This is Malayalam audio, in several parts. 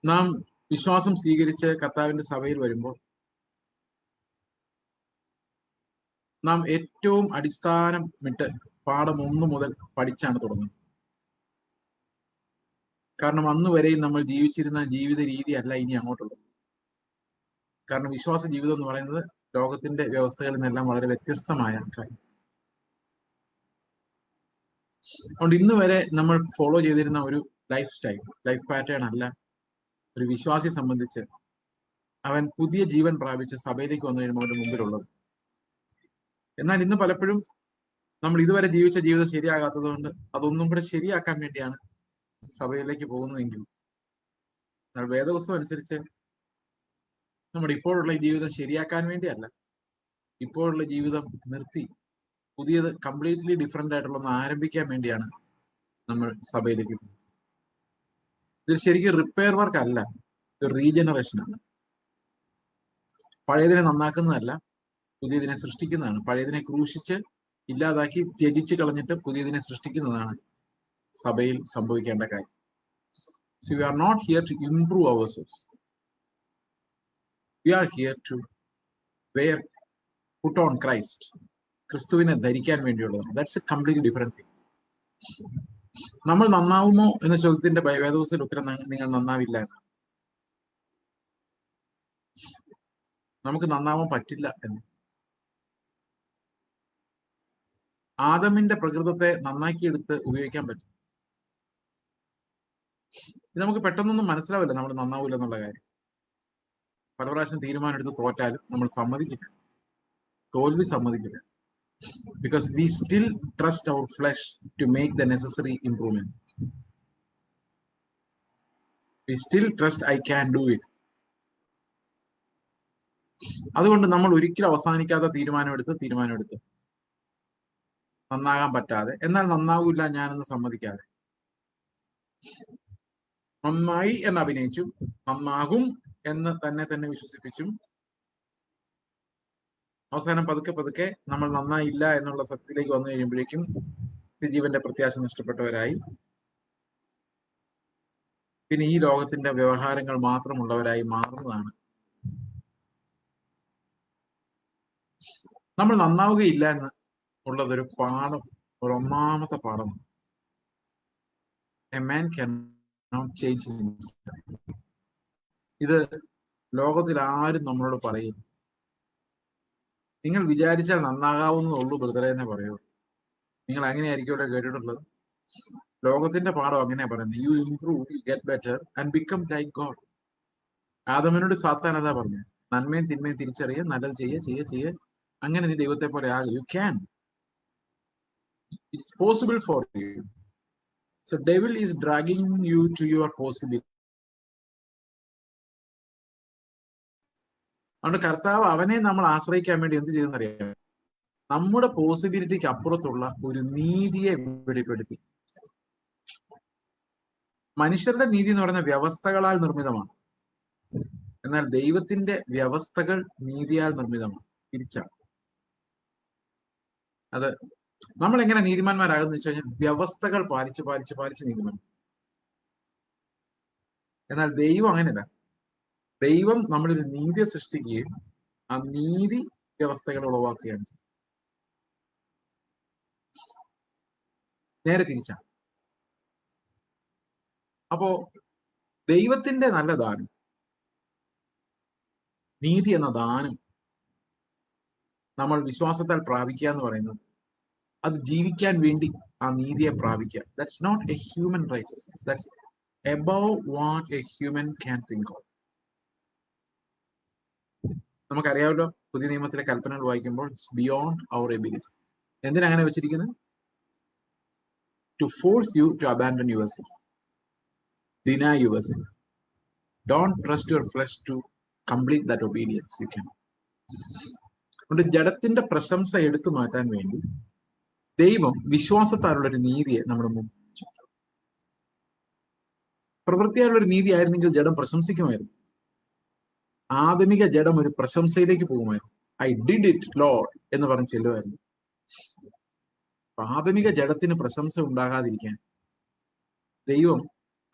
നാം വിശ്വാസം സ്വീകരിച്ച് കർത്താവിന്റെ സഭയിൽ വരുമ്പോൾ നാം ഏറ്റവും അടിസ്ഥാനം വിട്ട് പാഠം 1 മുതൽ പഠിച്ചാണ് തുടങ്ങുന്നത്. കാരണം അന്ന് വരെയും നമ്മൾ ജീവിച്ചിരുന്ന ജീവിത രീതി അല്ല ഇനി അങ്ങോട്ടുള്ളത്. കാരണം വിശ്വാസ ജീവിതം എന്ന് പറയുന്നത് ലോകത്തിന്റെ വ്യവസ്ഥകളിൽ നിന്നെല്ലാം വളരെ വ്യത്യസ്തമായ കാര്യം. അതുകൊണ്ട് ഇന്ന് വരെ നമ്മൾ ഫോളോ ചെയ്തിരുന്ന ഒരു ലൈഫ് സ്റ്റൈൽ, ലൈഫ് പാറ്റേൺ അല്ല ഒരു വിശ്വാസിയെ സംബന്ധിച്ച് അവൻ പുതിയ ജീവൻ പ്രാപിച്ച് സഭയിലേക്ക് വന്നു കഴിയുമ്പോൾ അവന്റെ മുമ്പിലുള്ളത്. എന്നാൽ ഇന്ന് പലപ്പോഴും നമ്മൾ ഇതുവരെ ജീവിച്ച ജീവിതം ശരിയാകാത്തത് കൊണ്ട് അതൊന്നും കൂടെ ശരിയാക്കാൻ വേണ്ടിയാണ് സഭയിലേക്ക് പോകുന്നതെങ്കിൽ എന്നാൽ വേദപുസ്തകം അനുസരിച്ച് നമ്മുടെ ഇപ്പോഴുള്ള ഈ ജീവിതം ശരിയാക്കാൻ വേണ്ടിയല്ല, ഇപ്പോഴുള്ള ജീവിതം നിർത്തി പുതിയത് കംപ്ലീറ്റ്ലി ഡിഫറെന്റ് ആയിട്ടുള്ള ഒന്ന് ആരംഭിക്കാൻ വേണ്ടിയാണ് നമ്മൾ സഭയിലേക്ക് പോകുന്നത്. ഇത് ശരിക്കും റിപ്പയർ വർക്ക് അല്ല, ഇത് റീജനറേഷൻ ആണ്. പഴയതിനെ നന്നാക്കുന്നതല്ല, പുതിയതിനെ സൃഷ്ടിക്കുന്നതാണ്. പഴയതിനെ ക്രൂശിച്ച് ഇല്ലാതാക്കി ത്യജിച്ച് കളഞ്ഞിട്ട് പുതിയതിനെ സൃഷ്ടിക്കുന്നതാണ് സഭയിൽ സംഭവിക്കേണ്ട കാര്യം. So we are not here to improve ourselves. We are here to put on Christ. ക്രിസ്തുവിനെ ധരിക്കാൻ വേണ്ടിയുള്ളതാണ്. That's A completely different thing. നമ്മൾ നന്നാവുമോ എന്ന ചോദ്യത്തിന്റെ വേദപുസ്തകത്തിൽ ഉത്തരം നിങ്ങൾ നന്നാവില്ല എന്ന്. നമുക്ക് നന്നാവാൻ പറ്റില്ല എന്ന്. ആദമിന്റെ പ്രകൃതത്തെ നന്നാക്കിയെടുത്ത് ഉപയോഗിക്കാൻ പറ്റും. ഇത് നമുക്ക് പെട്ടെന്നൊന്നും മനസ്സിലാവില്ല നമ്മൾ നന്നാവില്ല എന്നുള്ള കാര്യം. പല പ്രാവശ്യം തീരുമാനം എടുത്ത് തോറ്റാലും നമ്മൾ സമ്മതിക്കില്ല, തോൽവി സമ്മതിക്കില്ല. Because we still trust our flesh to make the necessary improvement. We still trust I can do it. അതുകൊണ്ട് നമ്മൾ ഒരിക്കലും അവസാനിക്കാത്ത തീരുമാനമെടുത്ത് നന്നാകാൻ പറ്റാതെ, എന്നാൽ നന്നാവില്ല ഞാനെന്ന് സമ്മതിക്കാതെ, നന്നായി എന്ന് അഭിനയിച്ചും നന്നാകും എന്ന് തന്നെ വിശ്വസിപ്പിച്ചും അവസാനം പതുക്കെ നമ്മൾ നന്നായില്ല എന്നുള്ള സത്യത്തിലേക്ക് വന്നു കഴിയുമ്പോഴേക്കും ജീവന്റെ പ്രത്യാശ നഷ്ടപ്പെട്ടവരായി പിന്നെ ഈ ലോകത്തിന്റെ വ്യവഹാരങ്ങൾ മാത്രമുള്ളവരായി മാറുന്നതാണ്. നമ്മൾ നന്നാവുകയില്ല എന്ന് ഉള്ളതൊരു പാഠം, ഒരു ഒന്നാമത്തെ പാഠമാണ്. A man cannot change himself. ഇത് ലോകത്തിൽ ആരും നമ്മളോട് പറയും. നിങ്ങൾ വിചാരിച്ചാൽ നന്നാകാവുന്നതുള്ളൂ ബ്രദറെ എന്നേ പറയൂ. നിങ്ങൾ അങ്ങനെയായിരിക്കും കേട്ടിട്ടുള്ളത്. ലോകത്തിന്റെ പാഠം അങ്ങനെയാ പറയുന്നത്. You improve, you get better and become like God. ആദമിനോട് സാത്താൻ അതാ പറഞ്ഞു, നന്മയും തിന്മയും തിരിച്ചറിയ, നല്ലത് ചെയ്യ, അങ്ങനെ നീ ദൈവത്തെ പോലെ ആകും. You can, it's possible for you. So devil is dragging you to your possibility. അതുകൊണ്ട് കർത്താവ് അവനെ നമ്മൾ ആശ്രയിക്കാൻ വേണ്ടി എന്ത് ചെയ്തെന്നറിയാം? നമ്മുടെ പോസിബിലിറ്റിക്ക് അപ്പുറത്തുള്ള ഒരു നീതിയെ വെളിപ്പെടുത്തി. മനുഷ്യരുടെ നീതി എന്ന് പറയുന്ന വ്യവസ്ഥകളാൽ നിർമ്മിതമാണ്. എന്നാൽ ദൈവത്തിന്റെ വ്യവസ്ഥകൾ നീതിയാൽ നിർമ്മിതമാണ്. തിരിച്ചാണ്. അത് നമ്മൾ എങ്ങനെ നീതിമാന്മാരാകുന്ന വെച്ച് കഴിഞ്ഞാൽ വ്യവസ്ഥകൾ പാലിച്ച് നീതിമാൻ. എന്നാൽ ദൈവം അങ്ങനെയല്ല. ദൈവം നമ്മളൊരു നീതിയെ സൃഷ്ടിക്കുകയും ആ നീതി വ്യവസ്ഥകൾ ഉളവാക്കുകയാണ് ചെയ്യുന്നത്. നേരെ തിരിച്ചാണ്. അപ്പോ ദൈവത്തിന്റെ നല്ല ദാനം, നീതി എന്ന ദാനം നമ്മൾ വിശ്വാസത്താൽ പ്രാപിക്കുക എന്ന് പറയുന്നത് അത് ജീവിക്കാൻ വേണ്ടി ആ നീതിയെ പ്രാപിക്കുക. That's not a human righteousness. That's above what a human can think of. നമുക്കറിയാമല്ലോ, പുതിയ നിയമത്തിലെ കൽപ്പനകൾ വായിക്കുമ്പോൾ ഇറ്റ്സ് ബിയോണ്ട് അവർ എബിലിറ്റി. എന്തിനാ അങ്ങനെ വെച്ചിരിക്കുന്നത്? To force you to abandon your self, deny your self, don't trust your flesh to complete that obedience you can. അതുകൊണ്ട് ജഡത്തിന്റെ പ്രശംസ എടുത്തു മാറ്റാൻ വേണ്ടി ദൈവം വിശ്വാസത്താലുള്ള ഒരു നീതിയെ നമ്മുടെ മുമ്പിൽ. പ്രവൃത്തിയാലുള്ള ഒരു നീതി ആയിരുന്നെങ്കിൽ ജഡം പ്രശംസിക്കുമായിരുന്നു. ആധുനിക ജഡം ഒരു പ്രശംസയിലേക്ക് പോകുമായിരുന്നു. ഐ ഡിഡ് ഇറ്റ് ലോർഡ് എന്ന് പറഞ്ഞ് ചെല്ലുമായിരുന്നു. ആധുനിക ജഡത്തിന് പ്രശംസ ഉണ്ടാകാതിരിക്കാൻ ദൈവം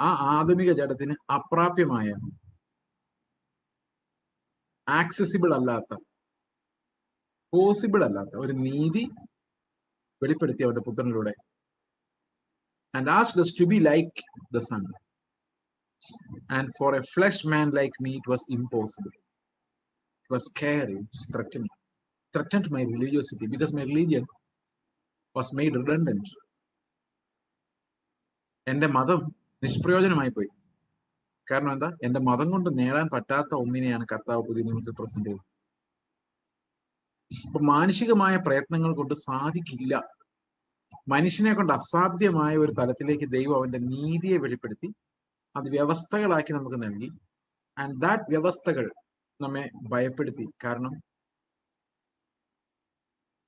ആ ആധുനിക ജഡത്തിന് അപ്രാപ്യമായ, ആക്സസിബിൾ അല്ലാത്ത, പോസിബിൾ അല്ലാത്ത ഒരു നീതി വെളിപ്പെടുത്തി അവരുടെ പുത്രനിലൂടെ. And asked us to be like the Son. And for a flesh man like me, it was impossible. It was scary, it was threatening. Threatened my religiosity because my religion was made redundant. എന്റെ മതം നിഷ്പ്രയോജനമായി പോയി. കാരണം എന്താ? എന്റെ മതം കൊണ്ട് നേടാൻ പറ്റാത്ത ഒന്നിനെയാണ് കർത്താവ് പുതിയ നിയമത്തിൽ പ്രസന്റ് ചെയ്തത്. അപ്പൊ മാനുഷികമായ പ്രയത്നങ്ങൾ കൊണ്ട് സാധിക്കില്ല. മനുഷ്യനെ കൊണ്ട് അസാധ്യമായ ഒരു തലത്തിലേക്ക് ദൈവം അവന്റെ നീതിയെ വെളിപ്പെടുത്തി അത് വ്യവസ്ഥകളാക്കി നമുക്ക് നൽകി. ആൻഡ് ദാറ്റ് വ്യവസ്ഥകൾ നമ്മെ ഭയപ്പെടുത്തി. കാരണം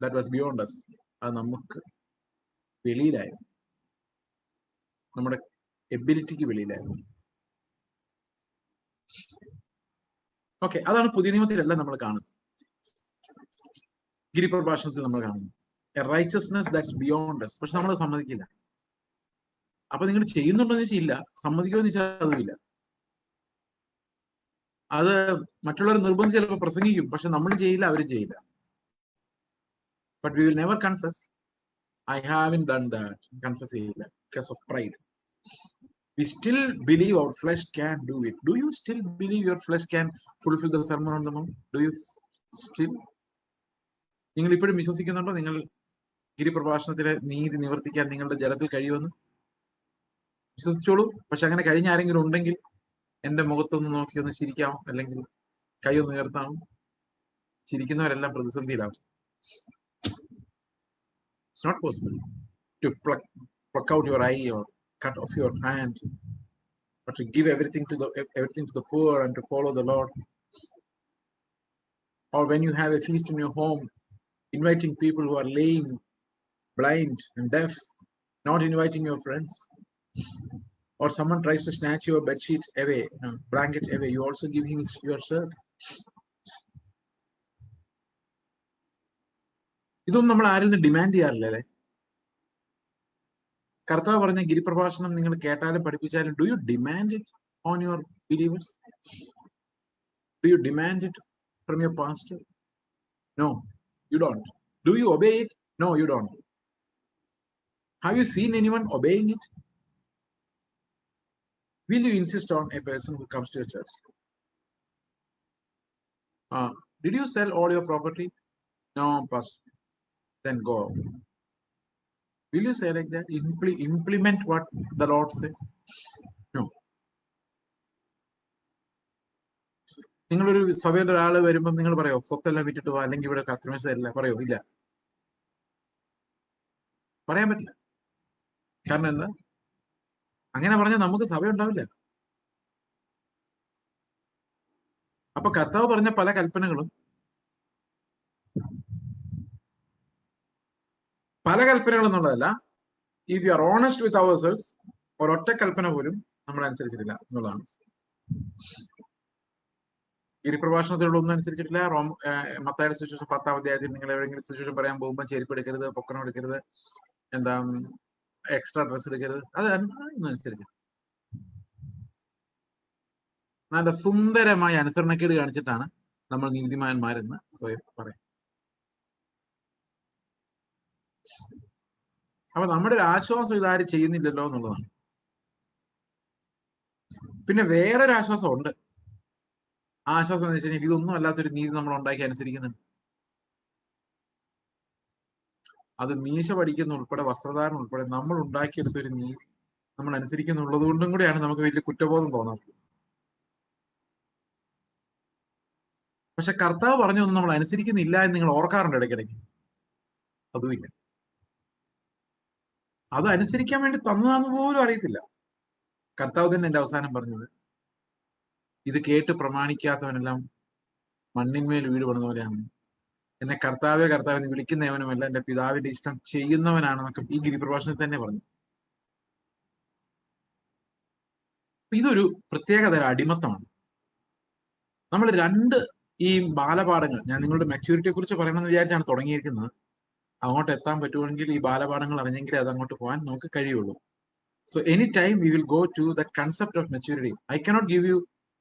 ദാറ്റ് വാസ് ബിയോണ്ട് അസ്. അത് നമുക്ക് വെളിയിലായിരുന്നു, നമ്മുടെ എബിലിറ്റിക്ക് വെളിയിലായിരുന്നു. ഓക്കെ, അതാണ് പുതിയ നിയമത്തിലെല്ലാം നമ്മൾ കാണുന്നത്. ഗിരിപ്രഭാഷണത്തിൽ നമ്മൾ കാണുന്നു a righteousness that's beyond us. പക്ഷെ നമ്മൾ സമ്മതിക്കില്ല. അപ്പൊ നിങ്ങൾ ചെയ്യുന്നുണ്ടോ എന്ന് വെച്ചാൽ ഇല്ല, സമ്മതിക്കുമോ എന്ന് വെച്ചാൽ അതുമില്ല. അത് മറ്റുള്ളവർ നിർബന്ധിച്ച് ചിലപ്പോൾ പ്രസംഗിക്കും, പക്ഷെ നമ്മൾ ചെയ്യില്ല, അവരും ചെയ്യില്ല. But we will never confess I haven't done that. Confess ചെയ്യില്ല because of pride. We still believe our flesh can do it. Do you still believe your flesh can fulfill the Sermon on the Mount? Do you still? നിങ്ങൾ ഇപ്പോഴും വിശ്വസിക്കുന്നുണ്ടോ നിങ്ങൾ ഗിരിപ്രഭാഷണത്തിലെ നീതി നിവർത്തിക്കാൻ നിങ്ങളുടെ ജഡത്തിൽ കഴിയുമെന്ന്? വിശ്വസിച്ചോളൂ. പക്ഷെ അങ്ങനെ കഴിഞ്ഞ ആരെങ്കിലും ഉണ്ടെങ്കിൽ എന്റെ മുഖത്തൊന്ന് നോക്കി ഒന്ന് ചിരിക്കാമോ, അല്ലെങ്കിൽ കൈ ഒന്ന് ഉയർത്താമോ? ചിരിക്കുന്നവരെല്ലാം പ്രതിസന്ധിയിലാവും. It's not possible to pluck out your eye or cut off your hand, but to give everything to the poor and to follow the Lord. Or when you have a feast in your home, inviting people who are lame, blind and deaf, not inviting your friends. Or someone tries to snatch your bedsheet away, blanket away, you also give him your shirt. ഇതൊന്നും നമ്മൾ ആരിൽ നിന്ന് ഡിമാൻഡ് ചെയ്യാറില്ലേ? കർത്താവ് പറഞ്ഞ ഗിരിപ്രഭാഷണം നിങ്ങൾ കേട്ടാലും പഠിപ്പിച്ചാലും do you demand it on your believers? Do you demand it from your pastor? No, you don't. Do you obey it? No, you don't. Have you seen anyone obeying it? Will you insist on a person who comes to your church? Did you sell all your property? No, pastor. Then go. Will you say like that? Implement what the Lord said? No. നിങ്ങളൊരു സഭയുടെ ഒരാൾ വരുമ്പോൾ നിങ്ങൾ പറയോ സ്വത്തെല്ലാം വിറ്റിട്ട് പോ, അല്ലെങ്കിൽ ഇവിടെ കസ്റ്റമേഴ്സ് തരില്ല, പറയോ? ഇല്ല, പറയാൻ പറ്റില്ല. കാരണം എന്താ? അങ്ങനെ പറഞ്ഞാൽ നമുക്ക് സഭ ഉണ്ടാവില്ല. അപ്പൊ കർത്താവ് പറഞ്ഞ പല കൽപ്പനകളും എന്നുള്ളതല്ല, if you are honest with ourselves, ഒരൊറ്റ കൽപ്പന പോലും നമ്മൾ അനുസരിച്ചിട്ടില്ല എന്നുള്ളതാണ്. ഗിരിപ്രഭാഷണത്തിലുള്ള ഒന്നും അനുസരിച്ചിട്ടില്ല. മത്തായിയുടെ സുവിശേഷം 10-ാം അധ്യായത്തിൽ നിങ്ങൾ എവിടെയെങ്കിലും സുവിശേഷം പറയാൻ പോകുമ്പോൾ ചെരുപ്പ് എടുക്കരുത്, പൊക്കണം എടുക്കരുത്, എന്താ എക്സ്ട്രാ ഡ്രസ് എടുക്കരുത്, അത് ഒന്നും അനുസരിച്ച് നല്ല സുന്ദരമായ അനുസരണക്കേട് കാണിച്ചിട്ടാണ് നമ്മൾ നീതിമാന്മാരെന്ന് സ്വയം പറയും. അപ്പൊ നമ്മുടെ ഒരു ആശ്വാസം ഇതാരും ചെയ്യുന്നില്ലല്ലോ എന്നുള്ളതാണ്. പിന്നെ വേറൊരു ആശ്വാസം ഉണ്ട്. ആ ആശ്വാസം എന്ന് വെച്ച് കഴിഞ്ഞാൽ ഇതൊന്നും അല്ലാത്തൊരു നീതി നമ്മൾ ഉണ്ടാക്കി അനുസരിക്കുന്നുണ്ട്. അത് മീശ പഠിക്കുന്ന ഉൾപ്പെടെ, വസ്ത്രധാരണം ഉൾപ്പെടെ നമ്മൾ ഉണ്ടാക്കിയെടുത്തൊരു നീതി നമ്മൾ അനുസരിക്കുന്നുള്ളത് കൊണ്ടും കൂടിയാണ് നമുക്ക് വലിയ കുറ്റബോധം തോന്നാത്തത്. പക്ഷെ കർത്താവ് പറഞ്ഞൊന്നും നമ്മൾ അനുസരിക്കുന്നില്ല എന്ന് നിങ്ങൾ ഓർക്കാറുണ്ട് ഇടയ്ക്കിടയ്ക്ക്? അതുമില്ല. അത് അനുസരിക്കാൻ വേണ്ടി തന്നതാന്ന് പോലും അറിയത്തില്ല. കർത്താവ് തന്നെ എന്റെ അവസാനം പറഞ്ഞത്, ഇത് കേട്ട് പ്രമാണിക്കാത്തവനെല്ലാം മണ്ണിന്മേൽ വീട് പണിത പോലെയാണ്. എന്നെ കർത്താവെ കർത്താവിനെ വിളിക്കുന്നവനുമല്ല എന്റെ പിതാവിന്റെ ഇഷ്ടം ചെയ്യുന്നവനാണെന്നൊക്കെ ഈ ഗിരിപ്രഭാഷണത്തിൽ തന്നെ പറഞ്ഞു. ഇതൊരു പ്രത്യേകതരം അടിമത്തമാണ്. നമ്മൾ ഈ ബാലപാഠങ്ങൾ, ഞാൻ നിങ്ങളുടെ മെച്യൂരിറ്റിയെ കുറിച്ച് പറയണമെന്ന് വിചാരിച്ചാണ് തുടങ്ങിയിരിക്കുന്നത്. അങ്ങോട്ട് എത്താൻ പറ്റുമെങ്കിൽ ഈ ബാലപാഠങ്ങൾ അറിഞ്ഞെങ്കിലേ അത് അങ്ങോട്ട് പോകാൻ നമുക്ക് കഴിയുള്ളൂ. So anytime we will go to that concept of maturity. I cannot give you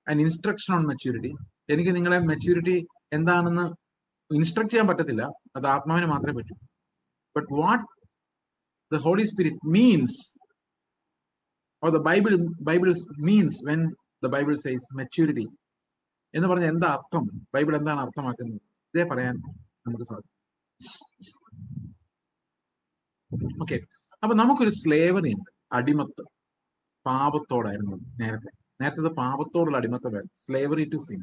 an instruction on maturity. എനിക്ക് നിങ്ങളെ മെച്യൂരിറ്റി എന്താണെന്ന് ഇൻസ്ട്രക്ട് ചെയ്യാൻ പറ്റത്തില്ല, അത് ആത്മാവിന് മാത്രമേ പറ്റൂ. But what the Holy Spirit means, or the Bible means when the Bible says maturity എന്ന് പറഞ്ഞാൽ എന്താ അർത്ഥം, ബൈബിൾ എന്താണ് അർത്ഥമാക്കുന്നത്, ഇതേ പറയാൻ നമുക്ക് സാധിക്കും. ഓക്കെ, അപ്പൊ നമുക്കൊരു സ്ലേവറി ഉണ്ട്, അടിമത്തം, പാപത്തോടായിരുന്നു നേരത്തെ പാപത്തോടുള്ള അടിമത്തമായിരുന്നു, സ്ലേവറി ടു സിൻ.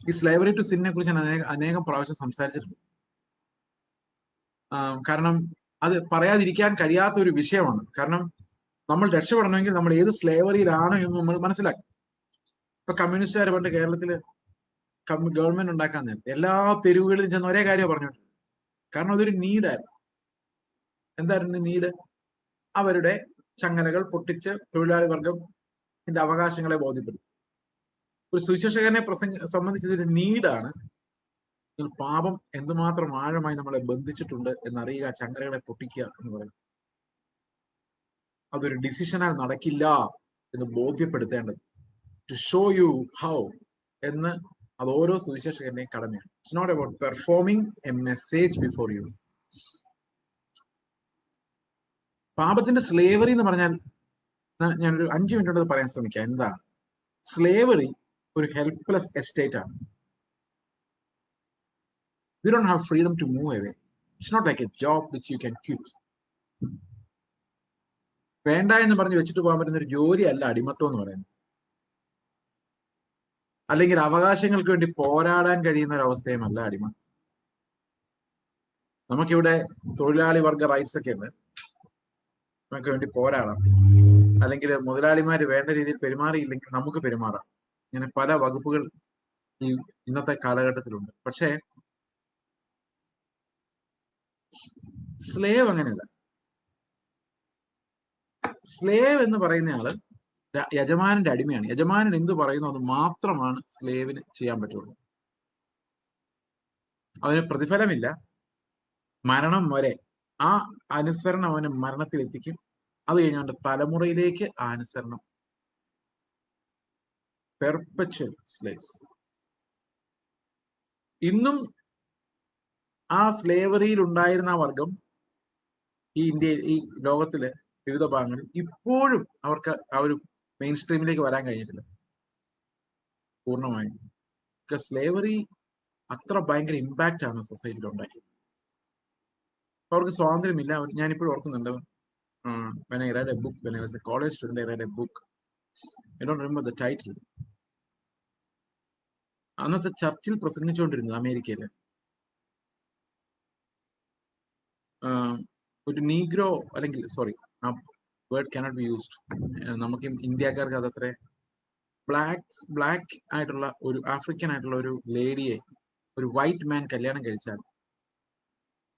ഈ സ്ലേവറി ടു സിന്നെ കുറിച്ച് ഞാൻ അനേകം പ്രാവശ്യം സംസാരിച്ചിട്ടുണ്ട്. കാരണം അത് പറയാതിരിക്കാൻ കഴിയാത്ത ഒരു വിഷയമാണ്. കാരണം നമ്മൾ രക്ഷപ്പെടണമെങ്കിൽ നമ്മൾ ഏത് സ്ലേവറിയിലാണ് എന്ന് നമ്മൾ മനസ്സിലാക്കി. ഇപ്പൊ കമ്മ്യൂണിസ്റ്റുകാർ പണ്ട് കേരളത്തില് ഗവൺമെന്റ് ഉണ്ടാക്കാൻ നേരത്തെ എല്ലാ തെരുവുകളിലും ചെന്ന് ഒരേ കാര്യം പറഞ്ഞിട്ടുണ്ട്. കാരണം അതൊരു നീഡായിരുന്നു. എന്തായിരുന്നു നീഡ്? അവരുടെ ചങ്ങലകൾ പൊട്ടിച്ച് തൊഴിലാളി വർഗത്തിന്റെ അവകാശങ്ങളെ ബോധ്യപ്പെടുത്തും. ഒരു സുവിശേഷകനെ സംബന്ധിച്ചൊരു നീഡാണ് പാപം എന്തുമാത്രം ആഴമായി നമ്മളെ ബന്ധിച്ചിട്ടുണ്ട് എന്നറിയുക, ചങ്ങലകളെ പൊട്ടിക്കുക എന്ന് പറയുന്നത്. അതൊരു ഡിസിഷനാൽ നടക്കില്ല എന്ന് ബോധ്യപ്പെടുത്തേണ്ടത്, ടു ഷോ യു ഹൗ എന്ന്, അത് ഓരോ സുവിശേഷകന്റെയും കടമയാണ്. It's not about performing a message before you. പാപത്തിന്റെ സ്ലേവറി എന്ന് പറഞ്ഞാൽ ഞാനൊരു 5 മിനിറ്റ് കൊണ്ട് പറയാൻ ശ്രമിക്കാം. എന്താണ് സ്ലേവറി? ഒരു ഹെൽപ്ലെസ് എസ്റ്റേറ്റ് ആണ്. We don't have freedom to move away. It's not like a job which you can quit. വേണ്ട എന്ന് പറഞ്ഞ് വെച്ചിട്ട് പോകാൻ പറ്റുന്ന ഒരു ജോലിയല്ല അടിമത്തം എന്ന് പറയുന്നത്. അല്ലെങ്കിൽ അവകാശങ്ങൾക്ക് വേണ്ടി പോരാടാൻ കഴിയുന്ന ഒരു അവസ്ഥയുമല്ല അടിമത്തം. നമുക്കിവിടെ തൊഴിലാളി വർഗ റൈറ്റ്സ് ഒക്കെ ഉണ്ട്, നമുക്ക് വേണ്ടി പോരാടാം. അല്ലെങ്കിൽ മുതലാളിമാര് വേണ്ട രീതിയിൽ പെരുമാറിയില്ലെങ്കിൽ നമുക്ക് പെരുമാറാം. ഇങ്ങനെ പല വകുപ്പുകൾ ഈ ഇന്നത്തെ കാലഘട്ടത്തിലുണ്ട്. പക്ഷേ സ്ലേവ് അങ്ങനെയല്ല. സ്ലേവ് എന്ന് പറയുന്നയാള് യജമാനന്റെ അടിമയാണ്. യജമാനൻ എന്ത് പറയുന്നു അത് മാത്രമാണ് സ്ലേവിന് ചെയ്യാൻ പറ്റുള്ളൂ. അവന് പ്രതിഫലമില്ല. മരണം വരെ ആ അനുസരണം അവന് മരണത്തിലെത്തിക്കും. അത് കഴിഞ്ഞ് അവന്റെ തലമുറയിലേക്ക് ആ അനുസരണം. പെർപച്വൽ സ്ലേവ്സ്. ഇന്നും ആ സ്ലേവറിയിൽ ഉണ്ടായിരുന്ന വർഗം ഈ ഇന്ത്യയിൽ, ഈ ലോകത്തിലെ വിവിധ ഭാഗങ്ങളിൽ ഇപ്പോഴും അവർക്ക് ആ ഒരു മെയിൻ സ്ട്രീമിലേക്ക് വരാൻ കഴിഞ്ഞിട്ടില്ല പൂർണ്ണമായും. സ്ലേവറി അത്ര ഭയങ്കര ഇമ്പാക്റ്റ് ആണ് സൊസൈറ്റിയിൽ ഉണ്ടാക്കിയത്. അവർക്ക് സ്വാതന്ത്ര്യമില്ല. ഞാനിപ്പോഴും ഓർക്കുന്നുണ്ട്, when I read a book, when I was a college student, I read a book. I don't remember the title. അന്നത്തെ ചർച്ചിൽ പ്രസംഗിച്ചുകൊണ്ടിരുന്നത് അമേരിക്കയില് ഒരു നീഗ്രോ, അല്ലെങ്കിൽ സോറി, ആ വേർഡ് cannot be used. നമുക്ക് ഇന്ത്യക്കാർക്ക് അതത്ര ബ്ലാക്ക് ആയിട്ടുള്ള ഒരു ആഫ്രിക്കൻ ആയിട്ടുള്ള ഒരു ലേഡിയെ ഒരു വൈറ്റ് മാൻ കല്യാണം കഴിച്ചാൽ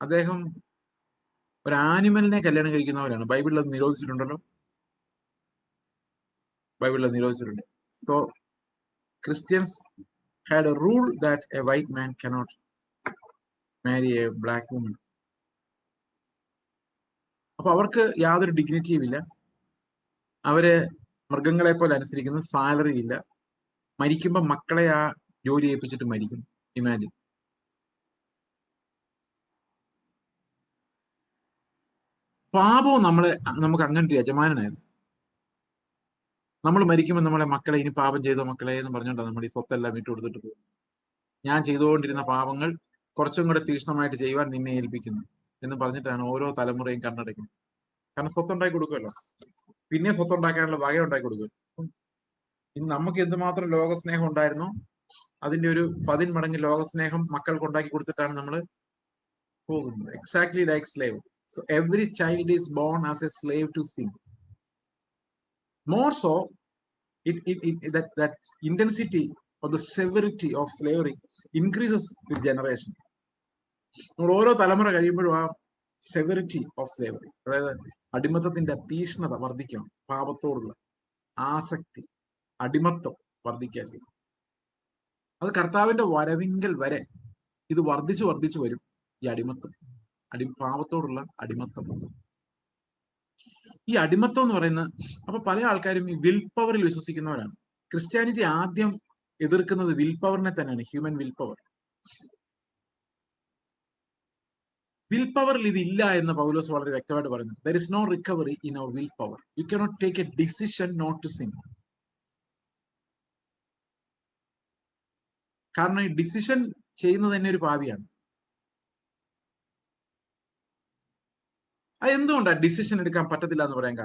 അദ്ദേഹം ഒരു ആനിമലിനെ കല്യാണം കഴിക്കുന്നവരാണ്. ബൈബിളിൽ അത് നിരോധിച്ചിട്ടുണ്ടല്ലോ, ബൈബിളിൽ അത് നിരോധിച്ചിട്ടുണ്ട്. So Christians had a rule that a white man cannot marry a black woman. അപ്പൊ അവർക്ക് യാതൊരു ഡിഗ്നിറ്റിയും ഇല്ല. അവര് മൃഗങ്ങളെ പോലെ അനുസരിക്കുന്നു. സാലറി ഇല്ല. മരിക്കുമ്പോ മക്കളെ ആ ജോലി ഏൽപ്പിച്ചിട്ട് മരിക്കും. ഇമാജിൻ. പാപവും നമുക്ക് അങ്ങനത്തെ യജമാനായിരുന്നു. നമ്മൾ മരിക്കുമ്പോൾ നമ്മളെ മക്കളെ, ഇനി പാപം ചെയ്തോ മക്കളെ എന്ന് പറഞ്ഞോണ്ടാണ് നമ്മൾ ഈ സ്വത്തെല്ലാം വിട്ടു കൊടുത്തിട്ട് പോകും. ഞാൻ ചെയ്തുകൊണ്ടിരുന്ന പാപങ്ങൾ കുറച്ചും കൂടെ തീക്ഷ്ണമായിട്ട് ചെയ്യുവാൻ നിന്നെ ഏൽപ്പിക്കുന്നു എന്ന് പറഞ്ഞിട്ടാണ് ഓരോ തലമുറയും കണ്ണടയ്ക്കുന്നത്. കാരണം സ്വത്തുണ്ടാക്കി കൊടുക്കുമല്ലോ, പിന്നെ സ്വത്തുണ്ടാക്കാനുള്ള വക ഉണ്ടാക്കി കൊടുക്കും. ഇന്ന് നമുക്ക് എന്തുമാത്രം ലോകസ്നേഹം ഉണ്ടായിരുന്നോ അതിന്റെ ഒരു 10 മടങ്ങ് ലോകസ്നേഹം മക്കൾക്ക് ഉണ്ടാക്കി കൊടുത്തിട്ടാണ് നമ്മൾ പോകുന്നത്. Exactly like slave. So every child is born as a slave to sin. More so, that intensity or the severity of slavery increases with generation. നമ്മൾ ഓരോ തലമുറ കഴിയുമ്പോഴും ആ സെവറിറ്റി ഓഫ് സ്ലേവറി, അതായത് അടിമത്തത്തിന്റെ തീഷ്ണത വർദ്ധിക്കണം. പാപത്തോടുള്ള ആസക്തി, അടിമത്തം വർദ്ധിക്കുക ചെയ്യും. അത് കർത്താവിന്റെ വരവിങ്കൽ വരെ ഇത് വർദ്ധിച്ചു വരും. ഈ അടിമത്തം, പാപത്തോടുള്ള അടിമത്തം. ഈ അടിമത്തം എന്ന് പറയുന്ന, അപ്പൊ പല ആൾക്കാരും ഈ വിൽ പവറിൽ വിശ്വസിക്കുന്നവരാണ്. ക്രിസ്ത്യാനിറ്റി ആദ്യം എതിർക്കുന്നത് വിൽ പവറിനെ തന്നെയാണ്, ഹ്യൂമൻ വിൽ പവർ. വിൽ പവറിൽ ഇതില്ല എന്ന് പൗലോസ് വളരെ വ്യക്തമായിട്ട് പറയുന്നു. There is no recovery in our will power. You cannot take a decision not to sin. കാരണം ഈ ഡിസിഷൻ ചെയ്യുന്നത് തന്നെ ഒരു പാപിയാണ്. അത് എന്തുകൊണ്ടാണ് ഡിസിഷൻ എടുക്കാൻ പറ്റത്തില്ല എന്ന് പറയാൻ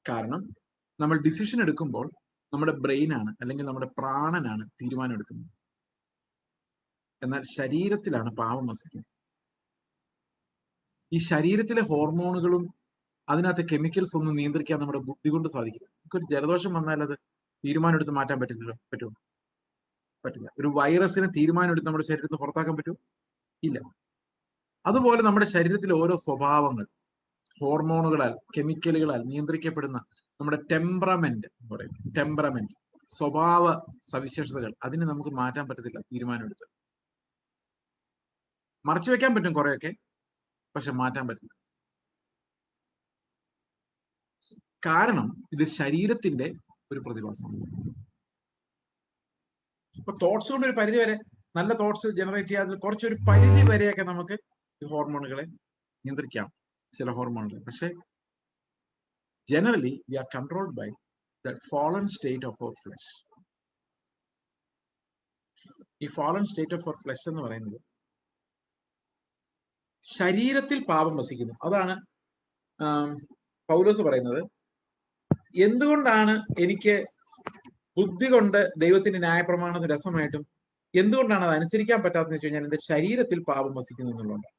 കാരണം നമ്മൾ ഡിസിഷൻ എടുക്കുമ്പോൾ നമ്മുടെ ബ്രെയിനാണ് അല്ലെങ്കിൽ നമ്മുടെ പ്രാണനാണ് തീരുമാനം എടുക്കുന്നത്. എന്നാൽ ശരീരത്തിലാണ് പാപം വസിക്കുന്നത്. ഈ ശരീരത്തിലെ ഹോർമോണുകളും അതിനകത്തെ കെമിക്കൽസ് ഒന്നും നിയന്ത്രിക്കാൻ നമ്മുടെ ബുദ്ധി കൊണ്ട് സാധിക്കില്ല. നമുക്കൊരു ജലദോഷം വന്നാൽ അത് തീരുമാനം എടുത്ത് മാറ്റാൻ പറ്റില്ലല്ലോ. പറ്റുമോ? പറ്റില്ല. ഒരു വൈറസിനെ തീരുമാനം എടുത്ത് നമ്മുടെ ശരീരത്തിൽ പുറത്താക്കാൻ പറ്റുമോ? ഇല്ല. അതുപോലെ നമ്മുടെ ശരീരത്തിലെ ഓരോ സ്വഭാവങ്ങൾ ഹോർമോണുകളാൽ, കെമിക്കലുകളാൽ നിയന്ത്രിക്കപ്പെടുന്ന നമ്മുടെ ടെമ്പറമെന്റ് എന്ന് പറയും. ടെമ്പറമെന്റ്, സ്വഭാവ സവിശേഷതകൾ, അതിന് നമുക്ക് മാറ്റാൻ പറ്റത്തില്ല തീരുമാനം എടുത്ത്. മറച്ചു വെക്കാൻ പറ്റും കുറെയൊക്കെ, പക്ഷെ മാറ്റാൻ പറ്റില്ല. കാരണം ഇത് ശരീരത്തിന്റെ ഒരു പ്രതിഭാസമാണ്. ഇപ്പൊ തോട്ട്സ് കൊണ്ട് ഒരു പരിധി വരെ, നല്ല തോട്ട്സ് ജനറേറ്റ് ചെയ്യാതെ കുറച്ചൊരു പരിധി വരെയൊക്കെ നമുക്ക് ഈ ഹോർമോണുകളെ നിയന്ത്രിക്കാം, ചില ഹോർമോണുകൾ. പക്ഷെ generally we are controlled by the fallen state of our flesh. ഈ fallen state of our flesh എന്ന് പറയുന്നത് ശരീരത്തിൽ പാപം വസിക്കുന്നു. അതാണ് പൗലോസ് പറയുന്നത്. എന്തുകൊണ്ടാണ് എനിക്ക് ബുദ്ധി കൊണ്ട് ദൈവത്തിന്റെ ന്യായപ്രമാണത്തിന് രസമായിട്ടും എന്തുകൊണ്ടാണ് അത് അനുസരിക്കാൻ പറ്റാത്തതെന്ന് വെച്ച് കഴിഞ്ഞാൽ എന്റെ ശരീരത്തിൽ പാപം വസിക്കുന്നു എന്നുള്ളതുകൊണ്ട്.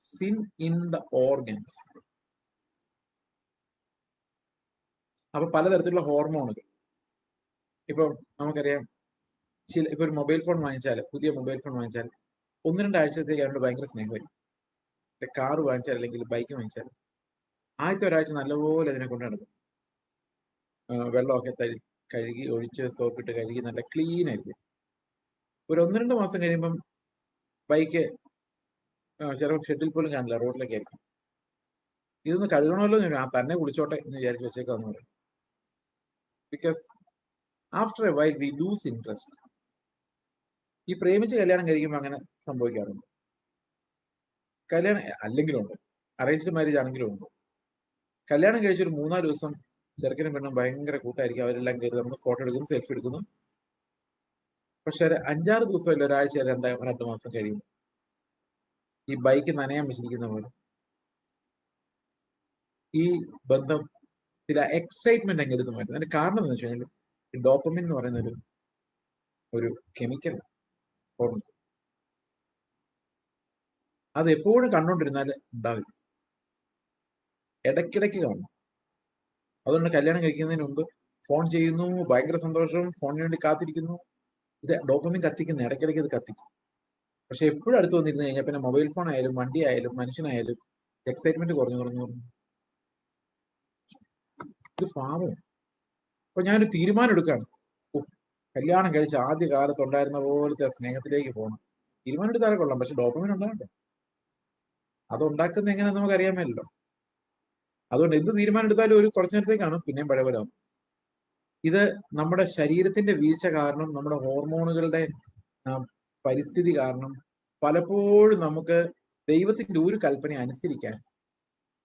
Sin in the organs. അപ്പൊ പലതരത്തിലുള്ള ഹോർമോണുകൾ. ഇപ്പൊ നമുക്കറിയാം, ഇപ്പൊ ഒരു മൊബൈൽ ഫോൺ വാങ്ങിച്ചാൽ, പുതിയ മൊബൈൽ ഫോൺ വാങ്ങിച്ചാൽ 1-2 ആഴ്ചത്തേക്ക് അവരുടെ ഭയങ്കര സ്നേഹമായിരിക്കും. കാറ് വാങ്ങിച്ചാൽ അല്ലെങ്കിൽ ബൈക്ക് വാങ്ങിച്ചാൽ ആദ്യത്തെ ഒരാഴ്ച നല്ലപോലെ അതിനെ കൊണ്ട് നടക്കും. വെള്ളമൊക്കെ കഴുകി ഒഴിച്ച് സോപ്പിട്ട് കഴുകി നല്ല ക്ലീൻ ആയിരിക്കും. ഒരു 1-2 മാസം കഴിയുമ്പം ബൈക്ക് ചിലപ്പോൾ ഷെഡിൽ പോലും കാണില്ല, റോഡിലേക്ക് ആയിരിക്കും. ഇതൊന്ന് കഴുകണമല്ലോ എന്ന് തന്നെ കുളിച്ചോട്ടെ എന്ന് വിചാരിച്ച് വെച്ചേക്കാന്ന് പറയും. Because after A while we loose interest. ഈ പ്രേമിച്ച് കല്യാണം കഴിക്കുമ്പോൾ അങ്ങനെ സംഭവിക്കാറുണ്ട്. കല്യാണം അല്ലെങ്കിലും ഉണ്ട്, അറേഞ്ച്ഡ് മാരേജ് ആണെങ്കിലും ഉണ്ട്. കല്യാണം കഴിച്ചൊരു 3-4 ദിവസം ചെറുക്കനും പെണ്ണും ഭയങ്കര കൂട്ടായിരിക്കും. അവരെല്ലാം കയറി നമ്മൾ ഫോട്ടോ എടുക്കുന്നു, സെൽഫി എടുക്കുന്നു. പക്ഷെ ഒരു 5-6 ദിവസം അല്ല, ഒരാഴ്ച 2 മാസം കഴിയും ഈ ബൈക്ക് നനയാൻ വെച്ചിരിക്കുന്ന പോലെ ഈ ബന്ധം ചില എക്സൈറ്റ്മെന്റ് അങ്ങ് എടുത്ത് മാറ്റും. അതിന്റെ കാരണം എന്ന് വെച്ച് കഴിഞ്ഞാൽ ഈ ഡോപ്പമിൻ എന്ന് പറയുന്ന ഒരു കെമിക്കൽ ഹോർമോൺ. അത് എപ്പോഴും കണ്ടോണ്ടിരുന്നാൽ ഉണ്ടാവില്ല, ഇടയ്ക്കിടയ്ക്ക് കാണും. അതുകൊണ്ട് കല്യാണം കഴിക്കുന്നതിന് മുമ്പ് ഫോൺ ചെയ്യുന്നു, ഭയങ്കര സന്തോഷം, ഫോണിന് വേണ്ടി കാത്തിരിക്കുന്നു. ഇത് ഡോപ്പമിൻ കത്തിക്കുന്ന, ഇടയ്ക്കിടയ്ക്ക് ഇത് കത്തിക്കും. പക്ഷെ എപ്പോഴും അടുത്ത് വന്നിരുന്നു കഴിഞ്ഞാൽ പിന്നെ മൊബൈൽ ഫോൺ ആയാലും വണ്ടി ആയാലും മനുഷ്യനായാലും എക്സൈറ്റ്മെന്റ് കുറഞ്ഞു. ഇത് പാവം. അപ്പൊ ഞാനൊരു തീരുമാനം എടുക്കുകയാണ്, കല്യാണം കഴിച്ച ആദ്യ കാലത്ത് ഉണ്ടായിരുന്ന പോലത്തെ സ്നേഹത്തിലേക്ക് പോകണം. തീരുമാനം എടുത്താലേ കൊള്ളാം, പക്ഷെ ഡോപ്പമിൻ ഉണ്ടാകണ്ടേ? അത് ഉണ്ടാക്കുന്ന എങ്ങനെയാണെന്ന് നമുക്ക് അറിയാമല്ലോ. അതുകൊണ്ട് എന്ത് തീരുമാനം എടുത്താലും ഒരു കുറച്ചു നേരത്തേക്കാണ്, പിന്നെയും പഴയവരാകും. ഇത് നമ്മുടെ ശരീരത്തിന്റെ വീഴ്ച കാരണം, നമ്മുടെ ഹോർമോണുകളുടെ പരിസ്ഥിതി കാരണം പലപ്പോഴും നമുക്ക് ദൈവത്തിന്റെ ഒരു കൽപ്പന അനുസരിക്കാൻ,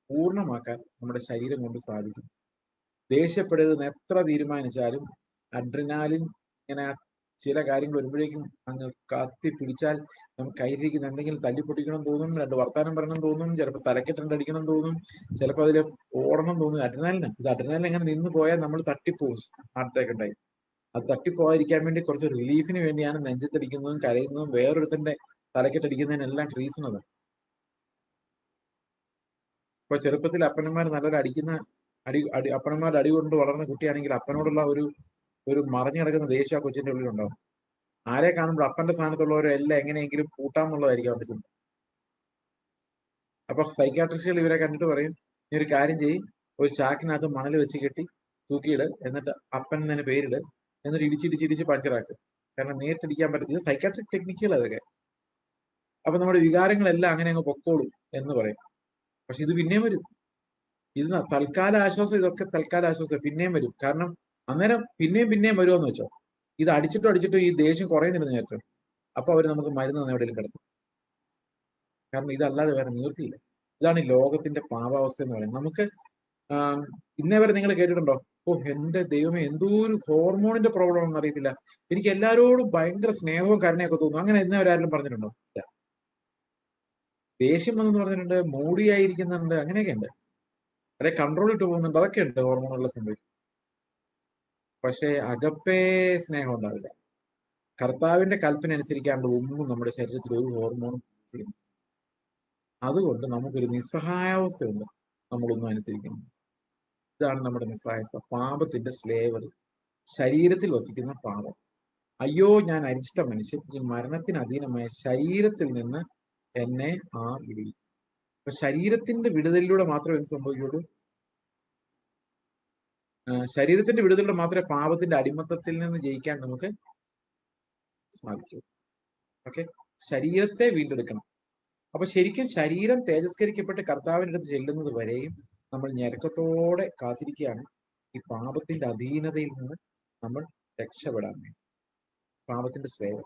പൂർണ്ണമാക്കാൻ നമ്മുടെ ശരീരം കൊണ്ട് സാധിക്കും. ദേഷ്യപ്പെടരുതെന്ന് എത്ര തീരുമാനിച്ചാലും അഡ്രിനാലിൻ ഇങ്ങനെ ചില കാര്യങ്ങൾ വരുമ്പോഴേക്കും അങ്ങ് കത്തി പിടിച്ചാൽ നമുക്ക് കയ്യിലിരിക്കുന്ന എന്തെങ്കിലും തല്ലിപ്പൊട്ടിക്കണം തോന്നും, 2 വർത്താനം പറയണം തോന്നും, ചിലപ്പോൾ തലക്കെട്ട് അടിക്കണം തോന്നും, ചിലപ്പോൾ അതിൽ ഓടണം തോന്നും. അഡ്രിനാലിൻ എങ്ങനെ നിന്ന് പോയാൽ നമ്മൾ തട്ടിപ്പോവും, ഹാർട്ട് അറ്റാക്ക് ഉണ്ടായി. അത് തട്ടിപ്പോകാതിരിക്കാൻ വേണ്ടി കുറച്ച് റിലീഫിന് വേണ്ടിയാണ് നെഞ്ചത്തടിക്കുന്നതും കരയുന്നതും വേറൊരുത്തന്റെ തലക്കെട്ടടിക്കുന്നതിനെല്ലാം റീസൺ അതാണ്. ഇപ്പൊ ചെറുപ്പത്തിൽ അപ്പനന്മാർ നല്ലൊരു അപ്പനന്മാരുടെ അടി കൊണ്ട് വളർന്ന കുട്ടിയാണെങ്കിൽ അപ്പനോടുള്ള ഒരു മറിഞ്ഞു കിടക്കുന്ന ദേഷ്യം ആ കൊച്ചിന്റെ ഉള്ളിലുണ്ടാവും. ആരെ കാണുമ്പോൾ അപ്പന്റെ സ്ഥാനത്തുള്ളവരെ എല്ലാം എങ്ങനെയെങ്കിലും കൂട്ടാമെന്നുള്ളതായിരിക്കും അവന്റെ ചിന്ത. അപ്പൊ സൈക്കാട്രിസ്റ്റുകൾ ഇവരെ കണ്ടിട്ട് പറയും, നീ ഒരു കാര്യം ചെയ്യും, ഒരു ചാക്കിനകത്ത് മണൽ വെച്ച് കെട്ടി തൂക്കിയിട്, എന്നിട്ട് അപ്പൻ തന്നെ പേരിട്, എന്നിട്ട് ഇടിച്ചിടിച്ചിടിച്ച് പഞ്ചറാക്കുക. കാരണം നേരിട്ടടിക്കാൻ പറ്റത്തില്ല. സൈക്കാട്രിക് ടെക്നിക്കുകൾ അതൊക്കെ. അപ്പൊ നമ്മുടെ വികാരങ്ങളെല്ലാം അങ്ങനെ അങ്ങ് പൊക്കോളും എന്ന് പറയും. പക്ഷെ ഇത് പിന്നെയും വരും. ഇത് തൽക്കാല ആശ്വാസം, ഇതൊക്കെ തൽക്കാല ആശ്വാസം, പിന്നെയും വരും. കാരണം അന്നേരം പിന്നെയും വരുമെന്ന് വെച്ചോ, ഇത് അടിച്ചിട്ടും ഈ ദേഷ്യം കുറയുന്നില്ലെന്ന് വിചാരിച്ചോ, അപ്പൊ അവര് നമുക്ക് മരുന്ന് തന്നെ എവിടെയെങ്കിലും കിടത്തും. കാരണം ഇതല്ലാതെ വേറെ നിവൃത്തിയില്ല. ഇതാണ് ഈ ലോകത്തിന്റെ പാവാവസ്ഥ എന്ന് പറയുന്നത്. നമുക്ക് ഇന്നേ വരെ നിങ്ങൾ കേട്ടിട്ടുണ്ടോ, ഓ എന്റെ ദൈവമേ എന്തോ ഒരു ഹോർമോണിന്റെ പ്രോബ്ലം ഒന്നും അറിയത്തില്ല, എനിക്ക് എല്ലാവരോടും ഭയങ്കര സ്നേഹവും കരുണയൊക്കെ തോന്നുന്നു, അങ്ങനെ ഇന്നേ വരെ ആരെങ്കിലും പറഞ്ഞിട്ടുണ്ടോ? ഇല്ല. ദേഷ്യം വന്നെന്ന് പറഞ്ഞിട്ടുണ്ട്, മൂടിയായിരിക്കുന്നുണ്ട്, അങ്ങനെയൊക്കെ ഉണ്ട്, അല്ലെ കൺട്രോൾ ഇട്ട് പോകുന്നുണ്ട്, അതൊക്കെ ഉണ്ട് ഹോർമോണുള്ള സംഭവിക്കും. പക്ഷേ അകപ്പേ സ്നേഹം ഉണ്ടാവില്ല. കർത്താവിന്റെ കൽപ്പന അനുസരിക്കാണ്ട് ഒന്നും നമ്മുടെ ശരീരത്തിൽ ഒരു ഹോർമോണും ചെയ്യുന്നു. അതുകൊണ്ട് നമുക്കൊരു നിസ്സഹായാവസ്ഥയുണ്ട് നമ്മളൊന്നും അനുസരിക്കുന്നു. ഇതാണ് നമ്മുടെ നിസ്സഹായാവസ്ഥ, പാപത്തിന്റെ സ്ലേവർ, ശരീരത്തിൽ വസിക്കുന്ന പാപം. അയ്യോ ഞാൻ അരിഷ്ട മനുഷ്യൻ, ഈ മരണത്തിന് അധീനമായ ശരീരത്തിൽ നിന്ന് എന്നെ വിടുവിക്കും. അപ്പൊ ശരീരത്തിന്റെ വിടുതലിലൂടെ മാത്രമേ എന്ത് സംഭവിക്കുള്ളൂ? ശരീരത്തിന്റെ വിടുതലിലൂടെ മാത്രമേ പാപത്തിന്റെ അടിമത്തത്തിൽ നിന്ന് ജയിക്കാൻ നമുക്ക് സാധിക്കൂ. ഓക്കെ, ശരീരത്തെ വീണ്ടെടുക്കണം. അപ്പൊ ശരിക്കും ശരീരം തേജസ്കരിക്കപ്പെട്ട് കർത്താവിന്റെ അടുത്ത് ചെല്ലുന്നത് വരെയും നമ്മൾ ഞെരുക്കത്തോടെ കാത്തിരിക്കുകയാണ് ഈ പാപത്തിന്റെ അധീനതയിൽ നിന്ന് നമ്മൾ രക്ഷപ്പെടാൻ വേണ്ടി. പാപത്തിന്റെ സേവ.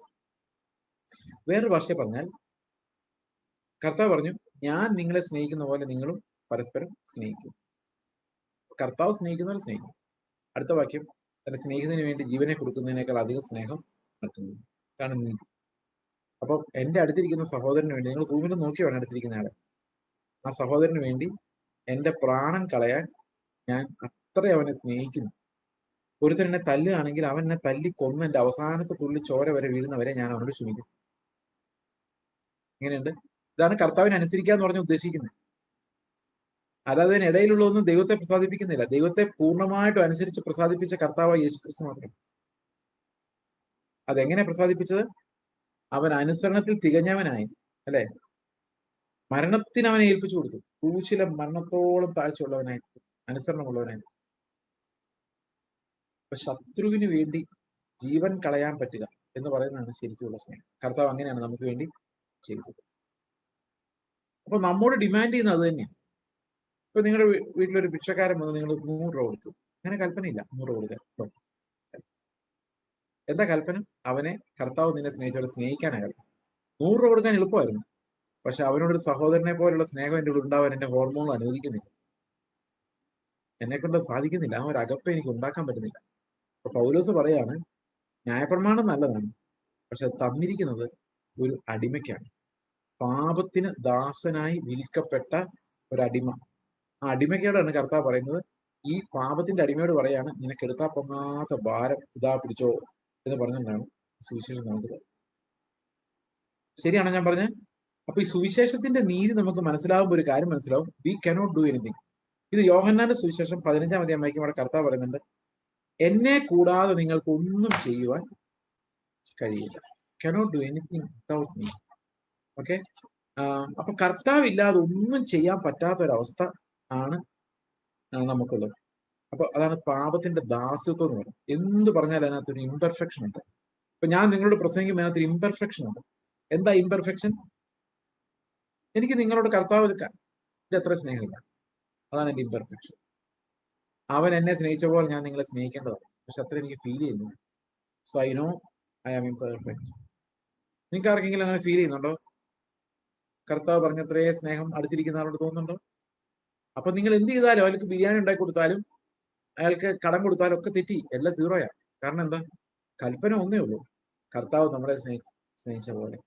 വേറൊരു ഭാഷ പറഞ്ഞാൽ കർത്താവ് പറഞ്ഞു, ഞാൻ നിങ്ങളെ സ്നേഹിക്കുന്ന പോലെ നിങ്ങളും പരസ്പരം സ്നേഹിക്കും. കർത്താവ് സ്നേഹിക്കുന്നവരെ സ്നേഹിക്കും. അടുത്ത വാക്യം, തന്നെ സ്നേഹിക്കുന്നതിന് വേണ്ടി ജീവനെ കൊടുക്കുന്നതിനേക്കാൾ അധികം സ്നേഹം നടത്തുന്നു. കാരണം നീതി. അപ്പൊ എന്റെ അടുത്തിരിക്കുന്ന സഹോദരന് വേണ്ടി, നിങ്ങൾ സൂമിൽ നോക്കി വേണം അടുത്തിരിക്കുന്ന ആളെ, ആ സഹോദരന് വേണ്ടി എന്റെ പ്രാണൻ കളയാൻ ഞാൻ അത്ര അവനെ സ്നേഹിക്കുന്നു. ഒരുത്തൻ എന്നെ തല്ലുകയാണെങ്കിൽ അവൻ എന്നെ തല്ലി കൊന്ന് എന്റെ അവസാനത്തെ തുള്ളി ചോര വരെ വീഴുന്നവരെ ഞാൻ അവനോട് ക്ഷമിക്കും. ഇങ്ങനെയുണ്ട്. ഇതാണ് കർത്താവിനെ അനുസരിക്കാന്ന് പറഞ്ഞ് ഉദ്ദേശിക്കുന്നത്. അല്ലാതെ അതിനിടയിലുള്ളതൊന്നും ദൈവത്തെ പ്രസാദിപ്പിക്കുന്നില്ല. ദൈവത്തെ പൂർണ്ണമായിട്ടും അനുസരിച്ച് പ്രസാദിപ്പിച്ച കർത്താവ് യേശുക്രിസ്തു മാത്രം. അതെങ്ങനെ പ്രസാദിപ്പിച്ചത്? അവൻ അനുസരണത്തിൽ തികഞ്ഞവനായി, അല്ലെ? മരണത്തിന് അവനെ ഏൽപ്പിച്ചു കൊടുത്തു. ക്രൂശിലെ മരണത്തോളം താഴ്ചയുള്ളവനായി, അനുസരണമുള്ളവനായി. അപ്പൊ ശത്രുവിന് വേണ്ടി ജീവൻ കളയാൻ പറ്റുക എന്ന് പറയുന്നതാണ് ശരിക്കുള്ള സ്നേഹം. കർത്താവ് അങ്ങനെയാണ് നമുക്ക് വേണ്ടി ചെയ്തത്. അപ്പൊ നമ്മോട് ഡിമാൻഡ് ചെയ്യുന്നത് അത് തന്നെയാണ്. ഇപ്പൊ നിങ്ങളുടെ വീട്ടിലൊരു ഭിക്ഷക്കാരൻ വന്ന് നിങ്ങൾ 100 രൂപ കൊടുത്തു, അങ്ങനെ കൽപ്പനയില്ല 100 രൂപ കൊടുക്കാൻ. എന്താ കൽപ്പന? അവനെ കർത്താവ് നിന്നെ സ്നേഹിച്ചവരെ സ്നേഹിക്കാനാണ്. 100 രൂപ കൊടുക്കാൻ എളുപ്പമായിരുന്നു, പക്ഷെ അവനോടൊരു സഹോദരനെ പോലുള്ള സ്നേഹം എൻ്റെ ഉള്ളിൽ ഉണ്ടാവാൻ എന്റെ ഹോർമോൺ അനുവദിക്കുന്നില്ല, എന്നെ കൊണ്ട് സാധിക്കുന്നില്ല. ആ ഒരു അകപ്പ എനിക്ക് ഉണ്ടാക്കാൻ പറ്റുന്നില്ല. അപ്പൊ പൗലോസ് പറയാണ്, ന്യായപ്രമാണം നല്ലതാണ്, പക്ഷെ തന്നിരിക്കുന്നത് ഒരു അടിമയ്ക്കാണ്. പാപത്തിന് ദാസനായി വിൽക്കപ്പെട്ട ഒരടിമ. ആ അടിമയ്ക്കോടാണ് കർത്താവ് പറയുന്നത്, ഈ പാപത്തിന്റെ അടിമയോട് പറയാണ്, നിനക്ക് എടുത്താൽ പൊങ്ങാത്ത ഭാരം ഇതാ പിടിച്ചോ എന്ന് പറഞ്ഞിട്ടാണ് സുവിശേഷം നമുക്ക്. ശരിയാണോ ഞാൻ പറഞ്ഞത്? അപ്പൊ ഈ സുവിശേഷത്തിന്റെ നീതി നമുക്ക് മനസ്സിലാവുമ്പോൾ ഒരു കാര്യം മനസ്സിലാവും, വി കനോട്ട് ഡു എനിത്തിങ്. ഇത് യോഹന്നാന്റെ സുവിശേഷം 15-ാം അധ്യായം അവിടെ കർത്താവ് പറയുന്നുണ്ട്, എന്നെ കൂടാതെ നിങ്ങൾക്ക് ഒന്നും ചെയ്യുവാൻ കഴിയില്ല. Cannot do anything without me. Okay, അപ്പൊ കർത്താവ് ഇല്ലാതെ ഒന്നും ചെയ്യാൻ പറ്റാത്ത ഒരവസ്ഥ ആണ് നമുക്കുള്ളത്. അപ്പൊ അതാണ് പാപത്തിന്റെ ദാസ്യത്വം എന്ന് പറയുന്നത്. എന്ത് പറഞ്ഞാൽ അതിനകത്തൊരു ഇംപെർഫെക്ഷൻ ഉണ്ട്. ഇപ്പൊ ഞാൻ നിങ്ങളോട് പ്രസംഗിക്കുമ്പോൾ അതിനകത്തൊരു ഇംപെർഫെക്ഷൻ ഉണ്ട്. എന്താ ഇംപെർഫെക്ഷൻ? എനിക്ക് നിങ്ങളോട് കർത്താവ് അത്ര സ്നേഹമില്ല, അതാണ് എന്റെ ഇംപെർഫെക്ഷൻ. അവൻ എന്നെ സ്നേഹിച്ച പോലെ ഞാൻ നിങ്ങളെ സ്നേഹിക്കേണ്ടതാണ്, പക്ഷെ അത്ര എനിക്ക് ഫീൽ ചെയ്യുന്നു. So I know I am imperfect. നിങ്ങൾക്ക് ആർക്കെങ്കിലും അങ്ങനെ ഫീൽ ചെയ്യുന്നുണ്ടോ? കർത്താവ് പറഞ്ഞത്രേ സ്നേഹം അടുത്തിരിക്കുന്ന ആളോട് തോന്നുന്നുണ്ടോ? അപ്പൊ നിങ്ങൾ എന്ത് ചെയ്താലും, അയാൾക്ക് ബിരിയാണി ഉണ്ടാക്കി കൊടുത്താലും, അയാൾക്ക് കടം കൊടുത്താലും ഒക്കെ തെറ്റി, എല്ലാം സീറോയാ. കാരണം എന്താ? കൽപ്പന ഒന്നേ ഉള്ളൂ, കർത്താവ് നമ്മളെ സ്നേഹിച്ച പോലെ.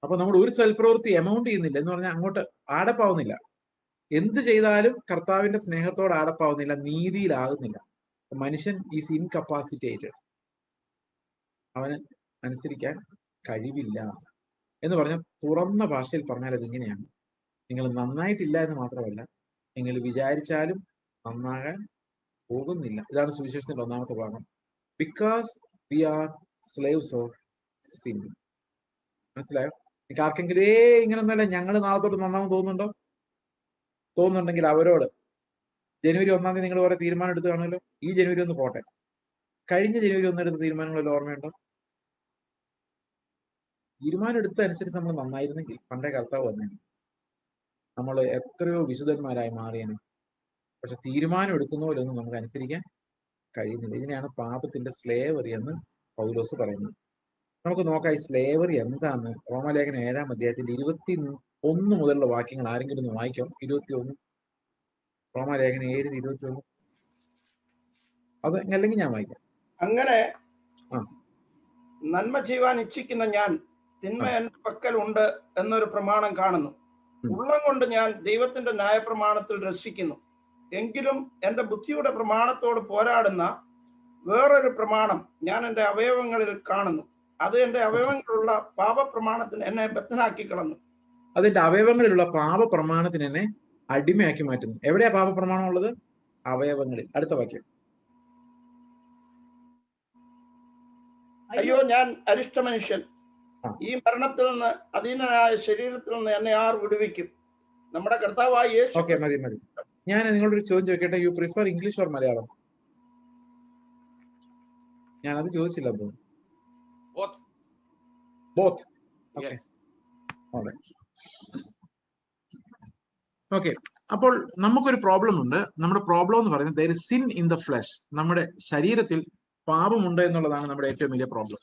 അപ്പൊ നമ്മൾ ഒരു സൽപ്രവൃത്തി എമൗണ്ട് ചെയ്യുന്നില്ല എന്ന് പറഞ്ഞാൽ അങ്ങോട്ട് ആടപ്പാവുന്നില്ല. എന്ത് ചെയ്താലും കർത്താവിന്റെ സ്നേഹത്തോട് ആടപ്പാവുന്നില്ല, നീതിയിലാകുന്നില്ല. മനുഷ്യൻ ഈസ് ഇൻകപ്പാസിറ്റേറ്റഡ്, അവന് അനുസരിക്കാൻ കഴിവില്ല എന്ന് പറഞ്ഞാൽ തുറന്ന ഭാഷയിൽ പറഞ്ഞാൽ അതിങ്ങനെയാണ്, നിങ്ങൾ നന്നായിട്ടില്ല എന്ന് മാത്രമല്ല, നിങ്ങൾ വിചാരിച്ചാലും നന്നാകാൻ പോകുന്നില്ല. ഇതാണ് സുവിശേഷത്തിന്റെ 1-ാമത്തെ ഭാഗം. Because we are slaves of sin. മനസ്സിലായോ? നിങ്ങൾക്ക് ആർക്കെങ്കിലും ഇങ്ങനൊന്നല്ല ഞങ്ങൾ നാളെ തൊട്ട് നന്നാവും തോന്നുന്നുണ്ടെങ്കിൽ അവരോട് ജനുവരി 1-ാം തീയതി നിങ്ങൾ ഓരോ തീരുമാനം എടുത്ത് കാണുമല്ലോ, ഈ ജനുവരി ഒന്ന് പോട്ടെ, കഴിഞ്ഞ ജനുവരി 1 എടുത്ത തീരുമാനങ്ങളെല്ലാം ഓർമ്മയുണ്ടോ? തീരുമാനം എടുത്ത അനുസരിച്ച് നമ്മൾ നന്നായിരുന്നെങ്കിൽ പണ്ടേ കർത്താവ് വന്നേ. നമ്മൾ എത്രയോ വിശുദ്ധന്മാരായി മാറിയനെ. പക്ഷെ തീരുമാനം എടുക്കുന്നവരൊന്നും നമുക്ക് അനുസരിക്കാൻ കഴിയുന്നില്ല. ഇതിനെയാണ് പാപത്തിന്റെ സ്ലേവറി എന്ന് പൗലോസ് പറയുന്നത്. നമുക്ക് നോക്കാം ഈ സ്ലേവറി എന്താന്ന്. റോമാലേഖനം 7-ാം അധ്യായത്തിന്റെ 21 മുതലുള്ള വാക്യങ്ങൾ ആരെങ്കിലും ഒന്ന് വായിക്കാം. 21, റോമാലേഖനം 7:21. അത് അല്ലെങ്കിൽ ഞാൻ വായിക്കാം. അങ്ങനെ നന്മ ചെയ്യുവാൻ ഇച്ഛിക്കുന്ന ഞാൻ തിന്മ എന്റെ പക്കൽ ഉണ്ട് എന്നൊരു പ്രമാണം കാണുന്നു. ഉള്ളം കൊണ്ട് ഞാൻ ദൈവത്തിന്റെ ന്യായപ്രമാണത്തിൽ രസിക്കുന്നു. എങ്കിലും എന്റെ ബുദ്ധിയുടെ പ്രമാണത്തോട് പോരാടുന്ന വേറൊരു പ്രമാണം ഞാൻ എന്റെ അവയവങ്ങളിൽ കാണുന്നു. അത് എന്റെ അവയവങ്ങളിലുള്ള പാപപ്രമാണത്തിന് എന്നെ ബദ്ധനാക്കി കളഞ്ഞു. അതിന്റെ അവയവങ്ങളിലുള്ള പാപപ്രമാണത്തിന് എന്നെ അടിമയാക്കി മാറ്റുന്നു. എവിടെയാ പാപപ്രമാണം ഉള്ളത്? അവയവങ്ങളിൽ. അടുത്ത വാക്യം. അയ്യോ, ഞാൻ അരിഷ്ട മനുഷ്യൻ. ഈ മരണത്തിൽ നിന്ന് അധീനനായ ശരീരത്തിൽ നിന്ന് എന്നെ ആർ വിടുവിക്കും? നമ്മുടെ കർത്താവായ യേശു. ഓക്കെ, മതി. ഞാൻ നിങ്ങളൊരു ചോദ്യം ചോദിക്കട്ടെ. You prefer English or Malayalam? ഞാനത് ചോദിച്ചില്ല. ബോത്ത്. ഓക്കെ. അപ്പോൾ നമുക്കൊരു പ്രോബ്ലം ഉണ്ട്. നമ്മുടെ പ്രോബ്ലം എന്ന് പറയുന്നത് there is sin in the flesh. നമ്മുടെ ശരീരത്തിൽ പാപമുണ്ട് എന്നുള്ളതാണ് നമ്മുടെ ഏറ്റവും വലിയ പ്രോബ്ലം.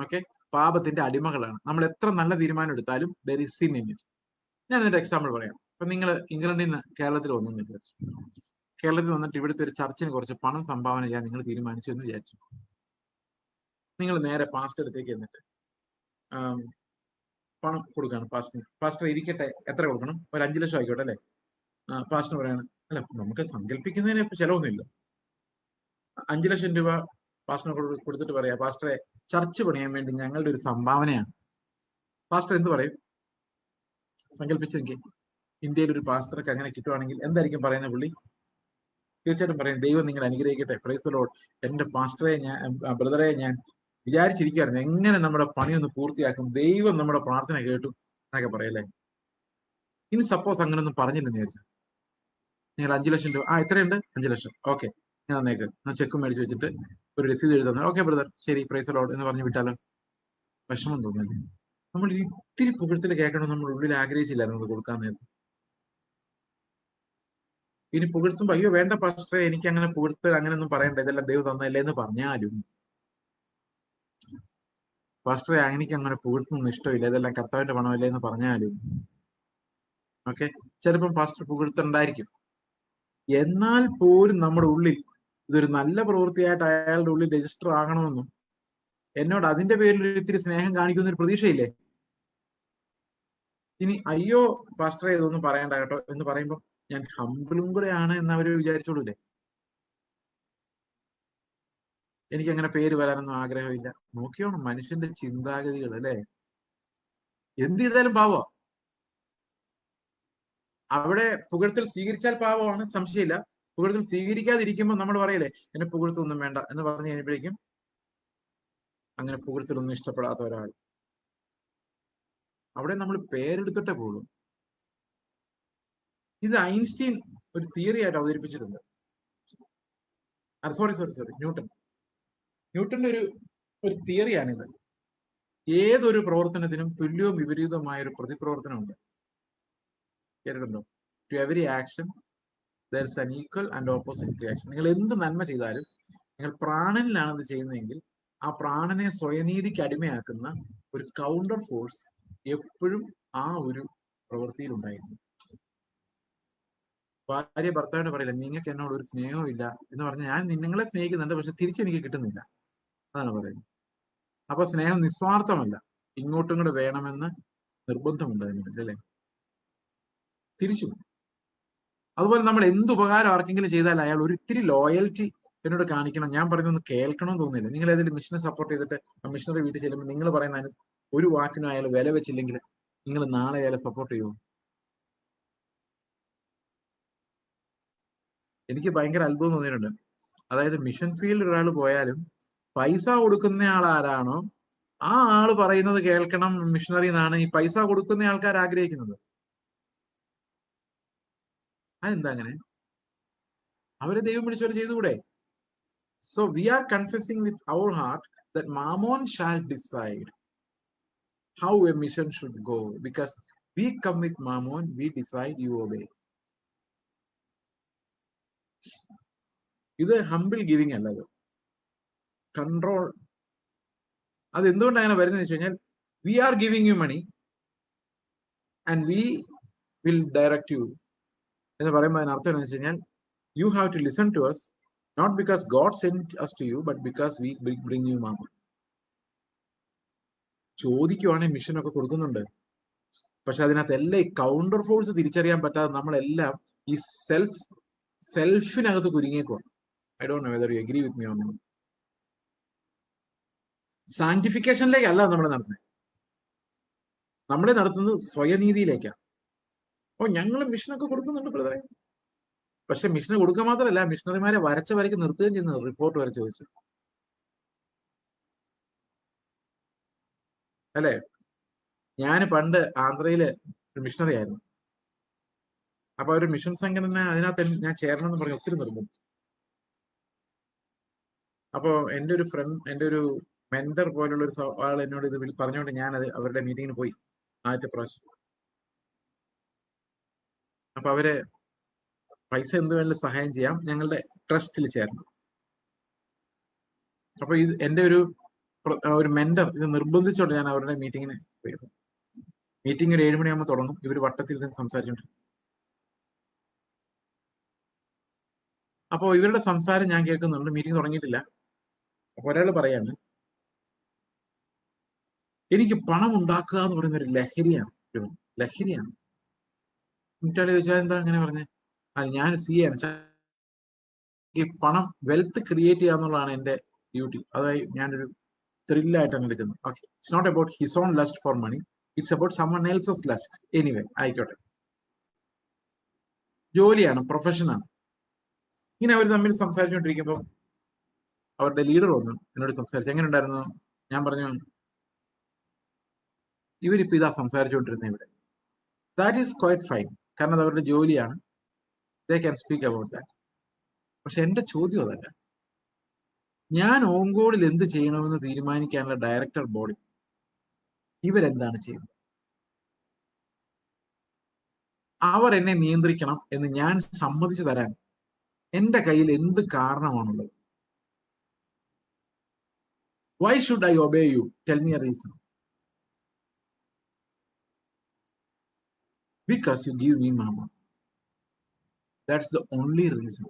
ഓക്കെ, പാപത്തിന്റെ അടിമകളാണ്. നമ്മൾ എത്ര നല്ല തീരുമാനം എടുത്താലും there is sin in it. ഞാൻ ഇതിന്റെ എക്സാമ്പിൾ പറയാം. ഇപ്പൊ നിങ്ങൾ ഇംഗ്ലണ്ടിൽ നിന്ന് കേരളത്തിൽ വന്നു വിചാരിച്ചു. കേരളത്തിൽ വന്നിട്ട് ഇവിടുത്തെ ഒരു ചർച്ചിന് കുറച്ച് പണം സംഭാവന ചെയ്യാൻ നിങ്ങൾ തീരുമാനിച്ചു എന്ന് വിചാരിച്ചു. നിങ്ങൾ നേരെ പാസ്റ്റർ അടുത്തേക്ക് എന്നിട്ട് പണം കൊടുക്കാണ് പാസ്റ്റർ. പാസ്റ്റർ ഇരിക്കട്ടെ, എത്ര കൊടുക്കണം? ഒരു 5 ലക്ഷം ആയിക്കോട്ടെ അല്ലെ? പാസ്റ്റർ പറയാണ്, അല്ല നമുക്ക് സങ്കല്പിക്കുന്നതിന് ചെലവൊന്നുമില്ല. 5 ലക്ഷം രൂപ പാസ്റ്ററിന് കൊടുത്തിട്ട് പറയാ, പാസ്റ്ററെ ചർച്ച് പണിയാൻ വേണ്ടി ഞങ്ങളുടെ ഒരു സംഭാവനയാണ്. പാസ്റ്റർ എന്ത് പറയും? സങ്കല്പിച്ചെങ്കിൽ ഇന്ത്യയിൽ ഒരു പാസ്റ്റർക്ക് അങ്ങനെ കിട്ടുവാണെങ്കിൽ എന്തായിരിക്കും പറയുന്ന പുള്ളി? തീർച്ചയായിട്ടും പറയും, ദൈവം നിങ്ങൾ അനുഗ്രഹിക്കട്ടെ, പ്രൈസ് ദി ലോർഡ്, എന്റെ പാസ്റ്ററെ ബ്രദറെ ഞാൻ വിചാരിച്ചിരിക്കുകയായിരുന്നു എങ്ങനെ നമ്മുടെ പണിയൊന്ന് പൂർത്തിയാക്കും, ദൈവം നമ്മുടെ പ്രാർത്ഥന കേട്ടു എന്നൊക്കെ പറയല്ലേ. ഇനി സപ്പോസ് അങ്ങനെ ഒന്നും പറഞ്ഞില്ലെന്ന് വിചാരിച്ചു. നിങ്ങൾ 5 ലക്ഷം രൂപ, എത്രയുണ്ട്? 5 ലക്ഷം. ഓക്കെ, ഞാൻ തന്നേക്ക്. ഞാൻ ചെക്ക് മേടിച്ച് വെച്ചിട്ട് ഒരു രസീത് എഴുതുന്നു. ഓക്കെ ബ്രദർ, ശരി, പ്രൈസ് ദി ലോർഡ് എന്ന് പറഞ്ഞു വിട്ടാലോ? വിഷമം തോന്നുന്നില്ല? നമ്മൾ ഇത്തിരി പുകഴ്ത്തിൽ കേൾക്കണം നമ്മൾ ഉള്ളിൽ ആഗ്രഹിച്ചില്ലായിരുന്നു അത് കൊടുക്കാൻ നേരം. ഇനി പുകഴ്ത്തുമ്പോ അയ്യോ വേണ്ട പാസ്റ്ററെ, എനിക്ക് അങ്ങനെ പുകഴ്ത്ത് അങ്ങനെയൊന്നും പറയണ്ട, ഇതെല്ലാം ദൈവം തന്നല്ലേ എന്ന് പറഞ്ഞാലും, പാസ്റ്ററെ എനിക്ക് അങ്ങനെ പുകഴ്ത്തൊന്നും ഇഷ്ടമില്ല, ഇതെല്ലാം കർത്താവിന്റെ പണമല്ലേ എന്ന് പറഞ്ഞാലും, ഓക്കെ, ചിലപ്പം പാസ്റ്റർ പുകഴ്ത്തുണ്ടായിരിക്കും. എന്നാൽ പോലും നമ്മുടെ ഉള്ളിൽ ഇതൊരു നല്ല പ്രവൃത്തിയായിട്ട് അയാളുടെ ഉള്ളിൽ രജിസ്റ്റർ ആകണമെന്നും എന്നോട് അതിന്റെ പേരിൽ ഒരു ഇത്തിരി സ്നേഹം കാണിക്കുന്ന ഒരു പ്രതീക്ഷയില്ലേ? ഇനി അയ്യോ പാസ്റ്ററെ ഇതൊന്നും പറയണ്ട കേട്ടോ എന്ന് പറയുമ്പോൾ ഞാൻ ഹംബിളും കൂടെയാണ് എന്ന് അവര് വിചാരിച്ചോളൂല്ലേ. എനിക്ക് അങ്ങനെ പേര് വരാനൊന്നും ആഗ്രഹമില്ല. നോക്കിയോണം മനുഷ്യന്റെ ചിന്താഗതികൾ അല്ലെ. എന്ത് ചെയ്താലും പാവോ. അവിടെ പുകഴ്ത്തൽ സ്വീകരിച്ചാൽ പാവമാണ്, സംശയമില്ല. പുകഴ്ത്തൽ സ്വീകരിക്കാതിരിക്കുമ്പോൾ നമ്മൾ പറയല്ലേ എന്നെ പുകഴ്ത്തൊന്നും വേണ്ട എന്ന് പറഞ്ഞു കഴിഞ്ഞപ്പോഴേക്കും അങ്ങനെ പുകഴ്ത്തലൊന്നും ഇഷ്ടപ്പെടാത്ത ഒരാൾ, അവിടെ നമ്മൾ പേരെടുത്തിട്ടേ പോകുള്ളൂ. ഇത് ഐൻസ്റ്റീൻ ഒരു തിയറി ആയിട്ട് അവതരിപ്പിച്ചിട്ടുണ്ട്. സോറി ന്യൂട്ടന്റെ ഒരു തിയറിയാണിത്. ഏതൊരു പ്രവർത്തനത്തിനും തുല്യവും വിപരീതവുമായ ഒരു പ്രതിപ്രവർത്തനമുണ്ട്. കേട്ടിട്ടുണ്ടോ? To every action there is an equal and opposite reaction. നിങ്ങൾ എന്ത് നന്മ ചെയ്താലും നിങ്ങൾ പ്രാണനിലാണ് ഇത് ചെയ്യുന്നതെങ്കിൽ ആ പ്രാണനെ സ്വയനീതിക്ക് അടിമയാക്കുന്ന ഒരു കൗണ്ടർ ഫോഴ്സ് എപ്പോഴും ആ ഒരു പ്രവൃത്തിയിൽ ഉണ്ടായിരുന്നു. ഭാര്യ ഭർത്താവിനെ പറയില്ല നിങ്ങൾക്ക് എന്നോട് ഒരു സ്നേഹവും ഇല്ല എന്ന് പറഞ്ഞാൽ ഞാൻ നിങ്ങളെ സ്നേഹിക്കുന്നുണ്ട്, പക്ഷെ തിരിച്ചെനിക്ക് കിട്ടുന്നില്ല, അതാണ് പറയുന്നത്. അപ്പൊ സ്നേഹം നിസ്വാർത്ഥമല്ല, ഇങ്ങോട്ടും കൂടെ വേണമെന്ന് നിർബന്ധമുണ്ട് അതിന്, അല്ലേ? തിരിച്ചു. അതുപോലെ നമ്മൾ എന്ത് ഉപകാരം ആർക്കെങ്കിലും ചെയ്താൽ അയാൾ ഒരു ഇത്തിരി ലോയൽറ്റി എന്നോട് കാണിക്കണം, ഞാൻ പറയുന്നൊന്ന് കേൾക്കണമെന്ന് തോന്നുന്നില്ല. നിങ്ങൾ ഏതെങ്കിലും മിഷനെ സപ്പോർട്ട് ചെയ്തിട്ട് ആ മിഷണറി വീട്ടിൽ ചെല്ലുമ്പോൾ നിങ്ങൾ പറയുന്ന ഒരു വാക്കിനും അയാൾ വില വെച്ചില്ലെങ്കിൽ നിങ്ങൾ നാളെ അയാളെ സപ്പോർട്ട് ചെയ്യുമോ? എനിക്ക് ഭയങ്കര അത്ഭുതം തോന്നിയിട്ടുണ്ട്. അതായത് മിഷൻ ഫീൽഡിൽ ഒരാൾ പോയാലും പൈസ കൊടുക്കുന്ന ആൾ ആരാണോ ആ ആള് പറയുന്നത് കേൾക്കണം മിഷണറി എന്നാണ് ഈ പൈസ കൊടുക്കുന്ന ആൾക്കാർ ആഗ്രഹിക്കുന്നത്. അതെന്താ അങ്ങനെ? അവരെ ദൈവം വിളിച്ചവർ ചെയ്തുകൂടെ? So we are confessing with our heart that Mammon shall decide how a mission should go, because We come with mammon, we decide, you obey. ഇത് ഹംബിൾ ഗിവിംഗ് അല്ല, അത് കൺട്രോൾ. അത് എന്തുകൊണ്ട് അങ്ങനെ വരുന്നത് വെച്ച് കഴിഞ്ഞാൽ, we are giving you money and we will direct you എന്ന് പറയുമ്പോൾ അതിനർത്ഥം എന്ന് വെച്ച് കഴിഞ്ഞാൽ, you have to listen to us, not because God send us to you, but because we bring you Mammon. ചോദിക്കുവാണെങ്കിൽ മിഷനൊക്കെ കൊടുക്കുന്നുണ്ട്, പക്ഷെ അതിനകത്ത് എല്ലാം ഈ കൗണ്ടർ ഫോഴ്സ് തിരിച്ചറിയാൻ പറ്റാതെ നമ്മളെല്ലാം ഈ സെൽഫിനകത്ത് കുരുങ്ങിയേക്കുവാ. I don't know whether you agree with me or not. സാങ്ക്ടിഫിക്കേഷനിലേക്കല്ല നമ്മൾ നടത്തുന്നത്, നമ്മളെ നടത്തുന്നത് സ്വയനീതിയിലേക്കാണ്. ഞങ്ങൾ മിഷനൊക്കെ കൊടുക്കുന്നുണ്ട് ബ്രദറെ, പക്ഷെ മിഷന് കൊടുക്കുക മാത്രമല്ല, മിഷണറിമാരെ വരച്ച വരയ്ക്ക് നിർത്തുകയും ചെയ്യുന്നത്, റിപ്പോർട്ട് വരച്ച് വെച്ച്, അല്ലെ? ഞാൻ പണ്ട് ആന്ധ്രയില് ഒരു മിഷണറി ആയിരുന്നു. അപ്പൊ ഒരു മിഷൻ സംഘടന അതിനകത്ത് ഞാൻ ചേരണം എന്ന് പറഞ്ഞ് ഒത്തിരി നിർബന്ധിച്ചു. അപ്പോ എൻ്റെ ഒരു ഫ്രണ്ട്, എൻ്റെ ഒരു മെന്റർ പോലുള്ള ഒരു ആൾ എന്നോട് ഇത് പറഞ്ഞുകൊണ്ട് ഞാനത് അവരുടെ മീറ്റിങ്ങിന് പോയി ആദ്യത്തെ പ്രാവശ്യം. അപ്പൊ അവര് പൈസ എന്ത് വേണമെങ്കിലും സഹായം ചെയ്യാം, ഞങ്ങളുടെ ട്രസ്റ്റിൽ ചേരണം. അപ്പൊ ഇത് എൻ്റെ ഒരു മെന്റർ ഇത് നിർബന്ധിച്ചോണ്ട് ഞാൻ അവരുടെ മീറ്റിങ്ങിന് പോയത്. മീറ്റിംഗ് ഒരു 7 മണിയാകുമ്പോൾ തുടങ്ങും. ഇവർ വട്ടത്തിൽ നിന്ന് സംസാരിച്ചോണ്ട്, അപ്പോ ഇവരുടെ സംസാരം ഞാൻ കേൾക്കുന്നുണ്ട്. മീറ്റിംഗ് തുടങ്ങിയിട്ടില്ല. അപ്പൊ ഒരാൾ പറയാണ്, എനിക്ക് പണം ഉണ്ടാക്കുക എന്ന് പറയുന്ന ഒരു ലഹരിയാണ്. എന്നിട്ടാണ് ചോദിച്ചാൽ എന്താ അങ്ങനെ പറഞ്ഞേ? ഞാൻ ആണ്, ഈ പണം വെൽത്ത് ക്രിയേറ്റ് ചെയ്യുക എന്നുള്ളതാണ് എന്റെ ഡ്യൂട്ടി. അതായി ഞാനൊരു ത്രില്ലായിട്ടാണ് എടുക്കുന്നത്. Okay, it's not about his own lust for money, it's about someone else's lust. Anyway, ആയിക്കോട്ടെ, ജോലിയാണ്, പ്രൊഫഷനാണ്. ഇങ്ങനെ അവർ തമ്മിൽ സംസാരിച്ചുകൊണ്ടിരിക്കുമ്പോൾ അവരുടെ ലീഡർ വന്നു എന്നോട് സംസാരിച്ചു. എങ്ങനെ ഉണ്ടായിരുന്നു? ഞാൻ പറഞ്ഞു, ഇവരിപ്പോ ഇതാ സംസാരിച്ചുകൊണ്ടിരുന്നത് ഇവിടെ. ദാറ്റ് ഈസ് ക്വൈറ്റ് ഫൈൻ, കാരണം അത് അവരുടെ ജോലിയാണ്, they can speak about that. പക്ഷെ എന്റെ ചോദ്യം അതല്ല. ഞാൻ ഓങ്കോളിൽ എന്ത് ചെയ്യണമെന്ന് തീരുമാനിക്കാനുള്ള ഡയറക്ടർ ബോഡി ഇവരെന്താണ് ചെയ്യുന്നത്? അവർ എന്നെ നിയന്ത്രിക്കണം എന്ന് ഞാൻ സമ്മതിച്ചു തരാൻ എന്റെ കയ്യിൽ എന്ത് കാരണമാണുള്ളത്? Why should I obey you? Tell me a reason. Because you give me mama. That's the only reason.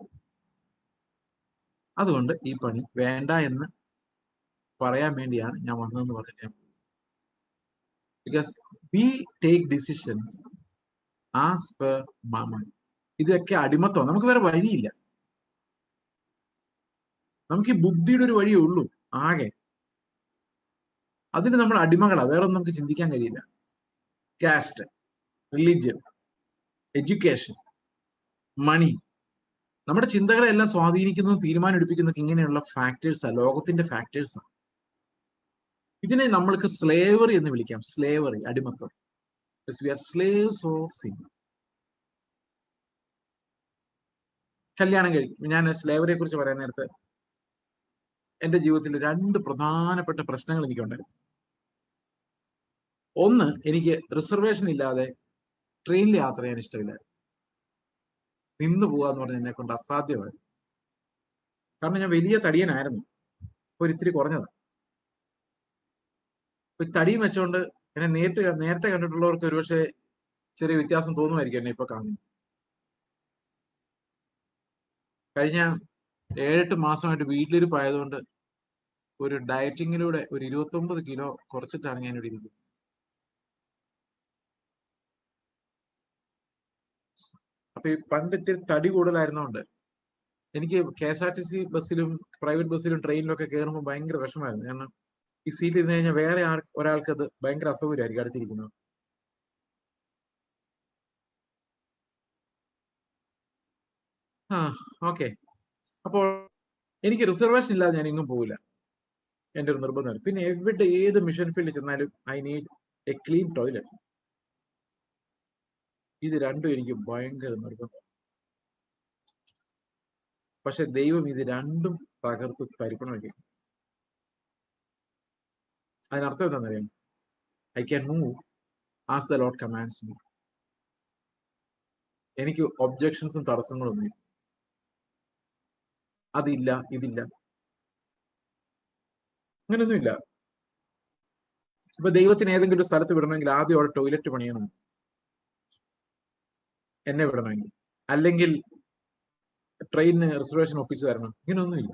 അതുകൊണ്ട് ഈ പണി വേണ്ട എന്ന് പറയാൻ വേണ്ടിയാണ് ഞാൻ വന്നതെന്ന് പറഞ്ഞിട്ട്. Because we take decisions as per Mammon. ഇതൊക്കെ അടിമത്വം. നമുക്ക് വേറെ വഴിയില്ല. നമുക്ക് ഈ ബുദ്ധിയുടെ ഒരു വഴിയേ ഉള്ളൂ ആകെ. അതിന് നമ്മൾ അടിമകളാ, വേറെ ഒന്നും നമുക്ക് ചിന്തിക്കാൻ കഴിയില്ല. കാസ്റ്റ്, റിലീജിയൻ, എഡ്യൂക്കേഷൻ, മണി, നമ്മുടെ ചിന്തകളെല്ലാം സ്വാധീനിക്കുന്നതും തീരുമാനം എടുപ്പിക്കുന്നതൊക്കെ ഇങ്ങനെയുള്ള ഫാക്ടേഴ്സാണ്, ലോകത്തിന്റെ ഫാക്ടേഴ്സാണ്. ഇതിനെ നമ്മൾക്ക് സ്ലേവറി എന്ന് വിളിക്കാം. സ്ലേവറി, അടിമത്വം. We are slaves of sin. കല്യാണം കഴിക്കും. ഞാൻ സ്ലേവറിയെ കുറിച്ച് പറയാൻ നേരത്തെ എന്റെ ജീവിതത്തിൽ 2 പ്രധാനപ്പെട്ട പ്രശ്നങ്ങൾ എനിക്കുണ്ടായിരുന്നു. ഒന്ന്, എനിക്ക് റിസർവേഷൻ ഇല്ലാതെ ട്രെയിനിൽ യാത്ര ചെയ്യാൻ ഇഷ്ടമില്ല. നിന്ന് പോകാന്ന് പറഞ്ഞാൽ എന്നെ കൊണ്ട് അസാധ്യമായിരുന്നു. കാരണം ഞാൻ വലിയ തടിയനായിരുന്നു, ഒരു ഇത്തിരി കുറഞ്ഞതാണ്. ഒരു തടിയും വെച്ചോണ്ട് എന്നെ നേരത്തെ കണ്ടിട്ടുള്ളവർക്ക് ഒരുപക്ഷെ ചെറിയ വ്യത്യാസം തോന്നുമായിരിക്കും എന്നെ ഇപ്പൊ കാണുന്നു. കഴിഞ്ഞ 7-8 മാസമായിട്ട് വീട്ടിലിരിപ്പായതുകൊണ്ട് ഒരു ഡയറ്റിങ്ങിലൂടെ ഒരു 29 കിലോ കുറച്ചിട്ടാണ് ഞാൻ ഇവിടെ ഇരിക്കുന്നത്. അപ്പൊ ഈ പണ്ടിട്ട് തടി കൂടുതലായിരുന്നോണ്ട് എനിക്ക് KSRTC ബസ്സിലും പ്രൈവറ്റ് ബസ്സിലും ട്രെയിനിലും ഒക്കെ കയറുമ്പോൾ ഭയങ്കര വിഷമായിരുന്നു. കാരണം ഈ സീറ്റ് ഇരുന്ന് കഴിഞ്ഞാൽ വേറെ ഒരാൾക്ക് അത് ഭയങ്കര അസൗകര്യമായിരിക്കും അടുത്തിരിക്കുന്നത്. ഓക്കെ. അപ്പോൾ എനിക്ക് റിസർവേഷൻ ഇല്ലാതെ ഞാൻ എങ്ങും പോകില്ല, എൻ്റെ ഒരു നിർബന്ധമാണ്. പിന്നെ ഏത് മിഷൻ ഫീൽഡിൽ ചെന്നാലും I need A clean toilet. ഇത് രണ്ടും എനിക്ക് ഭയങ്കര നിർബന്ധം. പക്ഷെ ദൈവം ഇത് രണ്ടും തകർത്ത് തരിപ്പണമാക്കി. അതിനർത്ഥം എന്താണെന്നറിയാം? I can move as the Lord commands me. എനിക്ക് ഒബ്ജക്ഷൻസും തടസ്സങ്ങളൊന്നും അതില്ല, ഇതില്ല, അങ്ങനെയൊന്നുമില്ല. ഇപ്പൊ ദൈവത്തിന് ഏതെങ്കിലും ഒരു സ്ഥലത്ത് വിടണമെങ്കിൽ ആദ്യം അവിടെ ടോയ്ലറ്റ് പണിയണം, എന്നെ വിടണമെങ്കിൽ, അല്ലെങ്കിൽ ട്രെയിനിന് റിസർവേഷൻ ഒപ്പിച്ചു തരണം, ഇങ്ങനെയൊന്നുമില്ല.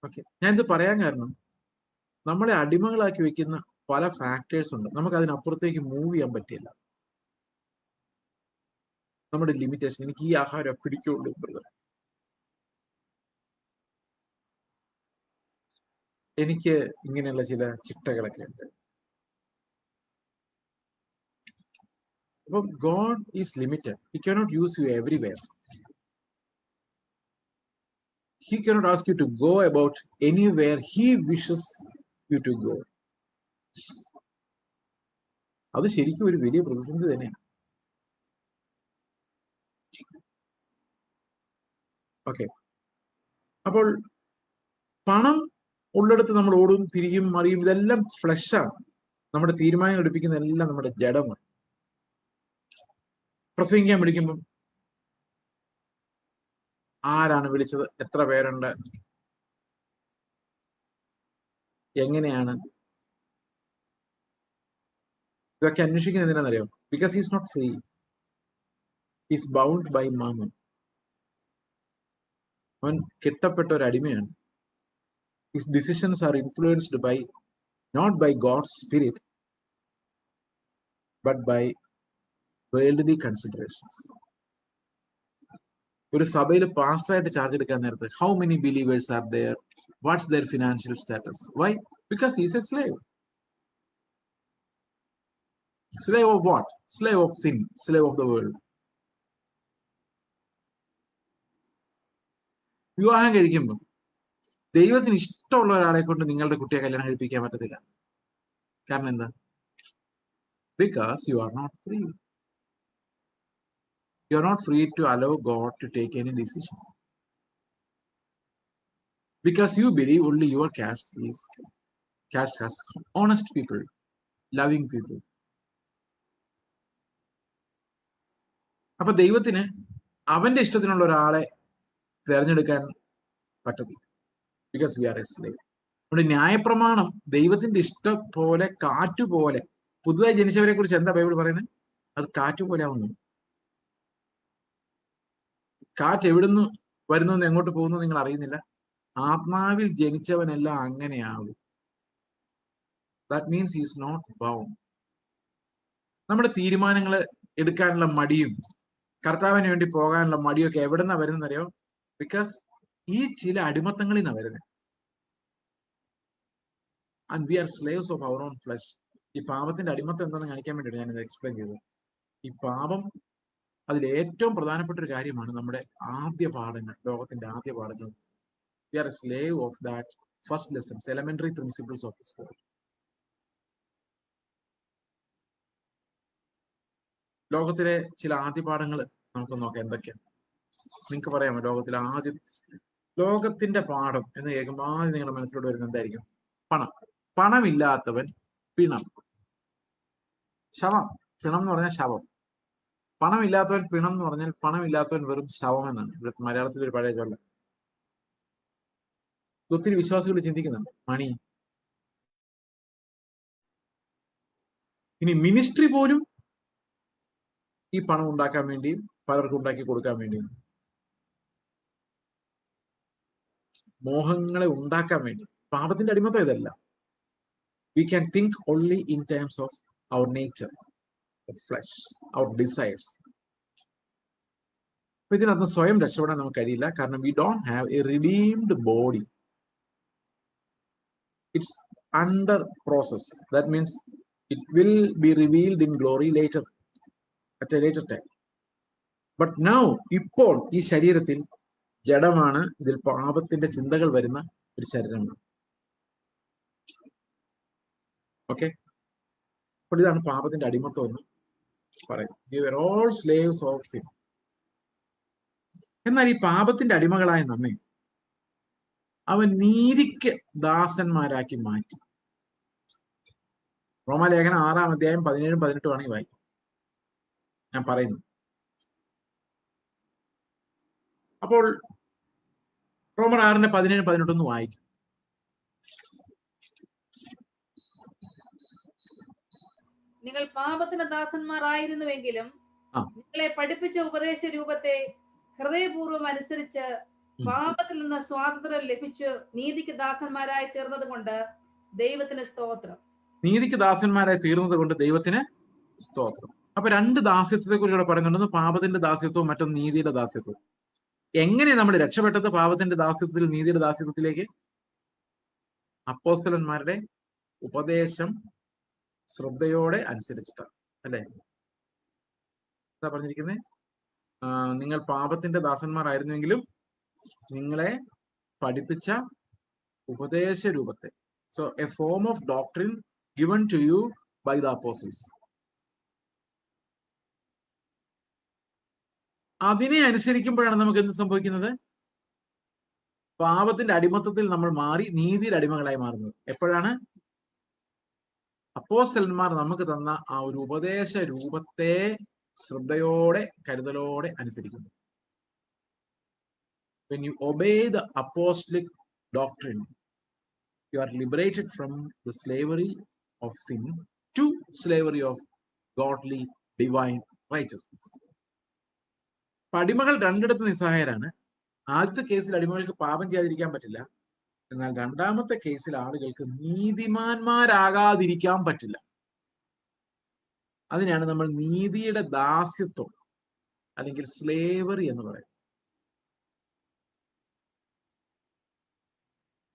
ഓക്കെ, ഞാനിത് പറയാൻ കാരണം നമ്മളെ അടിമകളാക്കി വെക്കുന്ന പല ഫാക്ടേഴ്സ് ഉണ്ട്. നമുക്ക് അതിനപ്പുറത്തേക്ക് മൂവ് ചെയ്യാൻ പറ്റില്ല. നമ്മുടെ ലിമിറ്റേഷൻ, എനിക്ക് ഈ ആഹാരം പിടിക്കുള്ളൂ ബ്രദർ, എനിക്ക് ഇങ്ങനെയുള്ള ചില ചിട്ടകളൊക്കെ ഉണ്ട്. അപ്പൊ God is limited. He cannot use you everywhere. He cannot ask you to go about anywhere He wishes you to go. അത് ശരിക്കും ഒരു വലിയ പ്രതിസന്ധി തന്നെയാണ്. ഓക്കെ, അപ്പോൾ പണം ഉള്ളിടത്ത് നമ്മൾ ഓടും, തിരിയും, മറിയും, ഇതെല്ലാം ഫ്ലഷാണ്. നമ്മുടെ തീരുമാനങ്ങൾ എടുപ്പിക്കുന്ന എല്ലാം നമ്മുടെ ജഡമാണ്. പ്രസംഗിക്കാൻ വിളിക്കുമ്പം ആരാണ് വിളിച്ചത്, എത്ര പേരുണ്ട്, എങ്ങനെയാണ്, ഇതൊക്കെ അന്വേഷിക്കുന്നത് എന്തിനാണെന്നറിയോ? Because he's not free, he's bound by Mammon. അവൻ കെട്ടപ്പെട്ട ഒരു അടിമയാണ്. His decisions are influenced by not by God's spirit but by worldly considerations. ഒരു സഭയിൽ പാസ്റ്ററായിട്ട് ചാർജ് എടുക്കാൻ നേരത്തെ how many believers are there, what's their financial status, why? Because he's a slave. Slave of what? Slave of sin, slave of the world. വിവാഹം കഴിക്കുമ്പോൾ ദൈവത്തിന് ഇഷ്ടമുള്ള ഒരാളെ കൊണ്ട് നിങ്ങളുടെ കുട്ടിയെ കല്യാണം കഴിപ്പിക്കാൻ പറ്റത്തില്ല. കാരണം എന്താ? Because you are not free. You are not free to allow God to take any decision. Because you believe only your caste has honest people, loving people. അപ്പൊ ദൈവത്തിന് അവന്റെ ഇഷ്ടത്തിനുള്ള ഒരാളെ തിരഞ്ഞെടുക്കാൻ പറ്റത്തില്ല. Because we are a slave. നമ്മുടെ ന്യായപ്രമാണം ദൈവത്തിന്റെ ഇഷ്ടം പോലെ, കാറ്റുപോലെ. പുതുതായി ജനിച്ചവരെ കുറിച്ച് എന്താ ബൈബിൾ പറയുന്നത്? അത് കാറ്റുപോലെ ആവുന്നു. കാറ്റ് എവിടുന്ന് വരുന്നു, എങ്ങോട്ട് പോകുന്നു നിങ്ങൾ അറിയുന്നില്ല. ആത്മാവിൽ ജനിച്ചവനെല്ലാം അങ്ങനെയാവും. That means is not bound. നമ്മുടെ തീരുമാനങ്ങൾ എടുക്കാനുള്ള മടിയും കർത്താവിന് വേണ്ടി പോകാനുള്ള മടിയൊക്കെ എവിടുന്നാ വരുന്നറിയോ? ബിക്കോസ് ഈ ചില അടിമത്തങ്ങളിൽ നിന്നാണ് വരുന്നത്. And we are slaves of our own flesh. ഈ പാപത്തിന്റെ അടിമത്തം എന്താണെന്ന് കാണിക്കാൻ വേണ്ടിയിട്ട് ഞാനിത് എക്സ്പ്ലെയിൻ ചെയ്തത്. ഈ പാപം അതിൽ ഏറ്റവും പ്രധാനപ്പെട്ട ഒരു കാര്യമാണ് നമ്മുടെ ആദ്യ പാഠങ്ങൾ, ലോകത്തിന്റെ ആദ്യ പാഠങ്ങൾ. We are a slave of that first lessons, elementary principles of this world. ലോകത്തിലെ ചില ആദ്യ പാഠങ്ങൾ നമുക്ക് നോക്കാം എന്തൊക്കെയാണ്. നിങ്ങൾക്ക് പറയാമോ ലോകത്തിന്റെ പാഠം എന്ന് കേൾക്കുമ്പോൾ ആദ്യം നിങ്ങളുടെ മനസ്സിലോട്ട് വരുന്നത് എന്തായിരിക്കും? പണം. പണമില്ലാത്തവൻ പിണം. ശവം. പിണം എന്ന് പറഞ്ഞാൽ ശവം. പണമില്ലാത്തവൻ പിണം എന്ന് പറഞ്ഞാൽ പണമില്ലാത്തവൻ വെറും ശവം എന്നാണ് ഇവിടുത്തെ മലയാളത്തിൽ ഒരു പഴയ ചൊല്ല്. ഒത്തിരി വിശ്വാസികൾ ചിന്തിക്കുന്നുണ്ട് മണി. ഇനി മിനിസ്ട്രി പോലും ഈ പണം ഉണ്ടാക്കാൻ വേണ്ടിയും പലർക്കും ഉണ്ടാക്കി കൊടുക്കാൻ വേണ്ടിയും, മോഹങ്ങളെ ഉണ്ടാക്കാൻ വേണ്ടി. പാപത്തിന്റെ അടിമത്തം ഇതല്ല. We can think only in terms of our nature, flesh, our decides. അപ്പൊ ഇതിനകത്ത് സ്വയം രക്ഷപ്പെടാൻ നമുക്ക് കഴിയില്ല. കാരണം we don't have a redeemed body. It's under process. That means it will be revealed in glory later, at a later time. But now, ഇപ്പോൾ ഈ ശരീരത്തിൽ ജഡമാണ്. ഇതിൽ പാപത്തിന്റെ ചിന്തകൾ വരുന്ന ഒരു ശരീരമാണ്. ഓക്കെ, അപ്പോൾ ഇതാണ് പാപത്തിന്റെ അടിമത്തം എന്ന് പറയും. We were all slaves of sin. എന്നാൽ ഈ പാപത്തിന്റെ അടിമകളായ നമ്മെ അവൻ നീതിക്ക് ദാസന്മാരാക്കി മാറ്റി. റോമാലേഖനം 6-ാം അധ്യായം 17-18 ആണെങ്കിൽ വായിക്കും. ഞാൻ പറയുന്നു. അപ്പോൾ റോമർ 6-17-18 വായിക്കും. നിങ്ങൾ പാപത്തിന് ദാസന്മാരായിരുന്നുവെങ്കിലും നിങ്ങളെ പഠിപ്പിച്ച ഉപദേശ രൂപത്തെ ഹൃദയപൂർവ്വം അനുസരിച്ച് പാപത്തിൽ നിന്ന് സ്വാതന്ത്ര്യം ലഭിച്ചു നീതിക്ക് ദാസന്മാരായി തീർന്നത് കൊണ്ട് ദൈവത്തിന് സ്തോത്രം. നീതിക്ക് ദാസന്മാരായി തീർന്നത് കൊണ്ട് ദൈവത്തിന് സ്തോത്രം. അപ്പൊ രണ്ട് ദാസ്യത്വത്തെ കുറിച്ച് ഇവിടെ പറയുന്നുണ്ടെന്ന്, പാപത്തിന്റെ ദാസ്യത്വവും മറ്റൊന്ന് നീതിയുടെ ദാസ്യത്വവും. എങ്ങനെ നമ്മൾ രക്ഷപ്പെട്ടത് പാപത്തിന്റെ ദാസ്യത്വത്തിൽ നീതിയുടെ ദാസ്യത്വത്തിലേക്ക്? അപ്പോസ്തലന്മാരുടെ ഉപദേശം ശ്രദ്ധയോടെ അനുസരിച്ചിട്ടാണ്, അല്ലെ? എന്താ പറഞ്ഞിരിക്കുന്നത്? നിങ്ങൾ പാപത്തിന്റെ ദാസന്മാരായിരുന്നെങ്കിലും നിങ്ങളെ പഠിപ്പിച്ച ഉപദേശ രൂപത്തെ, so A form of doctrine given to you by the apostles, അതിനെ അനുസരിക്കുമ്പോഴാണ് നമുക്ക് എന്ത് സംഭവിക്കുന്നത്? പാപത്തിന്റെ അടിമത്തത്തിൽ നമ്മൾ മാറി നീതിയുടെ അടിമകളായി മാറുന്നത്. എപ്പോഴാണ്? അപ്പോസ്തലന്മാർ നമുക്ക് തന്ന ആ ഒരു ഉപദേശ രൂപത്തെ ശ്രദ്ധയോടെ കരുതലോടെ അനുസരിക്കുന്നു. When you obey the apostolic doctrine, you are liberated from the slavery of sin to slavery of godly divine righteousness. അടിമകൾ രണ്ടിടത്ത് നിസ്സഹായരാണ്. ആദ്യത്തെ കേസിൽ അടിമകൾക്ക് പാപം ചെയ്യാതിരിക്കാൻ പറ്റില്ല. എന്നാൽ രണ്ടാമത്തെ കേസിൽ ആളുകൾക്ക് നീതിമാന്മാരാകാതിരിക്കാൻ പറ്റില്ല. അതിനാണ് നമ്മൾ നീതിയുടെ ദാസ്യത്വം അല്ലെങ്കിൽ സ്ലേവറി എന്ന് പറയുന്നത്.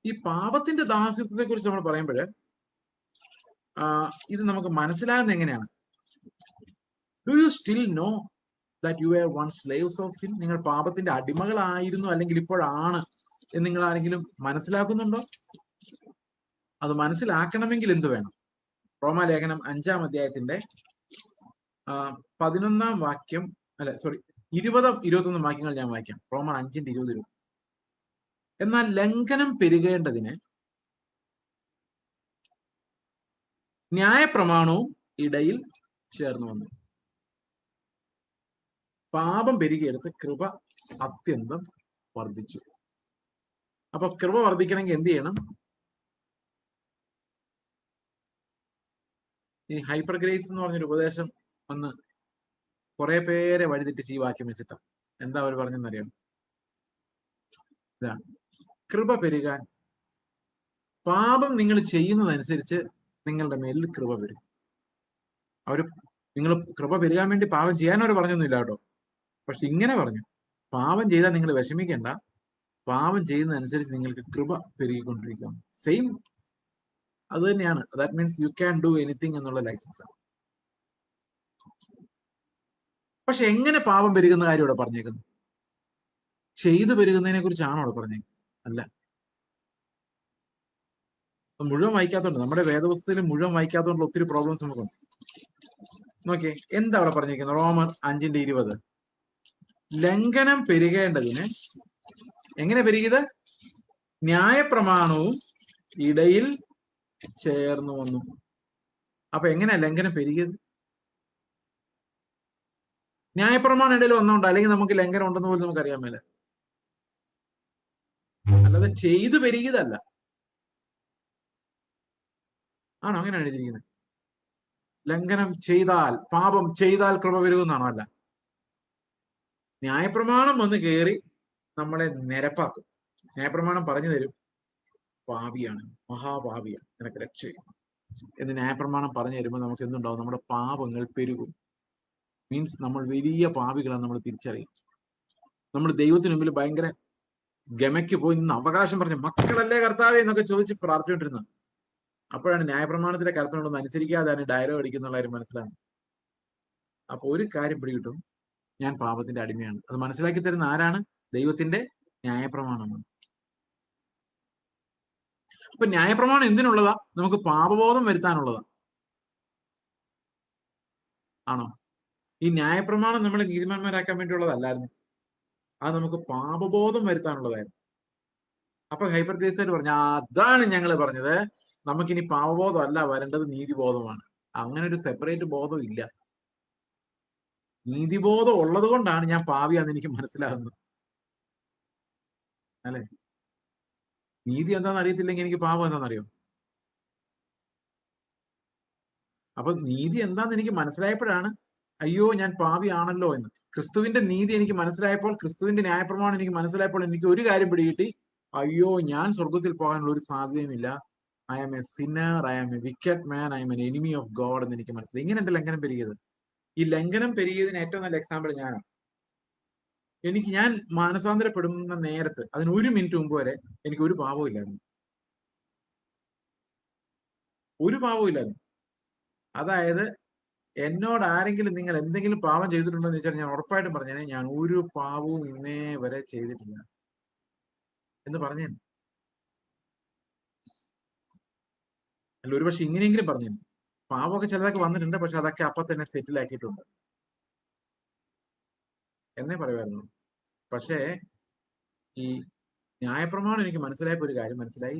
ഈ പാപത്തിന്റെ ദാസ്യത്വത്തെ കുറിച്ച് നമ്മൾ പറയുമ്പോൾ ഇത് നമുക്ക് മനസ്സിലാകുന്ന എങ്ങനെയാണ്? Do you still know that you are one slaves of sin? നിങ്ങൾ പാപത്തിന്റെ അടിമകളായിരുന്നു അല്ലെങ്കിൽ ഇപ്പോഴാണ് എന്ന് നിങ്ങൾ ആരെങ്കിലും മനസ്സിലാക്കുന്നുണ്ടോ? അത് മനസ്സിലാക്കണമെങ്കിൽ എന്ത് വേണം? റോമാലേഖനം 5-ാം അധ്യായത്തിന്റെ 11-ാം വാക്യം, 20-21 വാക്യങ്ങൾ ഞാൻ വായിക്കാം. റോമർ 5:20. എന്നാൽ ലംഘനം പെരുകേണ്ടതിന് ന്യായപ്രമാണവും ഇടയിൽ ചേർന്ന് വന്നു. പാപം പെരുകിയെടുത്ത് കൃപ അത്യന്തം വർദ്ധിച്ചു. അപ്പൊ കൃപ വർദ്ധിക്കണമെങ്കിൽ എന്ത് ചെയ്യണം? ഈ ഹൈപ്പർ ഗ്രേസ് എന്ന് പറഞ്ഞൊരു ഉപദേശം വന്ന് കുറെ പേരെ വഴിതെറ്റിച്ച് ഈ വാക്യം വെച്ചിട്ടാ. എന്താ അവർ പറഞ്ഞെന്നറിയാം? ഇതാണ് കൃപ പെരുകാൻ. പാപം നിങ്ങൾ ചെയ്യുന്നതനുസരിച്ച് നിങ്ങളുടെ മേലിൽ കൃപ പെരുകും. നിങ്ങൾ കൃപ പെരുകാൻ വേണ്ടി പാപം ചെയ്യാൻ അവർ പറഞ്ഞൊന്നുമില്ല കേട്ടോ. പക്ഷെ ഇങ്ങനെ പറഞ്ഞു, പാപം ചെയ്താൽ നിങ്ങൾ വിഷമിക്കേണ്ട, പാപം ചെയ്യുന്നതനുസരിച്ച് നിങ്ങൾക്ക് കൃപ പെരുകിക്കൊണ്ടിരിക്കാം. സെയിം അത് തന്നെയാണ്. That means you can do anything എന്നുള്ള ലൈസൻസ് ആണ്. പക്ഷെ എങ്ങനെ പാപം പെരുകുന്ന കാര്യം ഇവിടെ പറഞ്ഞേക്കുന്നത്? ചെയ്തു പെരുകുന്നതിനെ കുറിച്ചാണോ അവിടെ പറഞ്ഞേക്കുന്നത്? അല്ല. മുഴുവൻ വായിക്കാത്തോണ്ട്, നമ്മുടെ വേദപുസ്തകത്തിൽ മുഴുവൻ വായിക്കാത്തോണ്ട് ഒത്തിരി പ്രോബ്ലംസ് നമുക്കുണ്ട്. നോക്കിയേ എന്താ അവിടെ പറഞ്ഞിരിക്കുന്നത്? റോമർ 5:20. ലംഘനം പെരുകേണ്ടതിന് എങ്ങനെ പെരുകിയത്? ന്യായപ്രമാണവും ഇടയിൽ ചേർന്നു വന്നു. അപ്പൊ എങ്ങനെയാ ലംഘനം പെരുകിയത്? ന്യായപ്രമാണം ഇടയിൽ വന്നോണ്ട്, അല്ലെങ്കിൽ നമുക്ക് ലംഘനം ഉണ്ടെന്ന് പോലും നമുക്ക് അറിയാൻ മേല. അല്ലാതെ ചെയ്തു പെരുകിയതല്ല. ആണോ അങ്ങനെയാണ് എഴുതിയിരിക്കുന്നത്? ലംഘനം ചെയ്താൽ, പാപം ചെയ്താൽ കൃപ പെരുകുന്നാണോ? അല്ല. ന്യായപ്രമാണം വന്ന് കയറി നമ്മളെ നിരപ്പാക്കും. ന്യായപ്രമാണം പറഞ്ഞു തരും, പാപിയാണ്, മഹാപാപിയാണ്, നിനക്ക് രക്ഷയും എന്ന് ന്യായപ്രമാണം പറഞ്ഞു തരുമ്പോൾ നമുക്ക് എന്തുണ്ടാവും? നമ്മുടെ പാപങ്ങൾ പെരുകും. മീൻസ് നമ്മൾ വലിയ പാപികളാണ് നമ്മൾ തിരിച്ചറിയും. നമ്മൾ ദൈവത്തിന് മുമ്പിൽ ഭയങ്കര ഗമയ്ക്ക് പോയി നിന്ന് അവകാശം പറഞ്ഞ് മക്കളല്ലേ കർത്താവേ എന്നൊക്കെ ചോദിച്ച് പ്രാർത്ഥിച്ചുകൊണ്ടിരുന്നത്. അപ്പോഴാണ് ന്യായപ്രമാണത്തിലെ കൽപ്പനകളൊന്നും അനുസരിക്കാതെ ഡയലോഗ് അടിക്കുന്നുള്ള കാര്യം മനസ്സിലാകും. അപ്പൊ ഒരു കാര്യം പിടികിട്ടും, ഞാൻ പാപത്തിന്റെ അടിമയാണ്. അത് മനസ്സിലാക്കി തരുന്ന ആരാണ്? ദൈവത്തിന്റെ ന്യായപ്രമാണമാണ്. അപ്പൊ ന്യായപ്രമാണം എന്തിനുള്ളതാ? നമുക്ക് പാപബോധം വരുത്താനുള്ളതാ. ആണോ? ഈ ന്യായപ്രമാണം നമ്മളെ നീതിമാന്മാരാക്കാൻ വേണ്ടിയുള്ളതല്ലായിരുന്നു. അത് നമുക്ക് പാപബോധം വരുത്താനുള്ളതായിരുന്നു. അപ്പൊ ഹൈപ്പർ ഗ്രേസ് ആയിട്ട് പറഞ്ഞു, അതാണ് ഞങ്ങൾ പറഞ്ഞത്, നമുക്കിനി പാവബോധം അല്ല വരേണ്ടത്, നീതിബോധമാണ്. അങ്ങനെ ഒരു സെപ്പറേറ്റ് ബോധം ഇല്ല. നീതിബോധം ഉള്ളത് കൊണ്ടാണ് ഞാൻ പാവിയാന്ന് എനിക്ക് മനസ്സിലാകുന്നത്, അല്ലെ? നീതി എന്താണെന്ന് അറിയത്തില്ലെങ്കിൽ എനിക്ക് പാപം എന്താണെന്നറിയോ? അപ്പൊ നീതി എന്താന്ന് എനിക്ക് മനസ്സിലായപ്പോഴാണ് അയ്യോ ഞാൻ പാവിയാണല്ലോ എന്ന്. ക്രിസ്തുവിന്റെ നീതി എനിക്ക് മനസ്സിലായപ്പോൾ, ക്രിസ്തുവിന്റെ ന്യായപ്രമാണം എനിക്ക് മനസ്സിലായപ്പോൾ എനിക്ക് ഒരു കാര്യം പിടികിട്ടി, അയ്യോ ഞാൻ സ്വർഗത്തിൽ പോകാനുള്ള ഒരു സാധ്യതയുമില്ല. I am a sinner, I am a wicked man, I am an enemy of God എന്ന് എനിക്ക് മനസ്സിലായി. ഇങ്ങനെ എന്റെ ലംഘനം പെരുകിയത്. ഈ ലംഘനം പെരുകിയതിന് ഏറ്റവും നല്ല എക്സാമ്പിൾ ഞാനാണ്. ഞാൻ മാനസാന്തരപ്പെടുന്ന നേരത്ത്, അതിന് 1 മിനിറ്റ് മുമ്പ് വരെ എനിക്ക് ഒരു പാപവും ഇല്ലായിരുന്നു, ഒരു പാപവും ഇല്ലായിരുന്നു. അതായത് എന്നോട് ആരെങ്കിലും നിങ്ങൾ എന്തെങ്കിലും പാപം ചെയ്തിട്ടുണ്ടോ എന്ന് വെച്ചാൽ ഞാൻ ഉറപ്പായിട്ടും പറഞ്ഞേനെ ഞാൻ ഒരു പാപവും ഇന്നേ വരെ ചെയ്തിട്ടില്ല എന്ന് പറഞ്ഞേ. അല്ല, ഒരുപക്ഷെ ഇങ്ങനെയെങ്കിലും പറഞ്ഞു. പാപമൊക്കെ ചിലതൊക്കെ വന്നിട്ടുണ്ട്, പക്ഷെ അതൊക്കെ അപ്പൊ തന്നെ സെറ്റിൽ ആക്കിയിട്ടുണ്ട് എന്നേ പറയുമായിരുന്നു. പക്ഷേ ഈ ന്യായപ്രമാണം എനിക്ക് മനസ്സിലായപ്പോ ഒരു കാര്യം മനസ്സിലായി,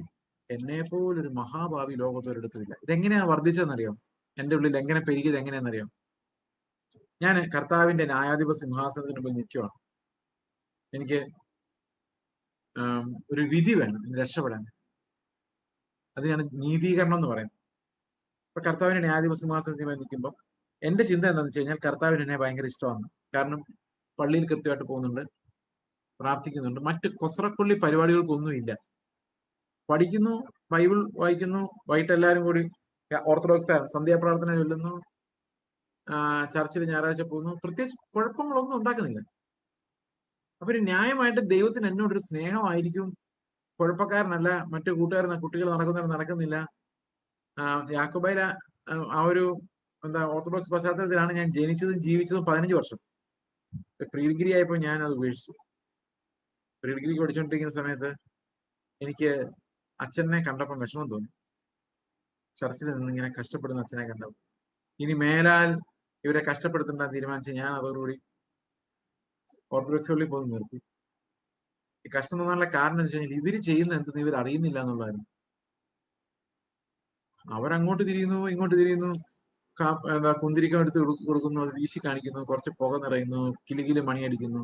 എന്നെപ്പോലൊരു മഹാഭാവി ലോകത്തൊരിടത്തുമില്ല. ഇതെങ്ങനെയാണ് വർദ്ധിച്ചതെന്നറിയോ? എന്റെ ഉള്ളിൽ എങ്ങനെ പെരുകിയത് എങ്ങനെയാണെന്നറിയോ? ഞാൻ കർത്താവിന്റെ ന്യായാധിപ സിംഹാസനത്തിന് മുമ്പിൽ നിൽക്കുവാണ്. എനിക്ക് ഒരു വിധി വേണം രക്ഷപ്പെടാൻ. അതിനാണ് നീതീകരണം എന്ന് പറയുന്നത്. അപ്പൊ കർത്താവിന്റെ ന്യായാധിപ സിംഹാസനത്തിന് നിൽക്കുമ്പോൾ എന്റെ ചിന്ത എന്താണെന്ന് വെച്ച് കഴിഞ്ഞാൽ, കർത്താവിന് എന്നെ ഭയങ്കര ഇഷ്ടമാണ്. കാരണം പള്ളിയിൽ കൃത്യമായിട്ട് പോകുന്നുണ്ട്, പ്രാർത്ഥിക്കുന്നുണ്ട്, മറ്റ് കൊസറക്കൊള്ളി പരിപാടികൾക്കൊന്നും ഇല്ല. പഠിക്കുന്നു, ബൈബിൾ വായിക്കുന്നു, വൈകിട്ട് എല്ലാവരും കൂടി ഓർത്തഡോക്സ് സന്ധ്യാപ്രാർത്ഥന ചൊല്ലുന്നു, ചർച്ചിൽ ഞായറാഴ്ച പോകുന്നു, പ്രത്യേകിച്ച് കുഴപ്പങ്ങളൊന്നും ഉണ്ടാക്കുന്നില്ല. അപ്പൊ ഒരു ന്യായമായിട്ട് ദൈവത്തിന് എന്നോടൊരു സ്നേഹമായിരിക്കും. കുഴപ്പക്കാരനല്ല, മറ്റു കുട്ടികൾ നടക്കുന്നില്ല. യാക്കോബയിലെ ആ ഒരു ഓർത്തഡോക്സ് പശ്ചാത്തലത്തിലാണ് ഞാൻ ജനിച്ചതും ജീവിച്ചതും 15 വർഷം. പ്രീ ഡിഗ്രി ആയപ്പോൾ ഞാൻ അത് ഉപേക്ഷിച്ചു. പ്രീ ഡിഗ്രിക്ക് പഠിച്ചുകൊണ്ടിരിക്കുന്ന സമയത്ത് എനിക്ക് അച്ഛനെ കണ്ടപ്പോൾ വിഷമം തോന്നി. ചർച്ചിൽ നിന്ന് ഇങ്ങനെ കഷ്ടപ്പെടുന്ന അച്ഛനെ കണ്ടപ്പോൾ ഇനി മേലാൽ ഇവരെ കഷ്ടപ്പെടുത്തേണ്ടെന്ന് തീരുമാനിച്ച് ഞാൻ അതോടുകൂടി ഓർത്തഡോക്സ് പള്ളിയിൽ പോയി നിർത്തി. ഈ കഷ്ടം തോന്നാനുള്ള കാരണം എന്ന് വെച്ച് കഴിഞ്ഞാൽ ഇവര് ചെയ്യുന്ന എന്തെന്ന് ഇവർ അറിയുന്നില്ല എന്നുള്ളതായിരുന്നു. അവരങ്ങോട്ട് തിരിയുന്നു, ഇങ്ങോട്ട് തിരിയുന്നു, കുന്തിരിക്കം എടുത്ത് കൊടുക്കുന്നു, അത് വീശി കാണിക്കുന്നു, കുറച്ച് പുക നിറയുന്നു, കിലുകില് മണിയടിക്കുന്നു.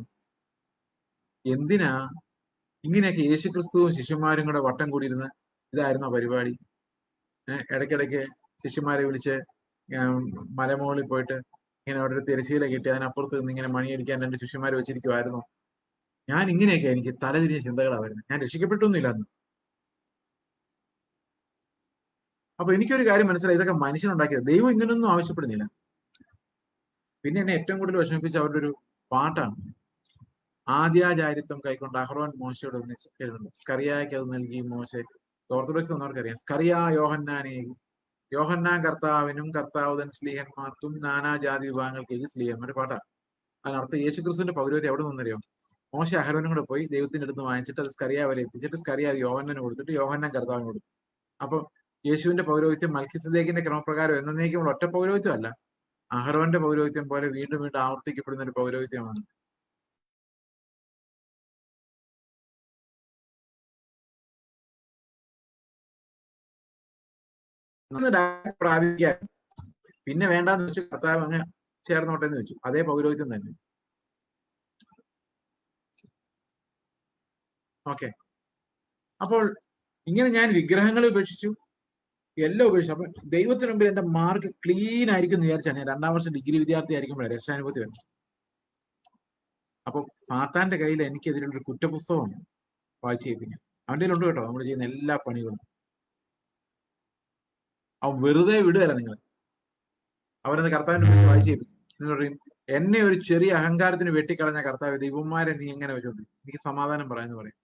എന്തിനാ ഇങ്ങനെയൊക്കെ? യേശുക്രിസ്തുവും ശിഷ്യന്മാരും കൂടെ വട്ടം കൂടിയിരുന്ന് ഇതായിരുന്നോ പരിപാടി? ഇടയ്ക്കിടയ്ക്ക് ശിഷ്യന്മാരെ വിളിച്ച് മലമുകളിൽ പോയിട്ട് ഇങ്ങനെ അവിടെ ഒരു തിരശ്ശീല കിട്ടി അതിനപ്പുറത്ത് നിന്ന് ഇങ്ങനെ മണിയടിക്കാൻ 2 ശിഷ്യന്മാരെ വെച്ചിരിക്കുമായിരുന്നു. ഞാൻ ഇങ്ങനെയൊക്കെ എനിക്ക് തലതിരിഞ്ഞ ചിന്തകളാണ് വരുന്നത്. ഞാൻ രക്ഷിക്കപ്പെട്ടൊന്നുമില്ല അന്ന്. അപ്പൊ എനിക്കൊരു കാര്യം മനസ്സിലായി, ഇതൊക്കെ മനുഷ്യനുണ്ടാക്കിയത്, ദൈവം ഇങ്ങനൊന്നും ആവശ്യപ്പെടുന്നില്ല. പിന്നെ എന്നെ ഏറ്റവും കൂടുതൽ വിഷമിപ്പിച്ച അവരുടെ ഒരു പാട്ടാണ്. ആദ്യാചാരിത്വം കൈക്കൊണ്ട് അഹ്റോൻ മോശയോട് ഒന്നിച്ച് എഴുതുന്നു. സ്കറിയായ്ക്ക് അത് നൽകി മോശ. ഓർത്തഡോക്സ് വന്നവർക്കറിയാം, സ്കറിയ യോഹന്നാനേകി, യോഹന്നാൻ കർത്താവിനും കർത്താവുതൻ സ്ലീഹന്മാർക്കും നാനാജാതി വിഭാഗങ്ങൾക്ക് സ്ലീഹന്മാർ പാട്ടാ. അതിനർത്ഥം യേശുക്രിസ്തുവിന്റെ പൗരോഹിത്യം എവിടെ നിന്നറിയോ? മോശ അഹരോനും കൂടെ പോയി ദൈവത്തിന്റെ അടുത്ത് വാങ്ങിച്ചിട്ട് അത് സ്കറിയ വരെ എത്തിച്ചിട്ട് സ്കറിയ യോഹന്നാന് കൊടുത്തിട്ട് യോഹന്നാൻ കർത്താവിന് കൊടുത്തു. അപ്പൊ യേശുവിന്റെ പൗരോഹിത്യം മൽക്കിസദേക്കിന്റെ ക്രമപ്രകാരം എന്നേക്കുമുള്ള ഒറ്റ പൗരോഹിത്യം അല്ല, അഹരോന്റെ പൗരോഹിത്യം പോലെ വീണ്ടും വീണ്ടും ആവർത്തിക്കപ്പെടുന്ന ഒരു പൗരോഹിത്യമാണ്. പ്രാപിക്കാൻ പിന്നെ വേണ്ടാന്ന് വെച്ചു, കർത്താവ് അങ്ങ് ചേർന്നോട്ടെ എന്ന് വെച്ചു. അതേ പൗരോഹിത്യം തന്നെ. ഓക്കെ, അപ്പോൾ ഇങ്ങനെ ഞാൻ വിഗ്രഹങ്ങളെ ഉപേക്ഷിച്ചു, എല്ലാം ഉപേക്ഷിച്ചു. അപ്പൊ ദൈവത്തിന് മുമ്പിൽ എന്റെ മാർക്ക് ക്ലീൻ ആയിരിക്കും എന്ന് വിചാരിച്ചാണ് ഞാൻ 2ാം വർഷം ഡിഗ്രി വിദ്യാർത്ഥി ആയിരിക്കുമ്പോഴേ രക്ഷാനുഭൂതി വരും. അപ്പൊ സാത്താന്റെ കയ്യിൽ എനിക്കെതിരുള്ളൊരു കുറ്റപുസ്തകമാണ് വായിച്ചു കേൾപ്പിക്കാൻ. അവൻ്റെ ഉണ്ട് കേട്ടോ, നമ്മൾ ചെയ്യുന്ന എല്ലാ പണികളും. അവൻ വെറുതെ വിടുകയല്ല നിങ്ങൾ. അവരെന്ന് കർത്താവിനെ കുറിച്ച് വായിച്ചു കേൾപ്പിക്കും. നിങ്ങൾ പറയും, എന്നെ ഒരു ചെറിയ അഹങ്കാരത്തിന് വെട്ടിക്കളഞ്ഞ കർത്താവ് ദൈവന്മാരെ നീ എങ്ങനെ വെച്ചോണ്ട് എനിക്ക് സമാധാനം പറയാന്ന് പറയും.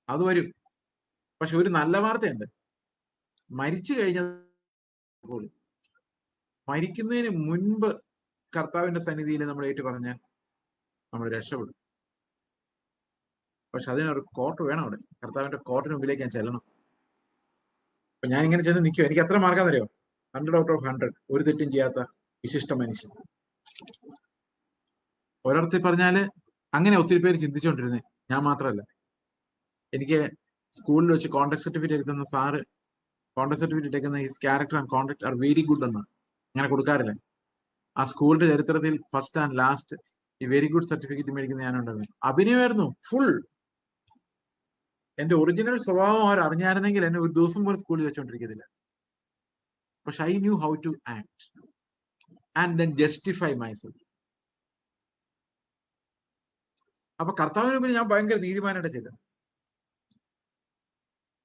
അത് വരും. പക്ഷെ ഒരു നല്ല വാർത്തയുണ്ട്, മരിച്ചു കഴിഞ്ഞപ്പോൾ മരിക്കുന്നതിന് മുൻപ് കർത്താവിന്റെ സന്നിധിയിൽ നമ്മൾ ഏറ്റു പറഞ്ഞാൽ നമ്മൾ രക്ഷപ്പെടും. പക്ഷെ അതിനൊരു കോർട്ട് വേണം. അവിടെ കർത്താവിന്റെ കോർട്ടിന് മുമ്പിലേക്ക് ഞാൻ ചെല്ലണം. അപ്പൊ ഞാൻ ഇങ്ങനെ ചെന്ന് നിൽക്കും. എനിക്ക് എത്ര മാർക്കാന്നറിയോ? 100 out of 100. ഒരു തെറ്റും ചെയ്യാത്ത വിശിഷ്ട മനുഷ്യൻ. ഒരർത്ഥത്തിൽ പറഞ്ഞാല് അങ്ങനെ ഒത്തിരി പേര് ചിന്തിച്ചുകൊണ്ടിരുന്നേ, ഞാൻ മാത്രമല്ല. എനിക്ക് സ്കൂളിൽ വെച്ച് കോൺടാക്ട് സർട്ടിഫിക്കറ്റ് എടുക്കുന്ന സാറ് കോൺടാക്ട് സർട്ടിഫിക്കറ്റ് എടുക്കുന്ന his character and contact are very good എന്ന് അങ്ങനെ കൊടുക്കാറില്ല. ആ സ്കൂളിന്റെ ചരിത്രത്തിൽ ഫസ്റ്റ് ആൻഡ് ലാസ്റ്റ് ഈ വെരി ഗുഡ് സർട്ടിഫിക്കറ്റ് മേടിക്കുന്ന ഞാനുണ്ടായിരുന്നു. അഭിനയമായിരുന്നു ഫുൾ. എന്റെ ഒറിജിനൽ സ്വഭാവം അവർ അറിഞ്ഞായിരുന്നെങ്കിൽ എന്നെ ഒരു ദിവസം പോലും സ്കൂളിൽ വെച്ചോണ്ടിരിക്കത്തില്ല. പക്ഷെ I knew how to act and then justify myself. അപ്പൊ കർത്താവിന് മുമ്പിൽ ഞാൻ ഭയങ്കര നീതിമാനായിട്ട് ചെയ്തത്.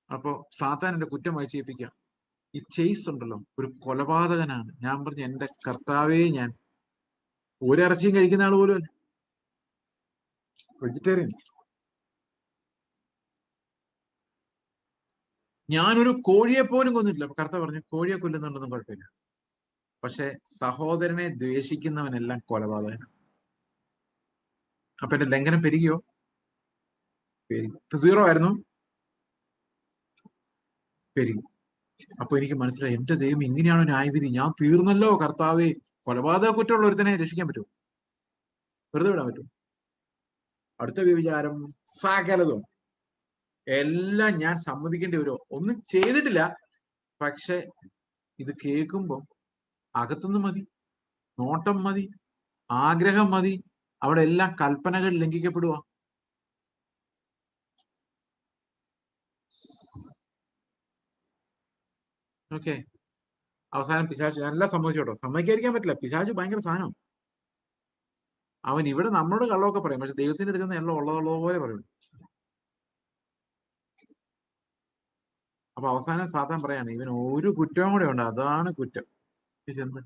അപ്പോ സാത്താൻ എന്റെ കുറ്റം വായിച്ചേൽപ്പിക്കാം. ഈ ചേസ് ഉണ്ടല്ലോ, ഒരു കൊലപാതകനാണ്. ഞാൻ പറഞ്ഞു, എന്റെ കർത്താവേ, ഞാൻ ഒരിറച്ചിയും കഴിക്കുന്ന ആൾ പോലും അല്ല, വെജിറ്റേറിയൻ. ഞാനൊരു കോഴിയെ പോലും കൊന്നിട്ടില്ല. അപ്പൊ കർത്താവ് പറഞ്ഞു, കോഴിയെ കൊല്ലുന്നുണ്ടെന്നും കുഴപ്പമില്ല, പക്ഷെ സഹോദരനെ ദ്വേഷിക്കുന്നവനെല്ലാം കൊലപാതകനാണ്. അപ്പൊ എന്റെ ലംഘനം പെരുകിയോ? പെരുകി. 0 ആയിരുന്നു, പെരുകി. അപ്പൊ എനിക്ക് മനസ്സിലായി, എന്റെ ദൈവം ഇങ്ങനെയാണോ ന്യായവിധി? ഞാൻ തീർന്നല്ലോ കർത്താവേ. കൊലപാതക കുറ്റമുള്ള ഒരുത്തനെ രക്ഷിക്കാൻ പറ്റുമോ? വെറുതെ വിടാൻ പറ്റുമോ? അടുത്ത വ്യഭിചാരം, സകലതും എല്ലാം ഞാൻ സമ്മതിക്കേണ്ടി വരുമോ? ഒന്നും ചെയ്തിട്ടില്ല, പക്ഷെ ഇത് കേൾക്കുമ്പോൾ അകത്തുനിന്ന് മതി, നോട്ടം മതി, ആഗ്രഹം മതി, അവിടെ എല്ലാം കൽപ്പനകൾ ലംഘിക്കപ്പെടുക. ഓക്കെ, അവസാനം പിശാച്, ഞാനെല്ലാം സമ്മതിച്ചു കേട്ടോ, സമ്മതിക്കാതിരിക്കാൻ പറ്റില്ല. പിശാച് ഭയങ്കര സാധനം. അവൻ ഇവിടെ നമ്മളോട് കള്ളമൊക്കെ പറയും, പക്ഷെ ദൈവത്തിന്റെ അടുത്ത് നിന്ന് എല്ലാം ഉള്ളതുള്ളത് പോലെ പറയും. അപ്പൊ അവസാനം സാത്താൻ പറയാണ്, ഇവൻ ഒരു കുറ്റവും കൂടെ ഉണ്ട്, അതാണ് കുറ്റം. എന്ത്?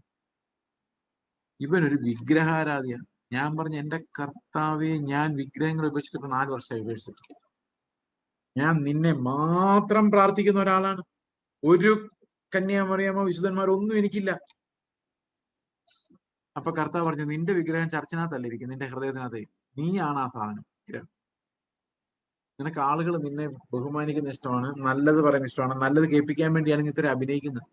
ഇവനൊരു വിഗ്രഹാരാധിയാണ്. ഞാൻ പറഞ്ഞു, എന്റെ കർത്താവെ, ഞാൻ വിഗ്രഹങ്ങൾ ഉപേക്ഷിച്ചിട്ട് ഇപ്പൊ 4 വർഷമായി ഉപേക്ഷിച്ചിട്ട്. ഞാൻ നിന്നെ മാത്രം പ്രാർത്ഥിക്കുന്ന ഒരാളാണ്. ഒരു കന്യാമറിയാമോ വിശുദ്ധന്മാരോ ഒന്നും എനിക്കില്ല. അപ്പൊ കർത്താവ് പറഞ്ഞു, നിന്റെ വിഗ്രഹം ചർച്ചിനകത്തല്ല ഇരിക്കും, നിന്റെ ഹൃദയത്തിനകത്ത്. നീയാണ് ആ സാധനം, വിഗ്രഹം. നിനക്ക് ആളുകൾ നിന്നെ ബഹുമാനിക്കുന്ന ഇഷ്ടമാണ്, നല്ലത് പറയുന്ന ഇഷ്ടമാണ്, നല്ലത് കേൾപ്പിക്കാൻ വേണ്ടിയാണ് നീ ഇത്ര അഭിനയിക്കുന്നത്.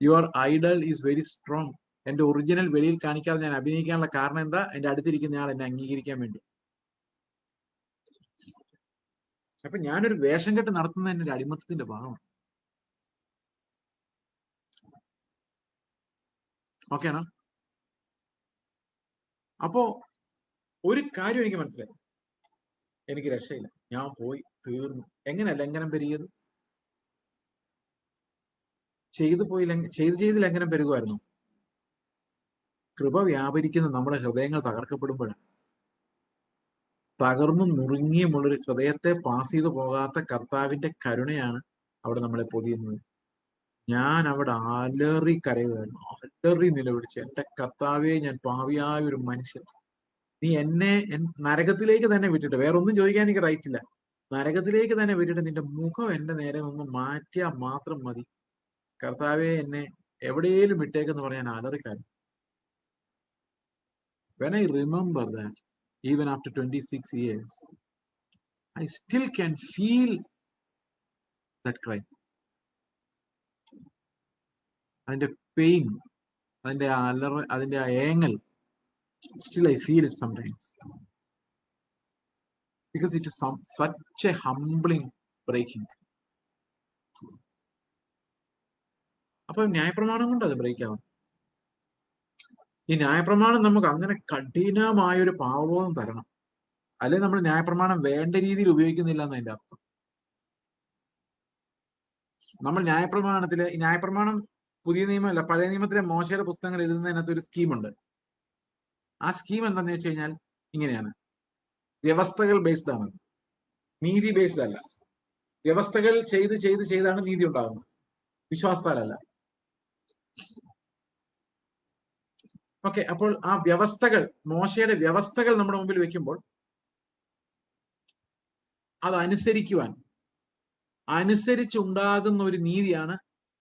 Your idol is very strong. എന്റെ ഒറിജിനൽ വെളിയിൽ കാണിക്കാതെ ഞാൻ അഭിനയിക്കാനുള്ള കാരണം എന്താ? എന്റെ അടുത്തിരിക്കുന്ന ആൾ എന്നെ അംഗീകരിക്കാൻ വേണ്ടി. അപ്പൊ ഞാനൊരു വേഷം കെട്ട് നടത്തുന്നത് എന്റെ അടിമത്തത്തിന്റെ ഭാഗമാണ്. ഓക്കെയാണോ? അപ്പോ ഒരു കാര്യം എനിക്ക് മനസ്സിലായി, എനിക്ക് രക്ഷയില്ല, ഞാൻ പോയി തീർന്നു. എങ്ങനെ ലംഘനം പെരുകിയത്? ചെയ്ത് ലംഘനം പെരുകുമായിരുന്നു. കൃപ വ്യാപരിക്കുന്ന നമ്മുടെ ഹൃദയങ്ങൾ തകർക്കപ്പെടുമ്പോഴാണ്. തകർന്നു നുറുങ്ങിയുമുള്ളൊരു ഹൃദയത്തെ പാസ് ചെയ്തു പോകാത്ത കർത്താവിന്റെ കരുണയാണ് അവിടെ നമ്മളെ പൊതിയുന്നത്. ഞാൻ അവിടെ അലറി കരയുകയായിരുന്നു, അലറി നിലവിളിച്ചു, എന്റെ കർത്താവെ, ഞാൻ പാവിയായ ഒരു മനുഷ്യൻ, നീ എന്നെ നരകത്തിലേക്ക് തന്നെ വിട്ടിട്ട്, വേറെ ഒന്നും ചോദിക്കാൻ എനിക്ക് റൈറ്റ് ഇല്ല, നരകത്തിലേക്ക് തന്നെ വിട്ടിട്ട് നിന്റെ മുഖം എന്റെ നേരെ ഒന്ന് മാറ്റിയാൽ മാത്രം മതി. കർത്താവെ, എന്നെ എവിടെയെങ്കിലും വിട്ടേക്കെന്ന് പറഞ്ഞാൽ അലറിക്കാരും. When I remember that, even after 26 years, I still can feel that cry. അതിന്റെ പെയിൻ, അതിന്റെ അതിന്റെ ഏങ്ങൽ, still I feel it sometimes. Because it is such a humbling breaking. അപ്പൊ ന്യായപ്രമാണം കൊണ്ട് അത് ബ്രേക്ക് ആവും. ഈ ന്യായപ്രമാണം നമുക്ക് അങ്ങനെ കഠിനമായൊരു പാവബോധം തരണം. അല്ലെങ്കിൽ നമ്മൾ ന്യായപ്രമാണം വേണ്ട രീതിയിൽ ഉപയോഗിക്കുന്നില്ല എന്നതിന്റെ അർത്ഥം. നമ്മൾ ന്യായപ്രമാണം പുതിയ നിയമമല്ല, പഴയ നിയമത്തിലെ മോശയുടെ പുസ്തകങ്ങൾ എഴുതുന്നതിനകത്ത് ഒരു സ്കീമുണ്ട്. ആ സ്കീം എന്താണെന്ന് വെച്ച് കഴിഞ്ഞാൽ ഇങ്ങനെയാണ്: വ്യവസ്ഥകൾ ബേസ്ഡ് ആണ്, നീതി ബേസ്ഡ് അല്ല. വ്യവസ്ഥകൾ ചെയ്താണ് നീതി ഉണ്ടാകുന്നത്, വിശ്വാസത്താലല്ല. ഓക്കെ, അപ്പോൾ ആ വ്യവസ്ഥകൾ, മോശയുടെ വ്യവസ്ഥകൾ നമ്മുടെ മുമ്പിൽ വെക്കുമ്പോൾ അനുസരിച്ചുണ്ടാകുന്ന ഒരു നീതിയാണ്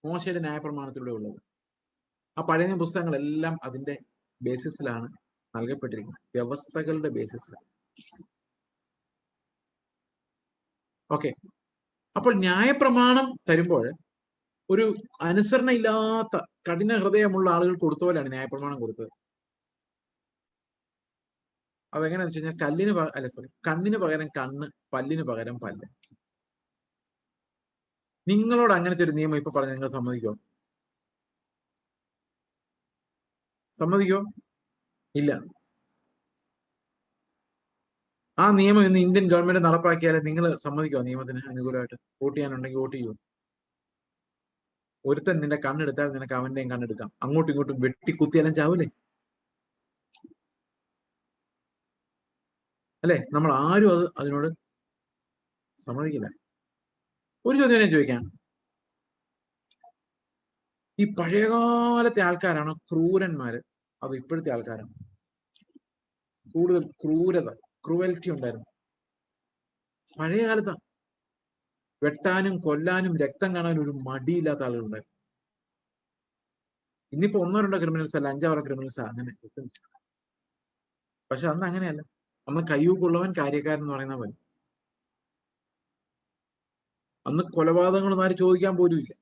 മോശയുടെ ന്യായപ്രമാണത്തിലൂടെ ഉള്ളത്. ആ പഴയ പുസ്തകങ്ങളെല്ലാം അതിന്റെ ബേസിസിലാണ് നൽകപ്പെട്ടിരിക്കുന്നത്, വ്യവസ്ഥകളുടെ ബേസിസിലാണ്. ഓക്കെ, അപ്പോൾ ന്യായപ്രമാണം തരുമ്പോൾ ഒരു അനുസരണ ഇല്ലാത്ത കഠിന ഹൃദയമുള്ള ആളുകൾ കൊടുത്ത പോലെയാണ് ന്യായപ്രമാണം കൊടുത്തത്. അതെങ്ങനെയാന്ന് വെച്ച് കഴിഞ്ഞാൽ കണ്ണിന് പകരം കണ്ണ്, പല്ലിന് പകരം പല്ല്. നിങ്ങളോട് അങ്ങനത്തെ ഒരു നിയമം ഇപ്പൊ പറഞ്ഞ നിങ്ങൾ സമ്മതിക്കോ? സമ്മതിക്കോ? ഇല്ല. ആ നിയമം ഇന്ന് ഇന്ത്യൻ ഗവൺമെന്റ് നടപ്പാക്കിയാലേ നിങ്ങൾ സമ്മതിക്കോ? നിയമത്തിന് അനുകൂലമായിട്ട് വോട്ട് ചെയ്യാനുണ്ടെങ്കിൽ വോട്ട് ചെയ്യൂ. ഒരുത്തൻ നിന്റെ കണ്ണെടുത്താൽ നിനക്ക് അവന്റെയും കണ്ണെടുക്കാം. അങ്ങോട്ടും ഇങ്ങോട്ടും വെട്ടിക്കുത്തിയാലും ചാവൂലേ? അല്ലെ? നമ്മൾ ആരും അതിനോട് സമ്മതിക്കില്ല. ഒരു ചോദ്യം ഞാൻ ചോദിക്കാം, ഈ പഴയകാലത്തെ ആൾക്കാരാണോ ക്രൂരന്മാര്, അത് ഇപ്പോഴത്തെ ആൾക്കാരാണ്? കൂടുതൽ ക്രൂവൽറ്റി ഉണ്ടായിരുന്നു പഴയ കാലത്താ. വെട്ടാനും കൊല്ലാനും രക്തം കാണാനും ഒരു മടിയില്ലാത്ത ആളുകളുണ്ടായിരുന്നു. ഇന്നിപ്പോ 1-2 ക്രിമിനൽസ് അല്ല, 5-6 ക്രിമിനൽസ് അങ്ങനെ. പക്ഷെ അന്ന് അങ്ങനെയല്ല. അന്ന് കയ്യൂക്കുള്ളവൻ കാര്യക്കാരൻ എന്ന് പറയുന്ന പോലെ. അന്ന് കൊലപാതകങ്ങളൊന്നും ആരും ചോദിക്കാൻ പോലും ഇല്ല.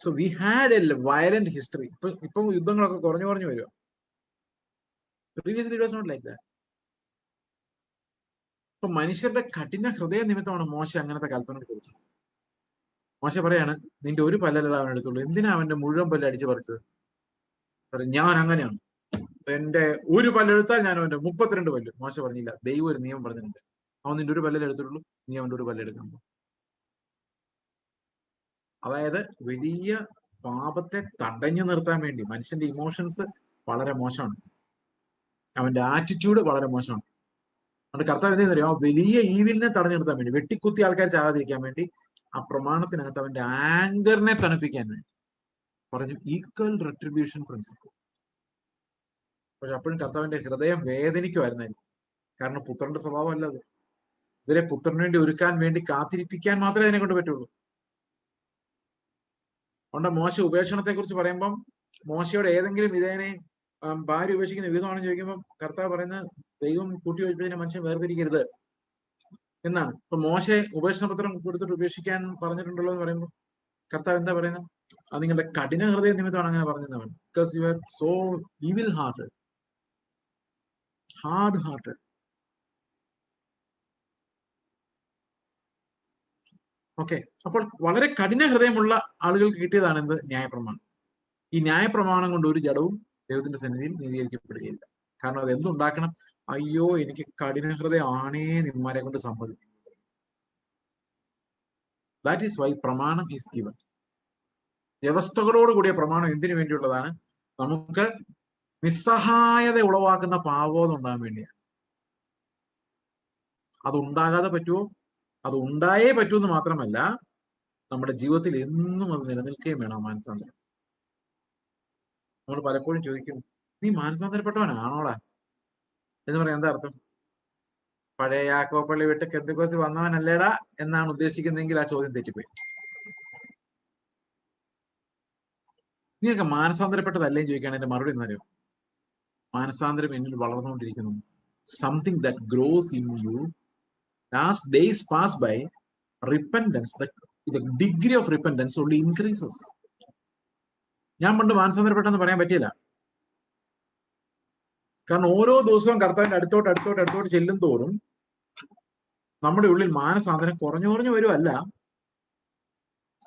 So we had a violent history. ഇപ്പൊ യുദ്ധങ്ങളൊക്കെ കുറഞ്ഞു വരിക. Previously it was not like that. ഇപ്പൊ മനുഷ്യരുടെ കഠിന ഹൃദയ നിമിത്തമാണ് മോശ അങ്ങനത്തെ കൽപ്പന കൊടുത്തത്. മോശ പറയാണ്, നിന്റെ ഒരു പല്ലല്ലടാ അവൻ എടുത്തുള്ളൂ, എന്തിനാ അവന്റെ മുഴുവൻ പല്ല് അടിച്ചു പറിച്ചത്? ഞാൻ അങ്ങനെയാണ്, എന്റെ ഒരു പല്ലെടുത്താൽ ഞാൻ അവന്റെ 32 പല്ല്. മോശ പറഞ്ഞില്ല, ദൈവം ഒരു നിയമം പറഞ്ഞിട്ടുണ്ട്, അവൻ നിന്റെ ഒരു പല്ലല്ലേ എടുത്തിട്ടുള്ളൂ, നീ അവന്റെ ഒരു പല്ലെടുക്കാൻ പോകും. അതായത് വലിയ പാപത്തെ തടഞ്ഞു നിർത്താൻ വേണ്ടി മനുഷ്യന്റെ ഇമോഷൻസ് വളരെ മോശമാണ്, അവന്റെ ആറ്റിറ്റ്യൂഡ് വളരെ മോശമാണ്. അതുകൊണ്ട് കർത്താവ് എന്തെന്ന് അറിയോ, ആ വലിയ ഈവിലിനെ തടഞ്ഞു നിർത്താൻ വേണ്ടി, വെട്ടിക്കുത്തി ആൾക്കാർ ചാകാതിരിക്കാൻ വേണ്ടി, ആ പ്രമാണത്തിനകത്ത് അവന്റെ ആങ്കറിനെ തണുപ്പിക്കാൻ വേണ്ടി പറഞ്ഞു ഈക്വൽ റെട്രിബ്യൂഷൻ പ്രിൻസിപ്പിൾ. പക്ഷെ അപ്പോഴും കർത്താവിന്റെ ഹൃദയം വേദനിക്കുമായിരുന്നായിരുന്നു. കാരണം പുത്രന്റെ സ്വഭാവം അല്ല അത്. ഇവരെ പുത്രന് വേണ്ടി ഒരുക്കാൻ വേണ്ടി കാത്തിരിപ്പിക്കാൻ മാത്രമേ അതിനെ കൊണ്ട് പറ്റുള്ളൂ. അതുകൊണ്ട് മോശ ഉപേക്ഷണത്തെ കുറിച്ച് പറയുമ്പം മോശയോട് ഏതെങ്കിലും വിധേയനെ ഭാര്യ ഉപേക്ഷിക്കുന്ന വിധമാണെന്ന് ചോദിക്കുമ്പോൾ കർത്താവ് പറയുന്നത്, ദൈവം കൂട്ടി യോജിപ്പിച്ചതിനെ മനുഷ്യൻ വേർപിരിക്കരുത് എന്നാണ്. ഇപ്പൊ മോശെ ഉപേക്ഷണ പത്രം കൊടുത്തിട്ട് ഉപേക്ഷിക്കാൻ പറഞ്ഞിട്ടുണ്ടല്ലോ എന്ന് പറയുമ്പോൾ കർത്താവ് എന്താ പറയുന്നത്? അത് നിങ്ങളുടെ കഠിന ഹൃദയ നിമിത്തമാണ് അങ്ങനെ പറഞ്ഞത്. Because you are so evil hearted, hard hearted. Okay, അപ്പോൾ വളരെ കഠിന ഹൃദയമുള്ള ആളുകൾക്ക് കിട്ടിയതാണ് എന്ത്? ന്യായപ്രമാണം. ഈ ന്യായപ്രമാണം കൊണ്ട് ഒരു ജഡവും ദൈവത്തിന്റെ സന്നിധിയിൽ നീതീകരിക്കപ്പെടുകയില്ല. കാരണം അത് എന്തുണ്ടാക്കണം? അയ്യോ, എനിക്ക് കഠിന ഹൃദയം ആണേ നിന്മാരെ കൊണ്ട് സമ്മതിക്കും. ദാറ്റ് ഈസ് വൈ പ്രമാണം ഈസ് ഗിവൻ. വ്യവസ്ഥകളോട് കൂടിയ പ്രമാണം എന്തിനു വേണ്ടിയുള്ളതാണ്? നമുക്ക് നിസ്സഹായത ഉളവാക്കുന്ന പാവബോധം ഉണ്ടാകാൻ വേണ്ടിയാണ്. അത് ഉണ്ടാകാതെ പറ്റുമോ? അത് ഉണ്ടായേ പറ്റൂന്ന് മാത്രമല്ല, നമ്മുടെ ജീവിതത്തിൽ എന്നും അത് നിലനിൽക്കുകയും വേണം. മാനസാന്തരം. നമ്മൾ പലപ്പോഴും ചോദിക്കും, നീ മാനസാന്തരപ്പെട്ടവനാണോടാ എന്ന് പറയാൻ എന്താ അർത്ഥം? പഴയ യാക്കോപ്പള്ളി വിട്ട് കെന്തക്കോസ്തി വന്നവനല്ലേടാ എന്നാണ് ഉദ്ദേശിക്കുന്നതെങ്കിൽ ആ ചോദ്യം തെറ്റിപ്പോയി. നീയൊക്കെ മാനസാന്തരപ്പെട്ടതല്ലേ ചോദിക്കുകയാണ്. എന്റെ മറുപടി എന്നറിയോ? മാനസാന്തരം എന്നിൽ വളർന്നുകൊണ്ടിരിക്കുന്നു. Something that grows in you as days pass by, repentance, the degree of repentance only increases. ഞാൻ പണ്ട് മാനസാന്തരപ്പെട്ടെന്ന് പറയാൻ പറ്റില്ല. കാരണം ഓരോ ദിവസവും കർത്താവിന്റെ അടുത്തോട്ട് ചെല്ലും തോറും നമ്മുടെ ഉള്ളിൽ മാനസാന്തരം കുറഞ്ഞു വരുമല്ല,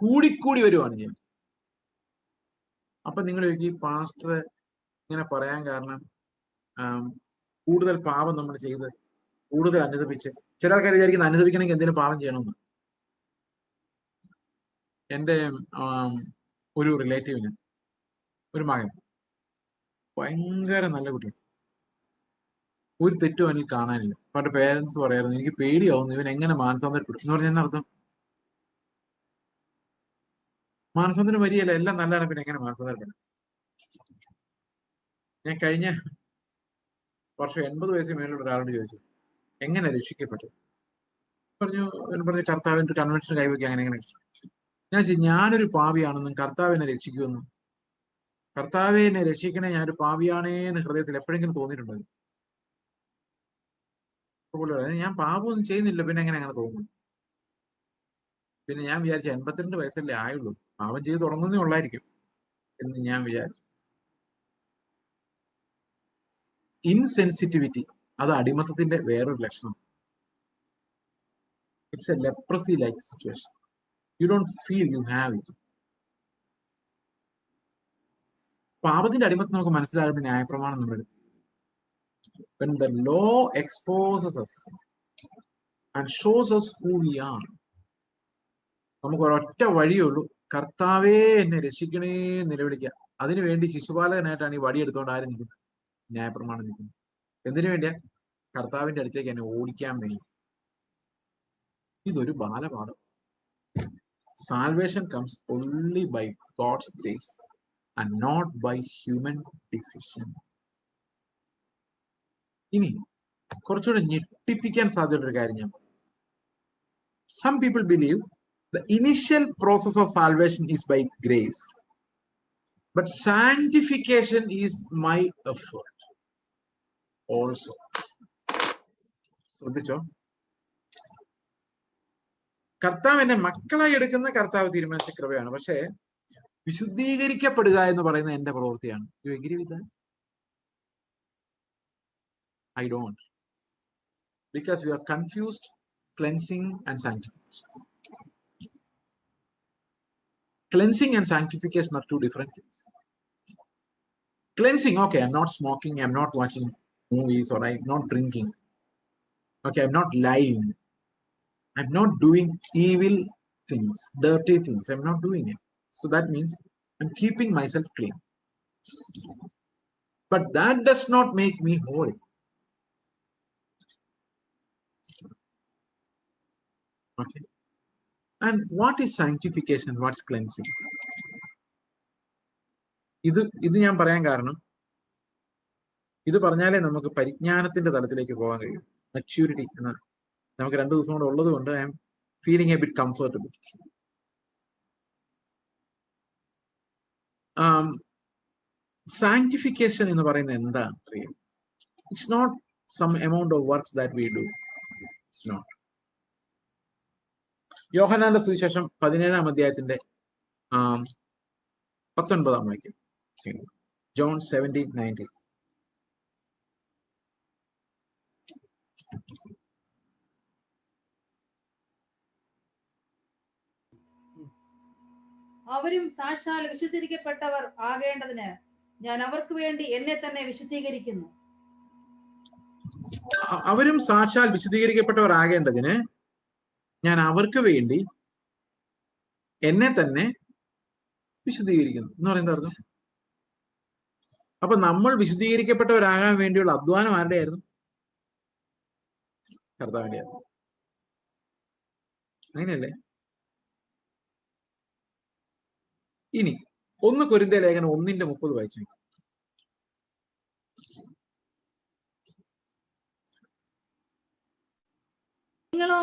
കൂടിക്കൂടി വരുവാണ് ഞാൻ. അപ്പൊ നിങ്ങൾ ഈ പാസ്റ്റർ ഇങ്ങനെ പറയാൻ കാരണം കൂടുതൽ പാപം നമ്മൾ ചെയ്ത് കൂടുതൽ അനുദപിച്ച്, ചില ആൾക്കാർ വിചാരിക്കുന്ന അനുദപിക്കണമെങ്കിൽ എന്തിനു പാപം ചെയ്യണമെന്ന്. എൻ്റെ ഒരു റിലേറ്റീവിന് ഒരു മകൻ ഭയങ്കര നല്ല കുട്ടിയാണ്, ഒരു തെറ്റും അവനിൽ കാണാനില്ല. അവരുടെ പേരൻസ് പറയായിരുന്നു, എനിക്ക് പേടിയാവുന്നു ഇവൻ എങ്ങനെ മാനസാന്തരപ്പെടും എന്ന് പറഞ്ഞാൽ അർത്ഥം മാനസാന്തരം വരികയല്ല, എല്ലാം നല്ലതാണ്, പിന്നെ എങ്ങനെ മാനസാന്തരപ്പെടും? ഞാൻ കഴിഞ്ഞ വർഷം 80 വയസ്സിന് മേലുള്ള ഒരാളോട് ചോദിച്ചു, എങ്ങനെ രക്ഷിക്കപ്പെട്ടു? പറഞ്ഞു കർത്താവിന്റെ കൺവെൻഷൻ കൈവയ്ക്കുക, അങ്ങനെ. ഞാനൊരു പാപിയാണെന്നും കർത്താവിനെ രക്ഷിക്കുമെന്നും, കർത്താവിനെ രക്ഷിക്കണേ ഞാനൊരു പാപിയാണേന്ന് ഹൃദയത്തിൽ എപ്പോഴെങ്കിലും തോന്നിയിട്ടുണ്ടോ? ഞാൻ പാപമൊന്നും ചെയ്യുന്നില്ല, പിന്നെ എങ്ങനെ അങ്ങനെ തോന്നുന്നു? പിന്നെ ഞാൻ വിചാരിച്ചു 82 വയസ്സല്ലേ ആയുള്ളൂ, പാപം ചെയ്ത് തുടങ്ങുന്നേ ഉള്ളായിരിക്കും എന്ന് ഞാൻ വിചാരിച്ചു. ഇൻസെൻസിറ്റിവിറ്റി അത് അടിമത്തത്തിന്റെ വേറൊരു ലക്ഷണം. It's a leprosy-like situation. You don't feel you have it. പാപത്തിന്റെ അടിമത്ത് നമുക്ക് മനസ്സിലാകുന്ന ന്യായപ്രമാണം നമ്മൾ when the law exposes us and shows us who we are, നമുക്ക് ഒരൊറ്റ വഴിയുള്ളൂ, കർത്താവേ എന്നെ രക്ഷിക്കണേ നിലവിളിക്കുക. അതിനുവേണ്ടി ശിശുപാലകനായിട്ടാണ് ഈ വടി എടുത്തുകൊണ്ട് ആരും നിൽക്കുന്നത്? ന്യായപ്രമാണം നിൽക്കുന്നത്. എന്തിനു വേണ്ടിയാ? കർത്താവിന്റെ അടുത്തേക്ക് എന്നെ ഓടിക്കാൻ വേണ്ടി. ഇതൊരു ബാലപാഠം. Salvation comes only by God's grace and not by human decision. ഇനി കുറച്ചുകൂടെ ഞെട്ടിപ്പിക്കാൻ സാധ്യതയുള്ള ഒരു കാര്യം ഞാൻ, some people believe the initial process of salvation is by grace, but sanctification is my effort also. ശ്രദ്ധിച്ചോ? കർത്താവ് എന്നെ മക്കളായി എടുക്കുന്ന കർത്താവ് തീരുമാനിച്ച കൃപയാണ്, പക്ഷേ വിശുദ്ധീകരിക്കപ്പെടുക എന്ന് പറയുന്നത് എന്റെ പ്രവൃത്തിയാണ്. You agree with that? I don't, because we are confused cleansing and sanctification. Cleansing and sanctification are two different things. Cleansing, okay, I'm not smoking, I'm not watching movies, or I'm not drinking. Okay, I'm not lying. I'm not doing evil things, dirty things. I'm not doing it. So that means I'm keeping myself clean. But that does not make me holy. Okay. And what is sanctification? What's cleansing? ഇത് ഞാൻ പറയാൻ കാരണം, ഇത് പറഞ്ഞാലേ നമുക്ക് പരിജ്ഞാനത്തിന്റെ തലത്തിലേക്ക് പോകാൻ കഴിയും. മെച്യൂരിറ്റി എന്ന നമുക്ക് 2 ദിവസം കൂടെ ഉള്ളത് കൊണ്ട് I'm feeling a bit comfortable. Sanctification എന്ന് പറയുന്നത് എന്താ അറിയാം? It's not some amount of works that we do. It's not. യോഹന്നാന്റെ സുവിശേഷം 17-ാം അധ്യായത്തിന്റെ 19-ാം വാക്യം. ജോൺ 17:19. അവരും സാക്ഷാൽ വിശുദ്ധീകരിക്കപ്പെട്ടവർ ആകേണ്ടതിന് ഞാൻ അവർക്ക് വേണ്ടി എന്നെ തന്നെ വിശുദ്ധീകരിക്കുന്നു. അവരും സാക്ഷാൽ വിശുദ്ധീകരിക്കപ്പെട്ടവർ ആകേണ്ടതിന് ഞാൻ അവർക്ക് വേണ്ടി എന്നെ തന്നെ വിശുദ്ധീകരിക്കുന്നു എന്ന് പറയുന്നത് അർത്ഥം. അപ്പൊ നമ്മൾ വിശുദ്ധീകരിക്കപ്പെട്ടവരാകാൻ വേണ്ടിയുള്ള അധ്വാനം ആരുടെ ആയിരുന്നു? കർത്താവിന്റെ ആയിരുന്നു. അങ്ങനെയല്ലേ? ഇനി 1 കൊരിന്ത്യർ ലേഖനം 1:30 വായിച്ചു. നിങ്ങളോ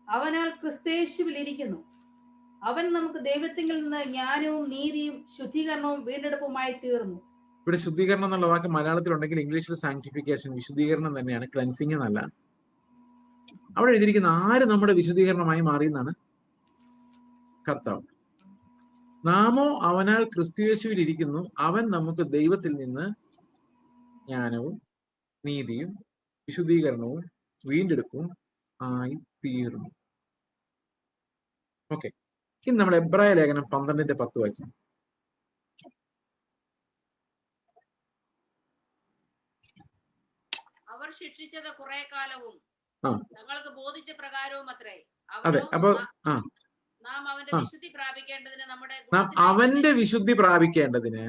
അവനാൽ ക്രിസ്തയേശുവിൽ ഇരിക്കുന്നു. അവൻ നമുക്ക് ദൈവത്തിങ്കിൽ നിന്ന് ജ്ഞാനവും നീതിയും ശുദ്ധീകരണവും വീണ്ടെടുപ്പുമായി തീർന്നു. ഇവിടെ ശുദ്ധീകരണം എന്നുള്ള വാക്ക് മലയാളത്തിലുണ്ടെങ്കിൽ ഇംഗ്ലീഷിൽ സാങ്ക്ടിഫിക്കേഷൻ, വിശുദ്ധീകരണം തന്നെയാണ്, ക്ലെൻസിങ് എന്നല്ല. അവിടെ എഴുതിയിരിക്കുന്ന ആര് നമ്മുടെ വിശുദ്ധീകരണമായി മാറിയെന്നാണ്? കർത്താവ്. നാമോ അവനാൽ ക്രിസ്തുയേശുവിൽ ഇരിക്കുന്നു, അവൻ നമുക്ക് ദൈവത്തിൽ നിന്ന് ജ്ഞാനവും നീതിയും വിശുദ്ധീകരണവും വീണ്ടെടുപ്പും ആയി തീർന്നു. ഓക്കെ, ഇനി നമ്മൾ എബ്രായ ലേഖനം 12:10 വായിച്ചു. അവർ ശിക്ഷിച്ചത് കുറെ കാലവും തങ്ങൾക്ക് ബോധിച്ച പ്രകാരവും അത്രേ. അതെ, അപ്പൊ നാം അവന്റെ വിശുദ്ധി പ്രാപിക്കേണ്ടതിന് അവന്റെ വിശുദ്ധി പ്രാപിക്കേണ്ടതിന്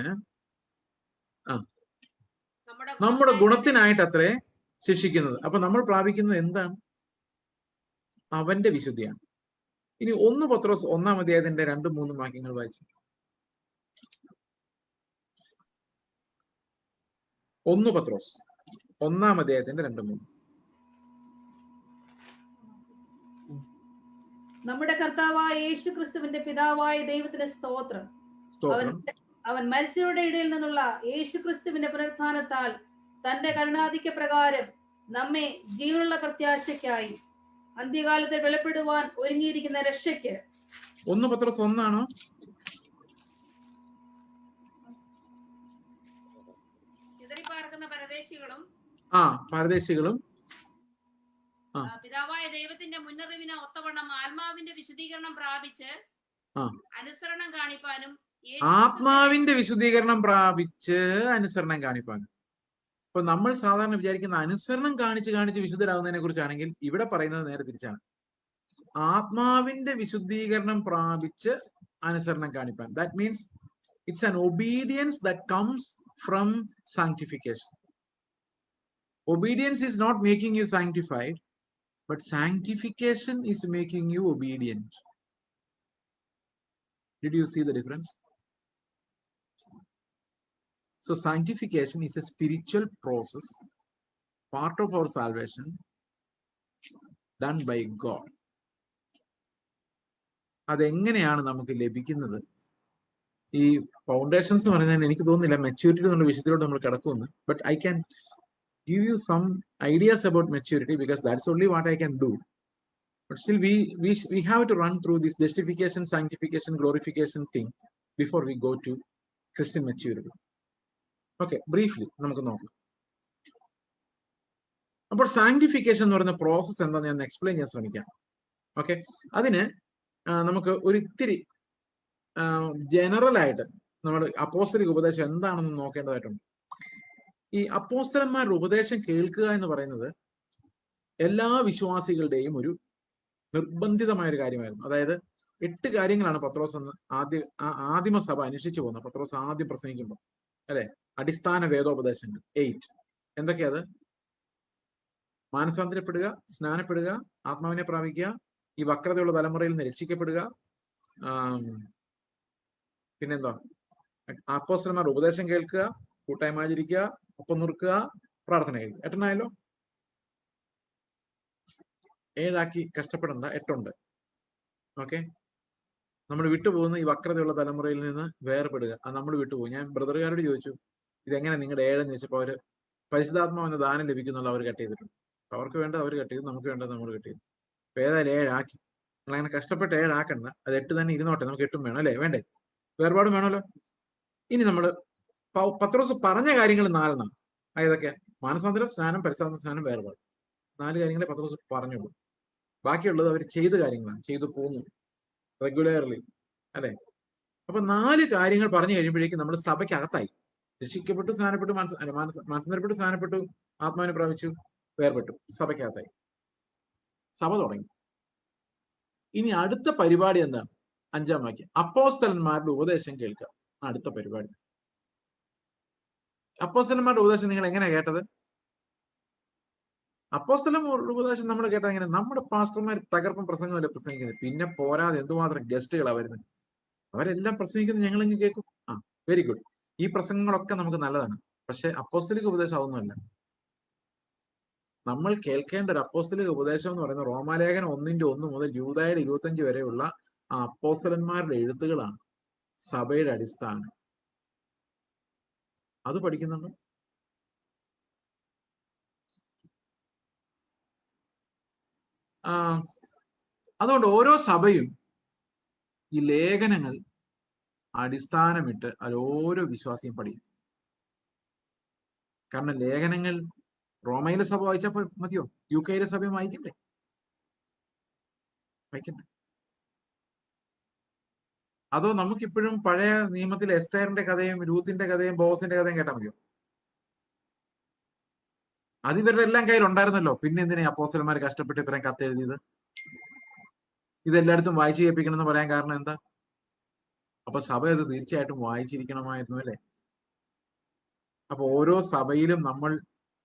നമ്മുടെ ഗുണത്തിനായിട്ട് അത്രേ ശിക്ഷിക്കുന്നത്. അപ്പൊ നമ്മൾ പ്രാപിക്കുന്നത് എന്താണ്? അവന്റെ വിശുദ്ധിയാണ്. ഇനി 1 പത്രോസ് 1-ാം അധ്യായത്തിന്റെ 2-3 വാക്യങ്ങൾ വായിച്ചു. 1 പത്രോസ് 1-ാം അധ്യായത്തിന്റെ 2-3. നമ്മുടെ കർത്താവായ യേശു ക്രിസ്തുവിന്റെ പിതാവായ ദൈവത്തിന്റെ സ്തോത്രം. അവൻ മരിച്ചവരുടെ ഇടയിൽ നിന്നുള്ള യേശു ക്രിസ്തുവിന്റെ പുനരുത്ഥാനത്താൽ തന്റെ കരുണാധിക്യ പ്രകാരം നമ്മെ ജീവനുള്ള പ്രത്യാശയ്ക്കായി അന്ത്യകാലത്തെ വെളിപ്പെടുവാൻ ഒരുങ്ങിയിരിക്കുന്ന രക്ഷയ്ക്ക്. 1 പത്രോസ് 1 ആണോ? ചിതറിപ്പാർക്കുന്ന പരദേശികളും പിതാവായ ദൈവത്തിന്റെ മുന്നറിവിന് ഒത്തവണ്ണം ആത്മാവിന്റെ വിശുദ്ധീകരണം പ്രാപിച്ച് അനുസരണം കാണിപ്പാനും ആത്മാവിന്റെ വിശുദ്ധീകരണം പ്രാപിച്ച് അനുസരണം കാണിപ്പാനും. അപ്പൊ നമ്മൾ സാധാരണ വിചാരിക്കുന്ന അനുസരണം കാണിച്ച് വിശുദ്ധരാകുന്നതിനെ കുറിച്ചാണെങ്കിൽ ഇവിടെ പറയുന്നത് നേരെ തിരിച്ചാണ്. ആത്മാവിന്റെ വിശുദ്ധീകരണം പ്രാപിച്ച് അനുസരണം കാണിപ്പാൻ. That means it's an obedience that comes from sanctification. Obedience is not making you sanctified, but sanctification is making you obedient. Did you see the difference? So sanctification is a spiritual process, part of our salvation, done by God. അതെങ്ങനെയാണ് നമുക്ക് ലഭിക്കുന്നത്? ഈ ഫൗണ്ടേഷൻസ് എന്ന് പറഞ്ഞാൽ എനിക്ക് തോന്നുന്നില്ല മെച്യൂരിറ്റി എന്നുള്ള വിഷയത്തിലോട്ട് നമ്മൾ കിടക്കുമെന്ന്. But I can give you some ideas about maturity because that's only what I can do. But still we have to run through this justification, sanctification, glorification thing before we go to Christian maturity. Okay, briefly നമുക്ക് നോക്കാം. അപ്പോൾ സാങ്ക്ടിഫിക്കേഷൻ എന്ന് പറയുന്ന പ്രോസസ് എന്താണെന്ന് ഞാൻ എക്സ്പ്ലെയിൻ ചെയ്യാൻ ശ്രമിക്കാം. ഓക്കെ, അതിന് നമുക്ക് ഒരു ഇത്തിരി ജനറൽ ആയിട്ട് നമ്മുടെ അപ്പോസ്തലിക ഉപദേശം എന്താണെന്ന് നോക്കേണ്ടതായിട്ടുണ്ട്. ഈ അപ്പോസ്തലന്മാരുടെ ഉപദേശം കേൾക്കുക എന്ന് പറയുന്നത് എല്ലാ വിശ്വാസികളുടെയും ഒരു നിർബന്ധിതമായ ഒരു കാര്യമായിരുന്നു. അതായത് 8 കാര്യങ്ങളാണ് പത്രോസ് എന്ന് ആദിമ സഭ അനുഷ്ഠിച്ചു പോകുന്നത്. പത്രോസ് ആദ്യം പ്രസംഗിക്കുമ്പോൾ അല്ലെ, അടിസ്ഥാന വേദോപദേശങ്ങൾ 8 എന്തൊക്കെയത്? മാനസാന്തരപ്പെടുക, സ്നാനപ്പെടുക, ആത്മാവിനെ പ്രാപിക്കുക, ഈ വക്രതയുള്ള തലമുറയിൽ നിന്ന് രക്ഷിക്കപ്പെടുക, പിന്നെന്താ, അപ്പോസ്തലന്മാരുടെ ഉപദേശം കേൾക്കുക, കൂട്ടായ്മ ആചരിക്കുക, ഒപ്പം നിൽക്കുക, പ്രാർത്ഥന കഴിക്കുക. 8 ആയല്ലോ. 7 കഷ്ടപ്പെടണ്ട, 8 ഉണ്ട്. ഓക്കെ, നമ്മൾ വിട്ടുപോകുന്ന ഈ വക്രതയുള്ള തലമുറയിൽ നിന്ന് വേർപെടുക, അത് നമ്മൾ വിട്ടുപോകും. ഞാൻ ബ്രദറുകാരോട് ചോദിച്ചു ഇതെങ്ങനെ നിങ്ങളുടെ 7 എന്ന് ചോദിച്ചപ്പോൾ അവര് പരിശുദ്ധാത്മാവെന്ന ദാനം ലഭിക്കുന്നുള്ള അവർ കട്ട് ചെയ്തിട്ടുണ്ട്. അവർക്ക് വേണ്ടത് അവർ കട്ട് ചെയ്തു, നമുക്ക് വേണ്ടത് നമ്മൾ കട്ട് ചെയ്തു. അപ്പൊ ഏതായാലും 7 ആക്കി. നിങ്ങൾ അങ്ങനെ കഷ്ടപ്പെട്ട് 7 ആക്കണ്ട, അത് 8 തന്നെ ഇരുന്നോട്ടെ, നമുക്ക് 8 വേണം അല്ലേ? വേണ്ടേ? വേർപാടും വേണമല്ലോ. ഇനി നമ്മൾ പത്രോസ് പറഞ്ഞ കാര്യങ്ങൾ 4 ഏതൊക്കെ? മാനസാന്തരം, സ്നാനം, പരിശുദ്ധാത്മ സ്നാനം, വേർപാട്. 4 കാര്യങ്ങളെ പത്രോസ് പറഞ്ഞുള്ളൂ. ബാക്കിയുള്ളത് അവർ ചെയ്ത കാര്യങ്ങളാണ്, ചെയ്തു പോന്നു റെഗുലർലി അല്ലെ. അപ്പൊ 4 കാര്യങ്ങൾ പറഞ്ഞു കഴിയുമ്പോഴേക്കും നമ്മൾ സഭയ്ക്കകത്തായി. രക്ഷിക്കപ്പെട്ടു, സ്നാനപ്പെട്ടു, മാനസാന്തരപ്പെട്ടു, സ്നാനപ്പെട്ടു, ആത്മാവിനെ പ്രാപിച്ചു, വേർപെട്ടു, സഭയ്ക്കകത്തായി. സഭ തുടങ്ങി. ഇനി അടുത്ത പരിപാടി എന്താണ്? 5-ാം വാക്യം, അപ്പോസ്തലന്മാരുടെ ഉപദേശം കേൾക്കുക. അടുത്ത പരിപാടി. അപ്പോസ്തലന്മാരുടെ ഉപദേശം നിങ്ങൾ എങ്ങനെയാ കേട്ടത്? അപ്പോസ്തലന്മാരുടെ ഉപദേശം നമ്മൾ കേട്ടത് എങ്ങനെ? നമ്മുടെ പാസ്റ്റർമാർ തകർപ്പും പ്രസംഗമല്ല പ്രസംഗിക്കുന്നത്. പിന്നെ പോരാതെ എന്തുമാത്രം ഗസ്റ്റുകളാണ് വരുന്നത്. അവരെല്ലാം പ്രസംഗിക്കുന്നത് ഞങ്ങളിങ്ങ് കേൾക്കും. Very good. ഈ പ്രസംഗങ്ങളൊക്കെ നമുക്ക് നല്ലതാണ്. പക്ഷെ അപ്പോസ്തലിക ഉപദേശം അതൊന്നുമല്ല. നമ്മൾ കേൾക്കേണ്ട ഒരു അപ്പോസ്തലിക ഉപദേശം എന്ന് പറയുന്നത് റോമാലേഖനം 1:1 മുതൽ യൂദായുടെ 25 വരെയുള്ള ആ അപ്പോസ്തലന്മാരുടെ എഴുത്തുകളാണ് സഭയുടെ അടിസ്ഥാനം. അത് പഠിക്കുന്നുണ്ട്. അതുകൊണ്ട് ഓരോ സഭയും ഈ ലേഖനങ്ങൾ അടിസ്ഥാനമിട്ട് അത് ഓരോ വിശ്വാസിയും പഠിക്കും. കാരണം ലേഖനങ്ങൾ റോമയിലെ സഭ വായിച്ചപ്പോൾ മതിയോ? UK സഭയും വായിക്കണ്ടേ? അതോ നമുക്കിപ്പോഴും പഴയ നിയമത്തിൽ എസ്തേറിന്റെ കഥയും രൂത്തിന്റെ കഥയും ബോസിന്റെ കഥയും കേട്ടാൽ മതിയോ? അത് ഇവരുടെ എല്ലാം കയ്യിൽ ഉണ്ടായിരുന്നല്ലോ. പിന്നെ എന്തിനാ അപ്പോസ്തലന്മാർ കഷ്ടപ്പെട്ട് ഇത്രയും കത്തെഴുതിയത്? ഇതെല്ലായിടത്തും വായിച്ചു കേൾപ്പിക്കണം എന്ന് പറയാൻ കാരണം എന്താ? അപ്പൊ സഭ അത് തീർച്ചയായിട്ടും വായിച്ചിരിക്കണമായിരുന്നു അല്ലെ? അപ്പൊ ഓരോ സഭയിലും നമ്മൾ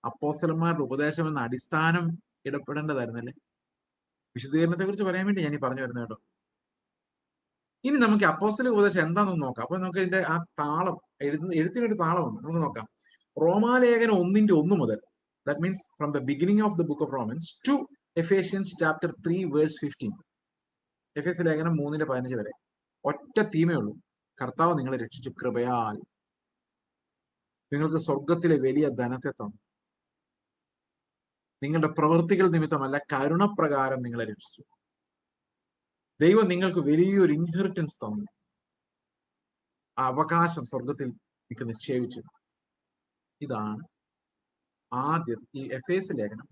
അപ്പോസ്തലന്മാരുടെ ഉപദേശം എന്ന അടിസ്ഥാനം ഇടപെടേണ്ടതായിരുന്നല്ലേ? വിശദീകരണത്തെ കുറിച്ച് പറയാൻ വേണ്ടി ഞാൻ ഈ പറഞ്ഞു വരുന്നത് കേട്ടോ. ഇനി നമുക്ക് അപ്പോസ്തലിക ഉപദേശം എന്താണെന്ന് നോക്കാം. അപ്പൊ നമുക്ക് ഇതിന്റെ ആ താളം, എഴുത്തിനൊരു താളമുണ്ട്, നമുക്ക് നോക്കാം. റോമാലേഖനം 1:1 മുതൽ, that means from the beginning of the book of Romans to Ephesians chapter 3 verse 15. എഫേസ്യ ലേഖനം 3:15 വരെ ഒറ്റ തീമേ ഉള്ളൂ. കർത്താവ് നിങ്ങളെ രക്ഷിച്ചു കൃപയാൽ, നിങ്ങൾക്ക് സ്വർഗത്തിലെ വലിയ ധനത്തെ തന്നു, നിങ്ങളുടെ പ്രവൃത്തികൾ നിമിത്തമല്ല കരുണപ്രകാരം നിങ്ങളെ രക്ഷിച്ചു. ദൈവം നിങ്ങൾക്ക് വലിയൊരു ഇൻഹെറിറ്റൻസ് തന്നു, ആ അവകാശം സ്വർഗത്തിൽ നിങ്ങൾക്ക് നിക്ഷേപിച്ചു. ഇതാണ് ആദ്യം ഈ എഫേസ്യ ലേഖനം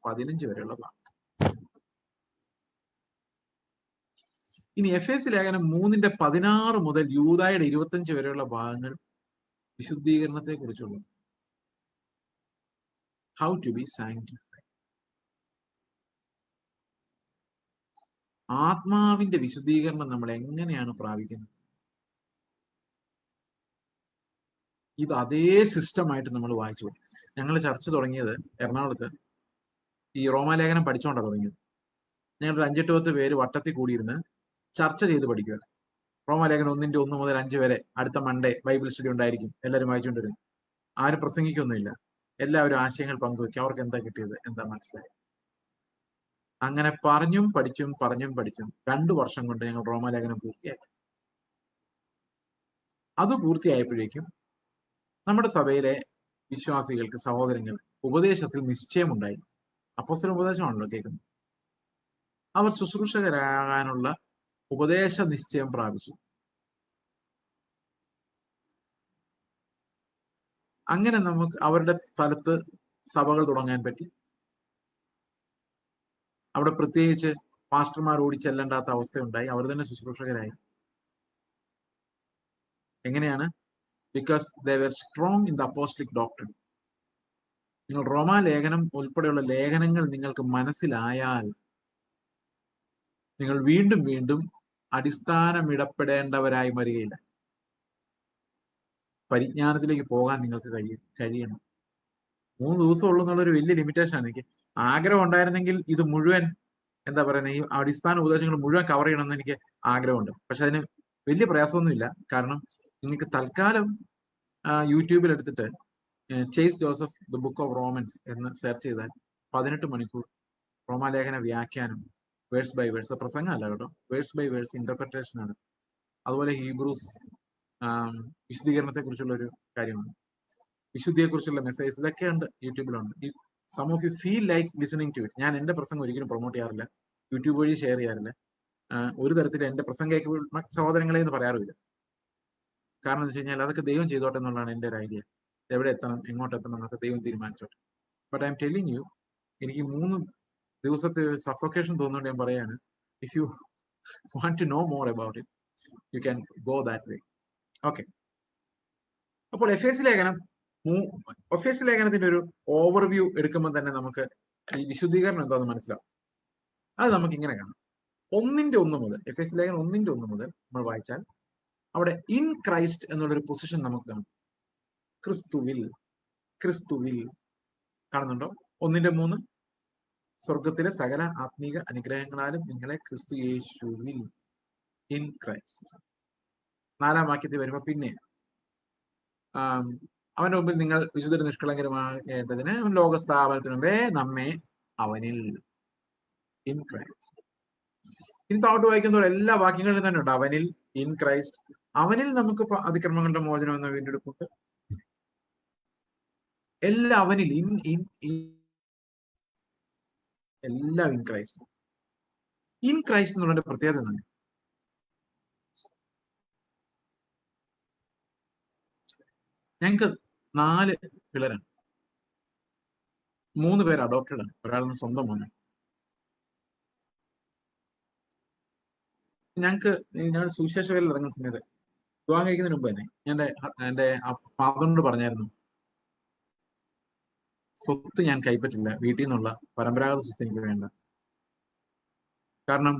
15 വരെയുള്ള ഭാഗം. ഇനി എഫേസ്യ ലേഖനം 3:16 മുതൽ യൂദായുടെ 25 വരെയുള്ള ഭാഗങ്ങൾ വിശുദ്ധീകരണത്തെ കുറിച്ചുള്ള ഹൗ ടു ബി സാങ്ക്ടിഫൈഡ്. ആത്മാവിന്റെ വിശുദ്ധീകരണം നമ്മൾ എങ്ങനെയാണ് പ്രാപിക്കുന്നത്? ഇത് അതേ സിസ്റ്റമായിട്ട് നമ്മൾ വായിച്ചു. ഞങ്ങൾ ചർച്ച തുടങ്ങിയത് എറണാകുളത്ത് ഈ റോമാലേഖനം പഠിച്ചുകൊണ്ടാണ് തുടങ്ങിയത്. ഞങ്ങളൊരു 5-8 പേര് വട്ടത്തിൽ കൂടിയിരുന്ന് ചർച്ച ചെയ്ത് പഠിക്കുക. റോമാലേഖനം 1 മുതൽ 5 വരെ അടുത്ത മൺഡേ ബൈബിൾ സ്റ്റഡി ഉണ്ടായിരിക്കും. എല്ലാവരും വായിച്ചുകൊണ്ടിരുന്നു. ആരും പ്രസംഗിക്കൊന്നുമില്ല. എല്ലാവരും ആശയങ്ങൾ പങ്കുവെക്കും. അവർക്ക് എന്താ കിട്ടിയത്, എന്താ മനസ്സിലായത്. അങ്ങനെ പറഞ്ഞും പഠിച്ചും 2 വർഷം കൊണ്ട് ഞങ്ങൾ റോമാലേഖനം പൂർത്തിയാക്കി. അത് പൂർത്തിയായപ്പോഴേക്കും നമ്മുടെ സഭയിലെ വിശ്വാസികൾക്ക്, സഹോദരങ്ങൾ ഉപദേശത്തിൽ നിശ്ചയമുണ്ടായി. അപ്പോസ്തല ഉപദേശമാണല്ലോ കേൾക്കുന്നത്. അവർ ശുശ്രൂഷകരാകാനുള്ള ഉപദേശ നിശ്ചയം പ്രാപിച്ചു. അങ്ങനെ നമുക്ക് അവരുടെ സ്ഥലത്ത് സഭകൾ തുടങ്ങാൻ പറ്റി. അവിടെ പ്രത്യേകിച്ച് പാസ്റ്റർമാർ ഓടി ചെല്ലേണ്ടാത്ത അവസ്ഥയുണ്ടായി. അവർ തന്നെ ശുശ്രൂഷകരായി. എങ്ങനെയാണ്? Because they were strong in the apostolic doctrine. നിങ്ങൾ റോമാ ലേഖനം ഉൾപ്പെടെയുള്ള ലേഖനങ്ങൾ നിങ്ങൾക്ക് മനസ്സിലായാൽ നിങ്ങൾ വീണ്ടും വീണ്ടും അടിസ്ഥാനമിടപ്പെടേണ്ടവരായി വരികയില്ല. പരിജ്ഞാനത്തിലേക്ക് പോകാൻ നിങ്ങൾക്ക് കഴിയണം. 3 ദിവസം ഉള്ളൂ എന്നുള്ളൊരു വലിയ ലിമിറ്റേഷൻ ആണ്. എനിക്ക് ആഗ്രഹം ഉണ്ടായിരുന്നെങ്കിൽ ഇത് മുഴുവൻ എന്താ പറയുന്നത്, ഈ അടിസ്ഥാന ഉപദേശങ്ങൾ മുഴുവൻ കവർ ചെയ്യണമെന്ന് എനിക്ക് ആഗ്രഹമുണ്ട്. പക്ഷെ അതിന് വലിയ പ്രയാസമൊന്നുമില്ല. കാരണം നിങ്ങൾക്ക് തൽക്കാലം യൂട്യൂബിൽ എടുത്തിട്ട് chase Joseph the book of romance എന്ന് സെർച്ച് ചെയ്താൽ 18 മണിക്കൂർ റോമാലേഖന വ്യാഖ്യാനം വേഴ്സ് ബൈ വേഴ്സ്, പ്രസംഗമല്ല കേട്ടോ, വേഴ്സ് ബൈ വേഴ്സ് ഇന്റർപ്രിട്ടേഷൻ ആണ്. അതുപോലെ ഹീബ്രൂസ് വിശുദ്ധീകരണത്തെ കുറിച്ചുള്ള ഒരു കാര്യമാണ്. വിശുദ്ധിയെക്കുറിച്ചുള്ള മെസ്സേജ് ഇതൊക്കെ ഉണ്ട്, യൂട്യൂബിലുണ്ട്. Some of you feel like listening to it. ഞാൻ എന്റെ പ്രസംഗം ഒരിക്കലും പ്രൊമോട്ട് ചെയ്യാറില്ല, യൂട്യൂബ് വഴി ഷെയർ ചെയ്യാറില്ല. ഒരു തരത്തിൽ എന്റെ പ്രസംഗം സഹോദരങ്ങളെ എന്ന് പറയാറുമില്ല. കാരണം എന്ന് വെച്ച് കഴിഞ്ഞാൽ അതൊക്കെ ദൈവം ചെയ്തോട്ടെ എന്നുള്ളതാണ് എൻ്റെ ഒരു ഐഡിയ. എവിടെ എത്തണം, എങ്ങോട്ട് എത്തണം എന്നൊക്കെ ദൈവം തീരുമാനിച്ചോട്ടെ. But I'm telling you, എനിക്ക് 3 ദിവസത്തെ സഫോക്കേഷൻ തോന്നുന്നുണ്ട്. ഞാൻ പറയാണ്, if you want to know more about it you can go that way. Okay. അപ്പോൾ എഫേസ്യ ലേഖനത്തിന്റെ ഒരു ഓവർവ്യൂ എടുക്കുമ്പോൾ തന്നെ നമുക്ക് ഈ വിശുദ്ധീകരണം എന്താണെന്ന് മനസ്സിലാവും. അത് നമുക്ക് ഇങ്ങനെ കാണാം. 1:1 മുതൽ, എഫേസ്യ ലേഖനം 1:1 മുതൽ നമ്മൾ വായിച്ചാൽ അവിടെ ഇൻ ക്രൈസ്റ്റ് എന്നുള്ളൊരു പൊസിഷൻ നമുക്ക് കാണാം. ക്രിസ്തുവിൽ കാണുന്നുണ്ടോ? 1:3 സ്വർഗത്തിലെ സകല ആത്മീക അനുഗ്രഹങ്ങളാലും നിങ്ങളെ ക്രിസ്തു യേശുവിൽ, ഇൻ ക്രൈസ്റ്റ്. 4-ാം വാക്യത്തിൽ വരുമ്പോ പിന്നെ അവന്റെ മുമ്പിൽ നിങ്ങൾ വിശുദ്ധ നിഷ്കളങ്കരമാകേണ്ടതിന് ലോകസ്ഥാപനത്തിന് മുമ്പേ നമ്മെ അവനിൽ, ഇൻ ക്രൈസ്റ്റ്. ഇനി താഴോട്ട് വായിക്കുന്നവർ എല്ലാ വാക്യങ്ങളിലും തന്നെ ഉണ്ട് അവനിൽ, ഇൻ ക്രൈസ്റ്റ്. അവനിൽ നമുക്ക് അതിക്രമങ്ങളുടെ മോചനം എന്ന വീണ്ടെടുപ്പുണ്ട്. എല്ലാം അവനിൽ, എല്ലാം ഇൻ ക്രൈസ്റ്റ്. ഇൻ ക്രൈസ്റ്റ് എന്നുള്ളതിന്റെ പ്രത്യേകത എന്താണ്? ഞങ്ങൾക്ക് 4 പിള്ളേരാണ്. 3 പേര് അഡോപ്റ്റഡ് ആണ്, ഒരാളെന്ന് സ്വന്തം മോനാണ്. ഞാൻ സുവിശേഷ വേലയിൽ ഇറങ്ങുന്ന സമയത്ത് വിവാഹം കഴിക്കുന്നതിന് മുമ്പ് തന്നെ എന്റെ ഫാദറിനോട് പറഞ്ഞായിരുന്നു, സ്വത്ത് ഞാൻ കൈപ്പറ്റില്ല, വീട്ടിൽ നിന്നുള്ള പരമ്പരാഗത സ്വത്ത് എനിക്ക് വേണ്ട. കാരണം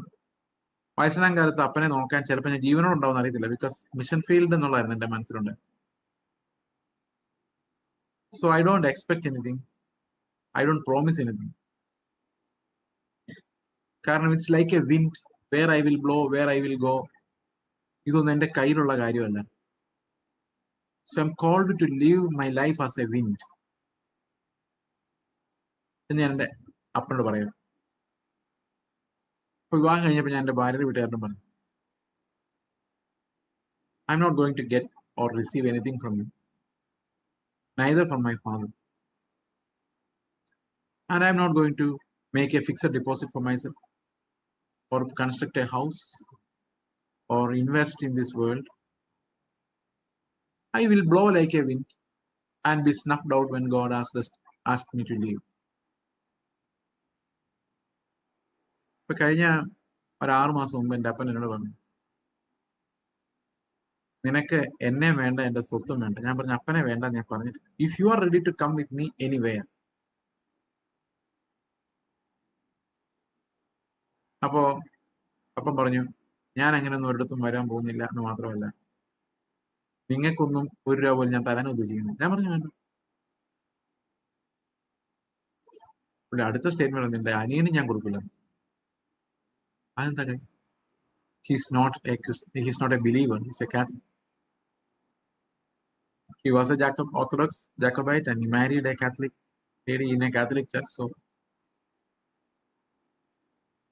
വയസ്സനാം കാലത്ത് അപ്പനെ നോക്കാൻ ചിലപ്പോൾ ഞാൻ ജീവനോടുണ്ടാവുമെന്ന് അറിയത്തില്ല. ബിക്കോസ് മിഷൻ ഫീൽഡ് എന്നുള്ളതായിരുന്നു എന്റെ മനസ്സിലുണ്ട്. So I don't expect anything. I don't promise anything. കാരണം it's like a wind, where I will blow, where I will go. ഇതൊന്നും എന്റെ കയ്യിലുള്ള കാര്യമല്ല. So I'm called to live my life as a wind എന്ന് ഞാൻ എൻ്റെ അപ്പനോട് പറയാം. അപ്പൊ വിവാഹം കഴിഞ്ഞപ്പോൾ ഞാൻ എൻ്റെ ഭാര്യയുടെ വീട്ടുകാരോടും പറഞ്ഞു, I'm not going to get or receive anything from you, neither from my father, and I'm not going to make a fixed deposit for myself or construct a house or invest in this world. I will blow like a wind and be snuffed out when God asked me to leave. ഇപ്പൊ കഴിഞ്ഞ ഒരു 6 മാസം മുമ്പ് എൻ്റെ അപ്പൻ എന്നോട് പറഞ്ഞു, നിനക്ക് എന്നെ വേണ്ട, എൻ്റെ സ്വത്തും വേണ്ട. ഞാൻ പറഞ്ഞു, അപ്പനെ വേണ്ട ഞാൻ പറഞ്ഞിട്ട്, if you are ready to come with me anywhere. അപ്പോ അപ്പം പറഞ്ഞു, ഞാൻ അങ്ങനെ ഒന്നും ഒരിടത്തും വരാൻ പോകുന്നില്ല എന്ന് മാത്രമല്ല, നിങ്ങൾക്കൊന്നും 1 രൂപ പോലും ഞാൻ തരാൻ ഉദ്ദേശിക്കുന്നു. ഞാൻ പറഞ്ഞു വേണ്ട. അടുത്ത സ്റ്റേറ്റ്മെന്റ് ഉണ്ട്, എൻ്റെ അനിയന് ഞാൻ കൊടുക്കില്ല. അതെന്താ? he's not a believer, he's a Catholic. He was a Jacobite, and he married a Catholic lady in a Catholic church. So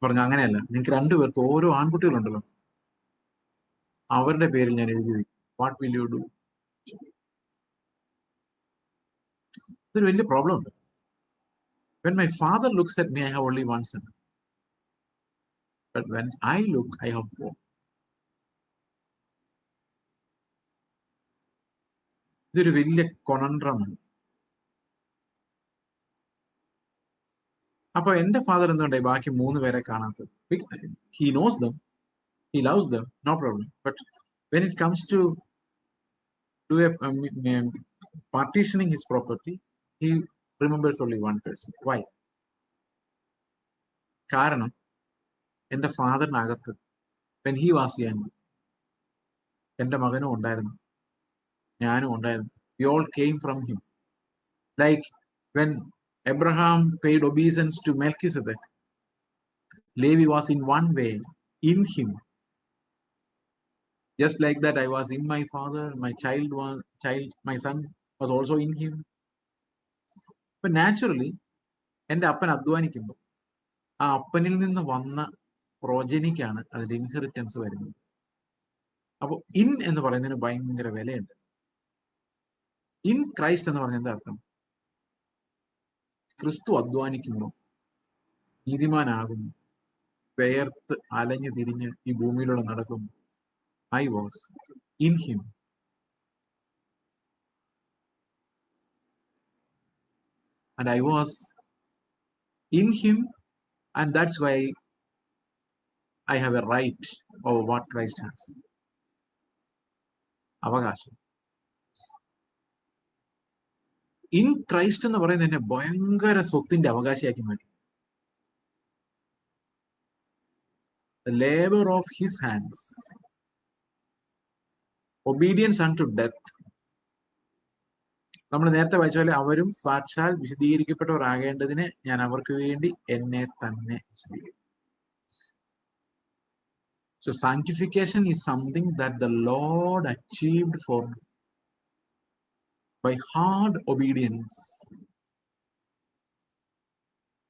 പറഞ്ഞു, അങ്ങനെയല്ല, നിങ്ങൾക്ക് 2 പേർക്ക് ഓരോ ആൺകുട്ടികളുണ്ടല്ലോ, അവരുടെ പേരിൽ ഞാൻ എഴുതി വയ്ക്കും. What will you do? ഇതൊരു വലിയ പ്രോബ്ലം ഉണ്ട്. When my father looks at me, I have only one son. But when I look, I have 4. ഇതൊരു വലിയ കൊണൻഡ്രമാണ്. അപ്പൊ എന്റെ ഫാദർ എന്തുകൊണ്ടായി ബാക്കി 3 പേരെ കാണാത്തത്? He knows them, he loves them, no problem. But when it comes to partitioning his property, he remembers only one person. Why? കാരണം എന്റെ ഫാദറിനകത്ത് when he was young, എന്റെ മകനും ഉണ്ടായിരുന്നു, ഞാനും ഉണ്ടായിരുന്നു. We all came from him. Like when Abraham paid obeisance to Melchizedek, Levi was in one way in him. Just like that, I was in my father, my son was also in him. But naturally, എൻ്റെ അപ്പൻ അധ്വാനിക്കുമ്പോൾ ആ അപ്പനിൽ നിന്ന് വന്ന പ്രോജനിക്കാണ് അതിന്റെ ഇൻഹെറിറ്റൻസ് വരുന്നത്. അപ്പോൾ ഇൻ എന്ന് പറയുന്നതിന് ഭയങ്കര വിലയുണ്ട്. ഇൻ ക്രൈസ്റ്റ് എന്ന് പറഞ്ഞ എന്താ അർത്ഥം? ക്രിസ്തു അധ്വാനിക്കുമ്പോൾ നീതിമാനാകുന്നു, പേർത്ത് അലഞ്ഞു തിരിഞ്ഞ് ഈ ഭൂമിയിലൂടെ നടക്കുന്നു. I was in him. And I was in him, and that's why I have a right over what Christ has. അവകാശം. ഇൻ ക്രൈസ്റ്റ് എന്ന് പറയുന്നത് എന്നെ ഭയങ്കര സ്വത്തിന്റെ അവകാശിയാക്കി മാറ്റി. The labor of his hands, obedience unto death. നമ്മൾ നേരത്തെ വായിച്ച പോലെ അവരും സാക്ഷാൽ വിശദീകരിക്കപ്പെട്ടവരാകേണ്ടതിന് ഞാൻ അവർക്ക് വേണ്ടി എന്നെ തന്നെ വിശദീകരിക്കും. So sanctification is something that the Lord achieved for me by hard obedience,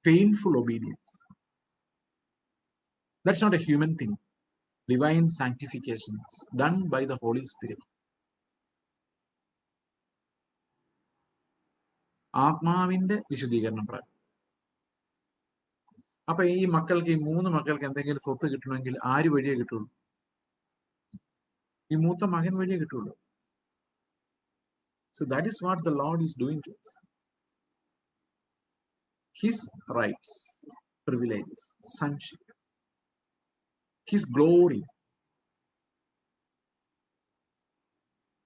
painful obedience. That's not a human thing. Divine sanctification is done by the Holy Spirit. ആത്മാവിന്റെ വിശുദ്ധീകരണം പ്രാപിക്കും. അപ്പൊ ഈ മക്കൾക്ക്, ഈ 3 മക്കൾക്ക് എന്തെങ്കിലും സ്വത്ത് കിട്ടണമെങ്കിൽ ആര് വഴിയേ കിട്ടുള്ളൂ? ഈ മൂത്ത മകൻ വഴിയേ കിട്ടുള്ളൂ. So that is what the Lord is doing to us. His rights, privileges, sonship, his glory,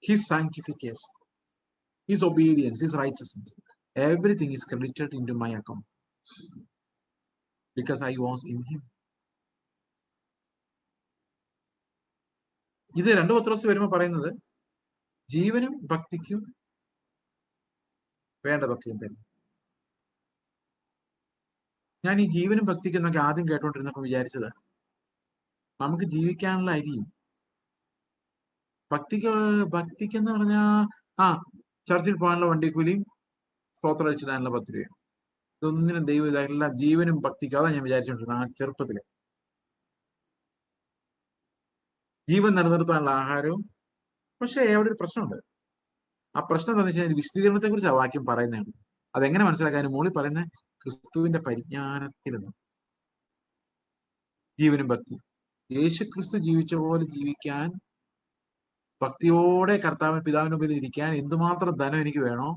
his sanctification, his obedience, his righteousness, everything is credited into my account because I was in him. ഇത് 2 പത്രോസ് വരുമ്പോൾ പറയുന്നത് ജീവനും ഭക്തിക്കും വേണ്ടതൊക്കെയും തരും. ഞാൻ ഈ ജീവനും ഭക്തിക്കും എന്നൊക്കെ ആദ്യം കേട്ടോണ്ടിരുന്നപ്പോ വിചാരിച്ചത് നമുക്ക് ജീവിക്കാനുള്ള അരിയും. ഭക്തിക്കെന്ന് പറഞ്ഞാ ചർച്ചിൽ പോകാനുള്ള വണ്ടിക്കൂലിയും സ്തോത്രം അടിച്ചിടാനുള്ള 10 രൂപ. ഇതൊന്നിനും ദൈവം ഇതെല്ലാം ജീവനും ഭക്തിക്കും. അതാ ഞാൻ വിചാരിച്ചോണ്ടിരുന്നത് ആ ചെറുപ്പത്തില്. ജീവൻ നിലനിർത്താനുള്ള ആഹാരവും. പക്ഷെ അവിടെ ഒരു പ്രശ്നമുണ്ട്. ആ പ്രശ്നം എന്താണെന്ന് വെച്ചാൽ വിശദീകരണത്തെ കുറിച്ച് ആ വാക്യം പറയുന്നതാണ്. അതെങ്ങനെ മനസ്സിലാക്കാൻ മുകളിൽ പറയുന്ന ക്രിസ്തുവിന്റെ പരിജ്ഞാനത്തിൽ നിന്ന് ജീവനും ഭക്തി. യേശു ക്രിസ്തു ജീവിച്ച പോലെ ജീവിക്കാൻ, ഭക്തിയോടെ കർത്താവിൻ പിതാവിന് മുമ്പിൽ ഇരിക്കാൻ എന്തുമാത്രം ധനം എനിക്ക് വേണോ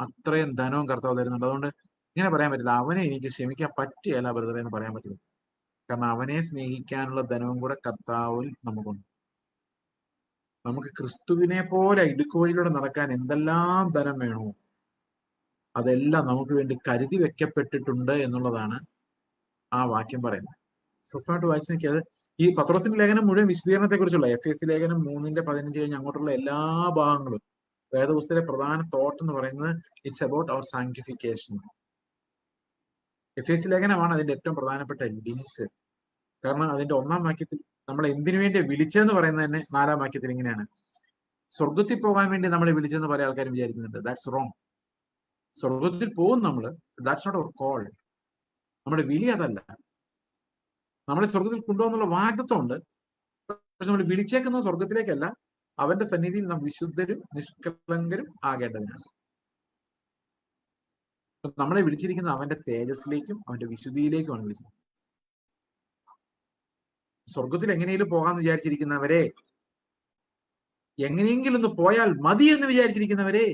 അത്രയും ധനവും കർത്താവ് തരുന്നുണ്ട്. അതുകൊണ്ട് ഇങ്ങനെ പറയാൻ പറ്റില്ല, അവനെ എനിക്ക് ക്ഷമിക്കാൻ പറ്റിയല്ല ബ്രദറെ എന്ന് പറയാൻ പറ്റില്ല. കാരണം അവനെ സ്നേഹിക്കാനുള്ള ധനവും കൂടെ കർത്താവിൽ നമുക്കുണ്ട്. നമുക്ക് ക്രിസ്തുവിനെ പോലെ ഇടുക്കുവഴിയിലൂടെ നടക്കാൻ എന്തെല്ലാം ധനം വേണോ അതെല്ലാം നമുക്ക് വേണ്ടി കരുതി വെക്കപ്പെട്ടിട്ടുണ്ട് എന്നുള്ളതാണ് ആ വാക്യം പറയുന്നത്. സ്വസ്ഥമായിട്ട് വായിച്ചു നോക്കിയത് ഈ പത്രോസിന്റെ ലേഖനം മുഴുവൻ വിശദീകരണത്തെ കുറിച്ചുള്ള FAC ലേഖനം 3:15 കഴിഞ്ഞ് അങ്ങോട്ടുള്ള എല്ലാ ഭാഗങ്ങളും വേദപുസ്തകത്തിലെ പ്രധാന തോട്ട് എന്ന് പറയുന്നത് it's about our sanctification. FAC ലേഖനമാണ് അതിന്റെ ഏറ്റവും പ്രധാനപ്പെട്ട ലിങ്ക്. കാരണം അതിന്റെ 1-ാം വാക്യത്തിൽ നമ്മൾ എന്തിനു വേണ്ടി വിളിച്ചതെന്ന് പറയുന്നത് തന്നെ 4-ാം വാക്യത്തിൽ ഇങ്ങനെയാണ്. സ്വർഗത്തിൽ പോകാൻ വേണ്ടി നമ്മളെ വിളിച്ചെന്ന് പല ആൾക്കാരും വിചാരിക്കുന്നുണ്ട്. That's wrong. സ്വർഗത്തിൽ പോകും നമ്മള്, ദാറ്റ്സ് നോട്ട് അവർ കോൾ. നമ്മുടെ വിളി അതല്ല. നമ്മളെ സ്വർഗത്തിൽ കൊണ്ടുപോകുന്നുള്ള വാഗ്ദത്വം ഉണ്ട്. പക്ഷെ നമ്മൾ വിളിച്ചേക്കുന്നത് സ്വർഗത്തിലേക്കല്ല, അവന്റെ സന്നിധിയിൽ നാം വിശുദ്ധരും നിഷ്കളങ്കരും ആകേണ്ടതിനാണ്. നമ്മളെ വിളിച്ചിരിക്കുന്നത് അവന്റെ തേജസ്സിലേക്കും അവന്റെ വിശുദ്ധിയിലേക്കുമാണ് വിളിച്ചത്. സ്വർഗത്തിൽ എങ്ങനെയെങ്കിലും പോകാന്ന് വിചാരിച്ചിരിക്കുന്നവരെ, എങ്ങനെയെങ്കിലും ഒന്ന് പോയാൽ മതി എന്ന് വിചാരിച്ചിരിക്കുന്നവരെ,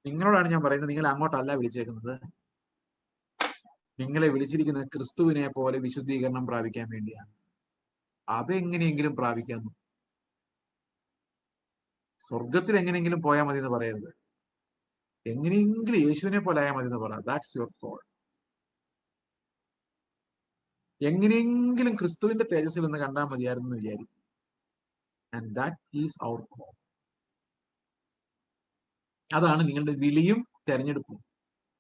നിങ്ങളോടാണ് ഞാൻ പറയുന്നത്, നിങ്ങൾ അങ്ങോട്ടല്ല വിളിച്ചേക്കുന്നത്. നിങ്ങളെ വിളിച്ചിരിക്കുന്നത് ക്രിസ്തുവിനെ പോലെ വിശുദ്ധീകരണം പ്രാപിക്കാൻ വേണ്ടിയാണ്. അതെങ്ങനെയെങ്കിലും പ്രാപിക്കാന്നു. സ്വർഗത്തിൽ എങ്ങനെയെങ്കിലും പോയാൽ മതി എന്ന് പറയരുത്. എങ്ങനെയെങ്കിലും യേശുവിനെ പോലെ ആയാൽ മതി എന്ന് പറ. That's your call. എങ്ങനെയെങ്കിലും ക്രിസ്തുവിന്റെ തേജസ്സിൽ നിന്ന് കണ്ടാൽ മതിയായിരുന്നു വിചാരിക്കും. And that is our call. അതാണ് നിങ്ങളുടെ വിളിയും തെരഞ്ഞെടുപ്പും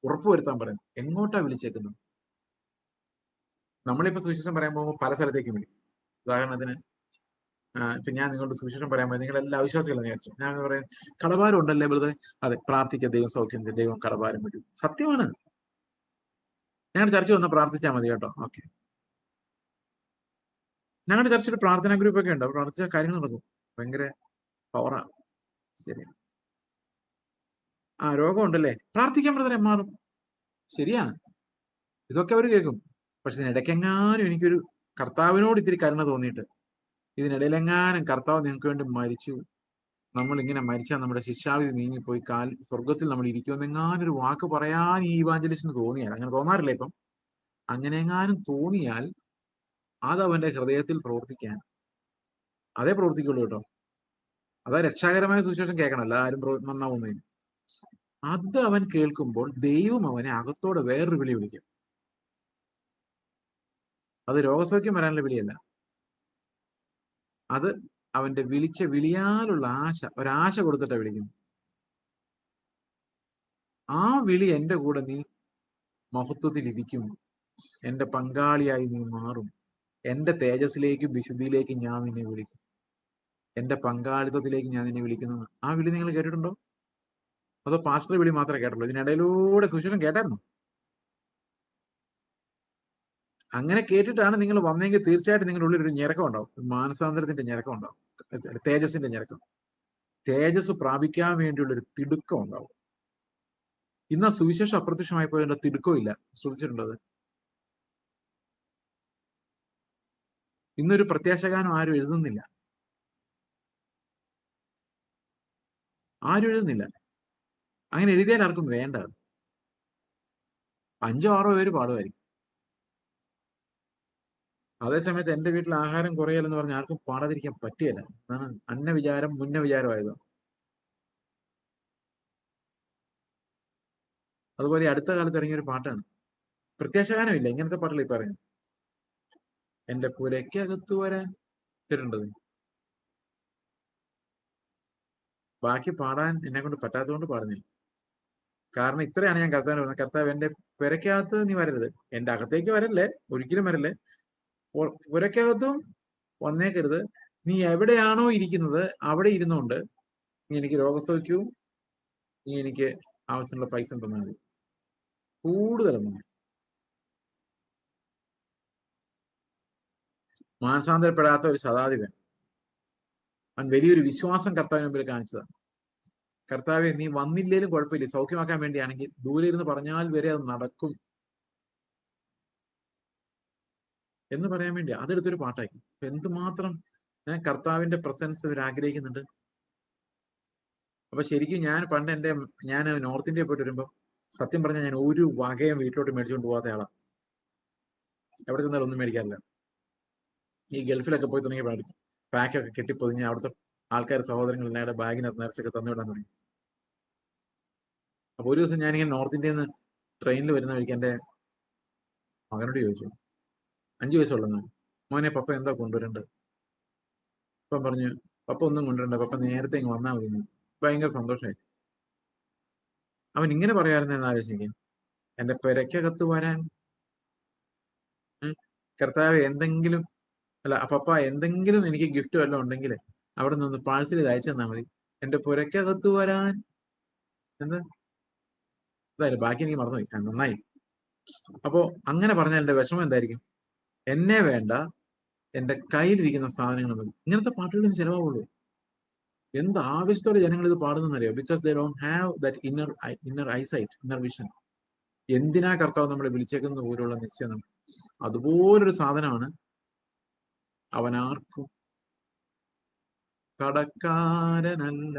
ഉറപ്പുവരുത്താൻ പറയുന്നത്. എങ്ങോട്ടാ വിളിച്ചേക്കുന്നത്? നമ്മളിപ്പോ സുവിശേഷം പറയാൻ പോകുമ്പോൾ പല സ്ഥലത്തേക്കും വിളിക്കും. ഉദാഹരണത്തിന് ഇപ്പൊ ഞാൻ നിങ്ങളുടെ സുവിശേഷം പറയാൻ പോയി, നിങ്ങൾ എല്ലാ അവിശ്വാസികളും വിചാരിച്ചു ഞാൻ പറയാം കടഭാരം ഉണ്ടല്ലേ ബ്രദർ? അതെ, പ്രാർത്ഥിക്കുക, ദൈവം സൗഖ്യം, ദൈവം കടഭാരം വിടും. സത്യമാണ്. ഞങ്ങളുടെ ചർച്ച വന്ന് പ്രാർത്ഥിച്ചാൽ മതി കേട്ടോ. ഓക്കെ, ഞങ്ങളുടെ ചർച്ചയിൽ പ്രാർത്ഥനാ ഗ്രൂപ്പൊക്കെ ഉണ്ട്. പ്രാർത്ഥിച്ച കാര്യങ്ങൾ നടക്കും. ഭയങ്കര പവറാ. ശരി, രോഗം ഉണ്ടല്ലേ, പ്രാർത്ഥിക്കാൻ ബ്രദറെ മാറും. ശരിയാണ്, ഇതൊക്കെ അവർ കേൾക്കും. പക്ഷെ ഇതിനിടയ്ക്കെങ്ങാനും എനിക്കൊരു കർത്താവിനോട് ഇത്തിരി കരുണ തോന്നിയിട്ട്, ഇതിനിടയിലെങ്ങാനും കർത്താവ് നിങ്ങൾക്ക് വേണ്ടി മരിച്ചു, നമ്മൾ ഇങ്ങനെ മരിച്ചാൽ നമ്മുടെ ശിക്ഷാവിധി നീങ്ങിപ്പോയി, സ്വർഗത്തിൽ നമ്മൾ ഇരിക്കുമെന്നെങ്ങാനും ഒരു വാക്ക് പറയാൻ ഈ ഇവാഞ്ചലിസ്റ്റിന് തോന്നിയാൽ, അങ്ങനെ തോന്നാറില്ല ഇപ്പം, അങ്ങനെയെങ്ങാനും തോന്നിയാൽ അത് അവന്റെ ഹൃദയത്തിൽ പ്രവർത്തിക്കാൻ അതേ പ്രവർത്തിക്കുള്ളൂ കേട്ടോ. അതാ രക്ഷാകരമായ സുവിശേഷം കേൾക്കണമല്ല, ആരും നന്നാവുന്നില്ല. അത് അവൻ കേൾക്കുമ്പോൾ ദൈവം അവനെ അകത്തോടെ വേറൊരു വിളി വിളിക്കും. അത് രോഗസൗഖ്യം വരാനുള്ള വിളിയല്ല, അത് അവന്റെ വിളിച്ച വിളിയാലുള്ള ആശ, ഒരാശ കൊടുത്തിട്ടാ വിളിക്കുന്നു. ആ വിളി എന്റെ കൂടെ നീ മഹത്വത്തിൽ ഇരിക്കും, എന്റെ പങ്കാളിയായി നീ മാറും, എന്റെ തേജസ്സിലേക്കും വിശുദ്ധിയിലേക്കും ഞാൻ നിന്നെ വിളിക്കും, എന്റെ പങ്കാളിത്തത്തിലേക്ക് ഞാൻ നിന്നെ വിളിക്കുന്നു. ആ വിളി നിങ്ങൾ കേട്ടിട്ടുണ്ടോ? അതോ പാസ്റ്റർ വിളി മാത്രമേ കേട്ടുള്ളൂ? ഇതിനിടയിലൂടെ സുവിശേഷം കേട്ടായിരുന്നു? അങ്ങനെ കേട്ടിട്ടാണ് നിങ്ങൾ വന്നെങ്കിൽ തീർച്ചയായിട്ടും നിങ്ങളുടെ ഉള്ളിൽ ഒരു ഞെരക്കം ഉണ്ടാവും, മാനസാന്തരത്തിന്റെ ഞെരക്കം ഉണ്ടാവും, തേജസ്സിന്റെ ഞെരക്കം, തേജസ് പ്രാപിക്കാൻ വേണ്ടിയുള്ള ഒരു തിടുക്കം ഉണ്ടാവും. ഇന്ന് ആ സുവിശേഷം അപ്രത്യക്ഷമായി പോയതിന്റെ തിടുക്കവും ഇല്ല. ശ്രദ്ധിച്ചിട്ടുണ്ടത്? ഇന്നൊരു പ്രത്യാശഗാനം ആരും എഴുതുന്നില്ല, ആരും എഴുതുന്നില്ല. അങ്ങനെ എഴുതിയാൽ ആർക്കും വേണ്ട. 5-6 പേര് പാടുമായിരിക്കും. അതേസമയത്ത് എന്റെ വീട്ടിൽ ആഹാരം കുറയലെന്ന് പറഞ്ഞാൽ ആർക്കും പാടാതിരിക്കാൻ പറ്റുകയില്ല. അതാണ് അന്ന വിചാരം മുന്ന വിചാരമായത്. അതുപോലെ അടുത്ത കാലത്ത് ഇറങ്ങിയൊരു പാട്ടാണ്, പ്രത്യാശഗാനമില്ല, ഇങ്ങനത്തെ പാട്ടുകൾ ഈ പറയുന്നത്. എന്റെ പുരയ്ക്കകത്തു വരാൻ കേട്ടിട്ടുണ്ടത്? ബാക്കി പാടാൻ എന്നെ കൊണ്ട് പറ്റാത്തതുകൊണ്ട് പാടുന്നില്ല. കാരണം ഇത്രയാണ് ഞാൻ കർത്താവിന് പറയുന്നത്, കർത്താവ് എന്റെ പുരയ്ക്കകത്ത് നീ വരരുത്, എന്റെ അകത്തേക്ക് വരല്ലേ, ഒരിക്കലും വരല്ലേ, പുരയ്ക്കകത്തും വന്നേക്കരുത്, നീ എവിടെയാണോ ഇരിക്കുന്നത് അവിടെ ഇരുന്നുകൊണ്ട് നീ എനിക്ക് രോഗസൗഖ്യവും നീ എനിക്ക് ആവശ്യമുള്ള പൈസ തന്നാൽ മതി, കൂടുതലൊന്നും. മാനസാന്തരപ്പെടാത്ത ഒരു ശതാധിപൻ, അവൻ വലിയൊരു വിശ്വാസം കർത്താവിന് മുമ്പിൽ കാണിച്ചതാണ്. കർത്താവെ നീ വന്നില്ലേലും കുഴപ്പമില്ല, സൗഖ്യമാക്കാൻ വേണ്ടിയാണെങ്കിൽ ദൂരെ ഇരുന്ന് പറഞ്ഞാൽ വരെ അത് നടക്കും എന്ന് പറയാൻ വേണ്ടി അതെടുത്തൊരു പാട്ടാക്കി. എന്തുമാത്രം കർത്താവിന്റെ പ്രസൻസ് ഇവർ ആഗ്രഹിക്കുന്നുണ്ട്. അപ്പൊ ശരിക്കും ഞാൻ നോർത്ത് ഇന്ത്യ പോയിട്ട് വരുമ്പോ സത്യം പറഞ്ഞാൽ ഞാൻ ഒരു വകയും വീട്ടിലോട്ട് മേടിച്ചുകൊണ്ട് പോകാത്ത ആളാണ്. എവിടെ ചെന്നാലും ഒന്നും മേടിക്കാറില്ല. ഈ ഗൾഫിലൊക്കെ പോയി തുടങ്ങിയപ്പോഴാണ് പാക്കൊക്കെ കെട്ടിപ്പൊതിഞ്ഞ് അവിടുത്തെ ആൾക്കാർ സഹോദരങ്ങൾ എല്ലാവരുടെ ബാഗിനകത്ത് നിറച്ചൊക്കെ തന്നുവിടാൻ തുടങ്ങി. അപ്പൊ ഒരു ദിവസം ഞാനിങ്ങനെ നോർത്ത് ഇന്ത്യയിൽ നിന്ന് ട്രെയിനിൽ വരുന്ന വഴിക്ക് എൻ്റെ മകനോട് ചോദിച്ചു, 5 വയസ്സുള്ളതാണ്, മോനെ പപ്പ എന്താ കൊണ്ടുവരേണ്ടത്? അപ്പം പറഞ്ഞു, പപ്പ ഒന്നും കൊണ്ടുവരണ്ട, പപ്പ നേരത്തെ ഇങ്ങ് വന്നാൽ മതി. ഭയങ്കര സന്തോഷമായി. അവൻ ഇങ്ങനെ പറയാറുണ്ടെന്ന് ആലോചിക്കാൻ, എൻ്റെ പെരയ്ക്കകത്ത് വരാൻ കർത്താവ് എന്തെങ്കിലും അല്ല പപ്പ എന്തെങ്കിലും എനിക്ക് ഗിഫ്റ്റ് വല്ലതും ഉണ്ടെങ്കിൽ അവിടെ നിന്ന് പാഴ്സൽ ഇത് അയച്ചു തന്നാൽ മതി. എൻ്റെ പുരയ്ക്കകത്ത് വരാൻ എന്താ ഇതായാലും ബാക്കി എനിക്ക് മറന്നുപോയി. നന്നായി. അപ്പോ അങ്ങനെ പറഞ്ഞാൽ എൻ്റെ വിഷമം എന്തായിരിക്കും? എന്നെ വേണ്ട, എൻ്റെ കയ്യിലിരിക്കുന്ന സാധനങ്ങൾ മതി. ഇങ്ങനത്തെ പാട്ടുകളിൽ ചിലവാകുള്ളൂ. എന്ത് ആവശ്യത്തോടെ ജനങ്ങൾ ഇത് പാടുന്നറിയോ? Because they don't have that inner eyesight, inner vision. എന്തിനാ കർത്താവ് നമ്മളെ വിളിച്ചേക്കുന്ന പോലുള്ള നിശ്ചയം. അതുപോലൊരു സാധനമാണ് അവൻ ആർക്കും കടക്കാരനല്ല.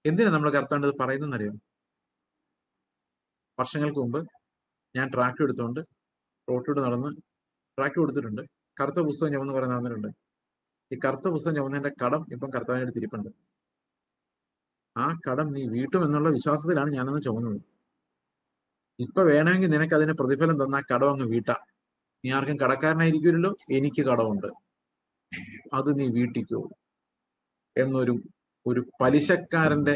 എന്തിനാ നമ്മൾ കർത്താവിൻ്റെ പറയുന്നറിയോ? വർഷങ്ങൾക്ക് മുമ്പ് ഞാൻ ട്രാക്ടർ എടുത്തുകൊണ്ട് റോട്ടിലൂടെ നടന്ന് ട്രാക്ടർ കൊടുത്തിട്ടുണ്ട്. കറുത്ത പുസ്തകം ചുമന്ന് കുറെ നടന്നിട്ടുണ്ട്. ഈ കറുത്ത പുസ്തകം ചുമന്നതിന്റെ കടം ഇപ്പം കർത്താവിൻ്റെ അടുത്ത് ഇരിപ്പുണ്ട്. ആ കടം നീ വീട്ടും എന്നുള്ള വിശ്വാസത്തിലാണ് ഞാനന്ന് ചുമന്നത്. ഇപ്പൊ വേണമെങ്കിൽ നിനക്ക് അതിന് പ്രതിഫലം തന്ന കടം അങ്ങ് വീട്ടാം. നീ ആർക്കും കടക്കാരനായിരിക്കുമല്ലോ, എനിക്ക് കടമുണ്ട്, അത് നീ വീട്ടിക്കോ എന്നൊരു പലിശക്കാരന്റെ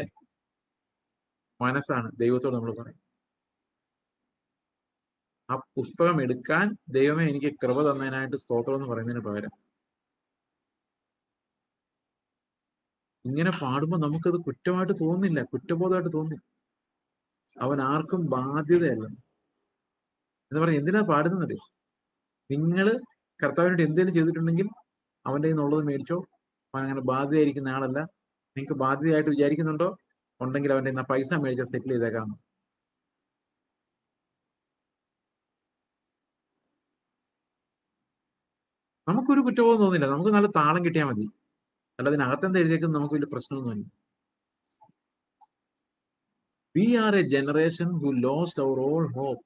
മനസ്സാണ് ദൈവത്തോട് നമ്മൾ പറയും. ആ പുസ്തകം എടുക്കാൻ ദൈവമേ എനിക്ക് കൃപ തന്നതിനായിട്ട് സ്തോത്രം എന്ന് പറയുന്നതിന് പകരം ഇങ്ങനെ പാടുമ്പോൾ നമുക്കത് കുറ്റമായിട്ട് തോന്നില്ല, കുറ്റബോധമായിട്ട് തോന്നില്ല. അവൻ ആർക്കും ബാധ്യതയല്ല എന്ന് പറഞ്ഞ് എന്തിനാ പാടുന്നറിയോ? നിങ്ങൾ കർത്താവിനോട് എന്തെങ്കിലും ചെയ്തിട്ടുണ്ടെങ്കിൽ അവൻ്റെ നിന്നുള്ളത് മേടിച്ചോ. അവൻ അങ്ങനെ ബാധ്യതയായിരിക്കുന്ന ആളല്ല. നിങ്ങൾക്ക് ബാധ്യതയായിട്ട് വിചാരിക്കുന്നുണ്ടോ? ഉണ്ടെങ്കിൽ അവൻ്റെ നിന്ന് പൈസ മേടിച്ച സെറ്റിൽ ചെയ്തേക്കാം. നമുക്കൊരു കുറ്റബോധം തോന്നില്ല. നമുക്ക് നല്ല താളം കിട്ടിയാൽ മതി. അല്ല അതിനകത്തെന്താ എഴുതിയേക്കുന്നത് നമുക്ക് വലിയ പ്രശ്നമൊന്നുമില്ല. We are a generation who lost our all hope.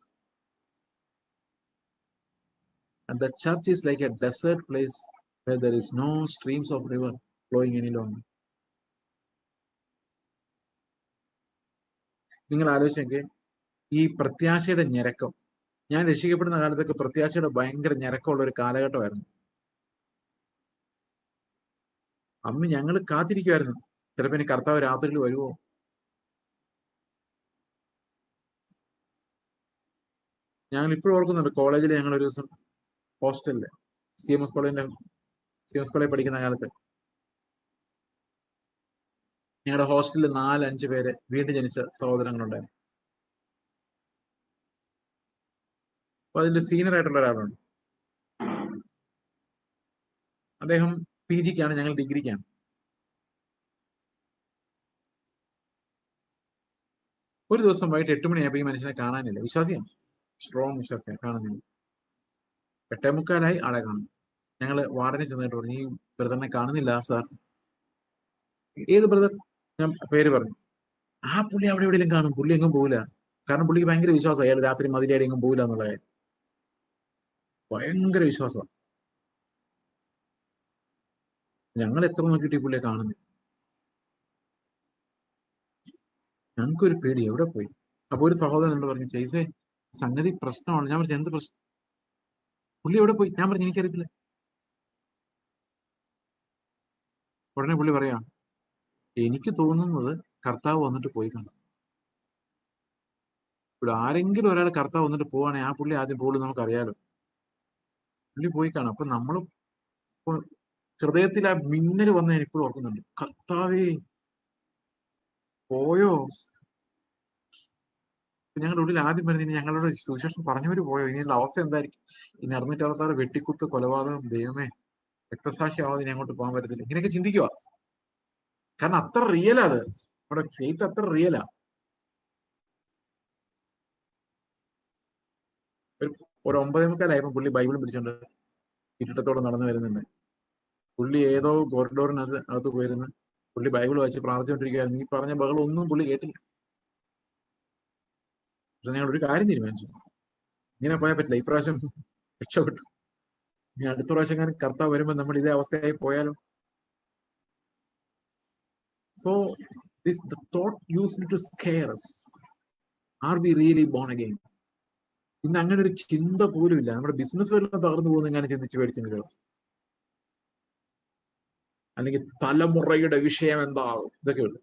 And the church is like a desert place where there is no streams of river flowing any longer. നിങ്ങൾ ആലോചിച്ചെങ്കിൽ ഈ പ്രത്യാശയുടെ ഞരക്കം, ഞാൻ രക്ഷിക്കപ്പെടുന്ന കാലത്തൊക്കെ പ്രത്യാശയുടെ ഭയങ്കര ഞരക്കമുള്ള ഒരു കാലഘട്ടമായിരുന്നു. അന്ന് ഞങ്ങൾ കാത്തിരിക്കുമായിരുന്നു, ചിലപ്പോൾ ഇനി കർത്താവ് രാത്രിയിൽ വരുമോ? ഞങ്ങൾ ഇപ്പോഴും ഓർക്കുന്നുണ്ട്, കോളേജിൽ ഞങ്ങൾ ഒരു ദിവസം ഹോസ്റ്റലില് സി എം എസ് കോളേജിൽ പഠിക്കുന്ന കാലത്ത് ഞങ്ങളുടെ ഹോസ്റ്റലിൽ 4-5 പേര് വീണ്ടും ജനിച്ച സഹോദരങ്ങളുണ്ടായിരുന്നു. അപ്പൊ അതിന്റെ സീനിയർ ആയിട്ടുള്ള ഒരാളുണ്ട്. അദ്ദേഹം PGക്കാണ്, ഞങ്ങൾ ഡിഗ്രിക്കാണ്. ഒരു ദിവസം വൈകിട്ട് 8 മണിയായപ്പോൾ ഈ മനുഷ്യനെ കാണാനില്ല. വിശ്വാസിയാണ്, സ്ട്രോങ് വിശ്വാസിയാണ്, കാണുന്നില്ല. 8:45 ആളെ കാണും. ഞങ്ങൾ വാർഡനെ ചെന്നിട്ട് പറഞ്ഞു, ഈ ബ്രദറിനെ കാണുന്നില്ല സാർ. ഏത് ബ്രദർ? ഞാൻ പേര് പറഞ്ഞു. ആ പുള്ളി അവിടെ എവിടെയെങ്കിലും കാണും, പുള്ളി എങ്ങും പോകില്ല. കാരണം പുള്ളിക്ക് ഭയങ്കര വിശ്വാസം, അയാൾ രാത്രി മതിലടി എങ്ങും പോകില്ല എന്നുള്ള കാര്യം. ഭയങ്കര വിശ്വാസമാണ്. ഞങ്ങൾ എത്ര നോക്കിയിട്ട് ഈ പുള്ളിയെ കാണുന്നില്ല. ഞങ്ങൾക്കൊരു പേടി, എവിടെ പോയി? അപ്പൊ ഒരു സഹോദരൻ എന്നോട് പറഞ്ഞു, ചേച്ചേ സംഗതി പ്രശ്നമാണ്. ഞാൻ പറഞ്ഞു, എന്ത് പ്രശ്നം? പുള്ളി എവിടെ പോയി? ഞാൻ പറഞ്ഞു, എനിക്കറിയത്തില്ല. ഉടനെ പുള്ളി പറയാ, എനിക്ക് തോന്നുന്നത് കർത്താവ് വന്നിട്ട് പോയി കാണും. ഇവിടെ ആരെങ്കിലും ഒരാൾ കർത്താവ് വന്നിട്ട് പോവാണെങ്കിൽ ആ പുള്ളി ആദ്യം പോകുള്ളൂ, നമുക്കറിയാലോ. പുള്ളി പോയി കാണും. അപ്പൊ നമ്മൾ ഹൃദയത്തിൽ ആ മിന്നൽ വന്ന് ഞാൻ ഇപ്പോഴും ഓർക്കുന്നുണ്ട്, കർത്താവേ പോയോ? ഞങ്ങളുടെ ഉള്ളിൽ ആദ്യം വരുന്നത്, ഞങ്ങളുടെ സുവിശേഷം പറഞ്ഞവര് പോയോ? ഇനിയുള്ള അവസ്ഥ എന്തായിരിക്കും? ഇനി 666 വെട്ടിക്കുത്ത്, കൊലപാതകം, ദൈവമേ രക്തസാക്ഷി ആവാതെ ഇനി അങ്ങോട്ട് പോകാൻ പറ്റത്തില്ല. ഇങ്ങനെയൊക്കെ ചിന്തിക്കുക. കാരണം അത്ര റിയലാ അത്, നമ്മുടെ ഫെയ്ത്ത് അത്ര റിയലാ. ഒരു 9:45 പുള്ളി ബൈബിളും പിടിച്ചോണ്ട് ഇരുട്ടത്തോടെ നടന്നു വരുന്നുണ്ട്. പുള്ളി ഏതോ കോറിഡോറിനകത്ത് പോയിരുന്ന് പുള്ളി ബൈബിൾ വായിച്ച് പ്രാർത്ഥിച്ചുകൊണ്ടിരിക്കുകയായിരുന്നു. ഈ പറഞ്ഞ ബഹളം ഒന്നും പുള്ളി കേട്ടില്ല. പക്ഷെ ഞങ്ങൾ ഒരു കാര്യം തീരുമാനിച്ചു, ഇങ്ങനെ പോയാൽ പറ്റില്ല. ഇപ്രാവശ്യം രക്ഷപ്പെട്ടു. ഇനി അടുത്ത പ്രാവശ്യം ഞാൻ കർത്താവ് വരുമ്പോൾ നമ്മൾ ഇതേ അവസ്ഥയായി പോയാലോ? So the thought used to scare us. Are we really born again? ഇന്ന് അങ്ങനെ ഒരു ചിന്ത പോലും ഇല്ല. നമ്മുടെ ബിസിനസ് വല്ലതും തകർന്നു പോകുന്ന ഞാൻ ചിന്തിച്ച് പേടിച്ചെങ്കിലോ, അല്ലെങ്കിൽ തലമുറയുടെ വിഷയം എന്താകും, ഇതൊക്കെ ഉള്ളു.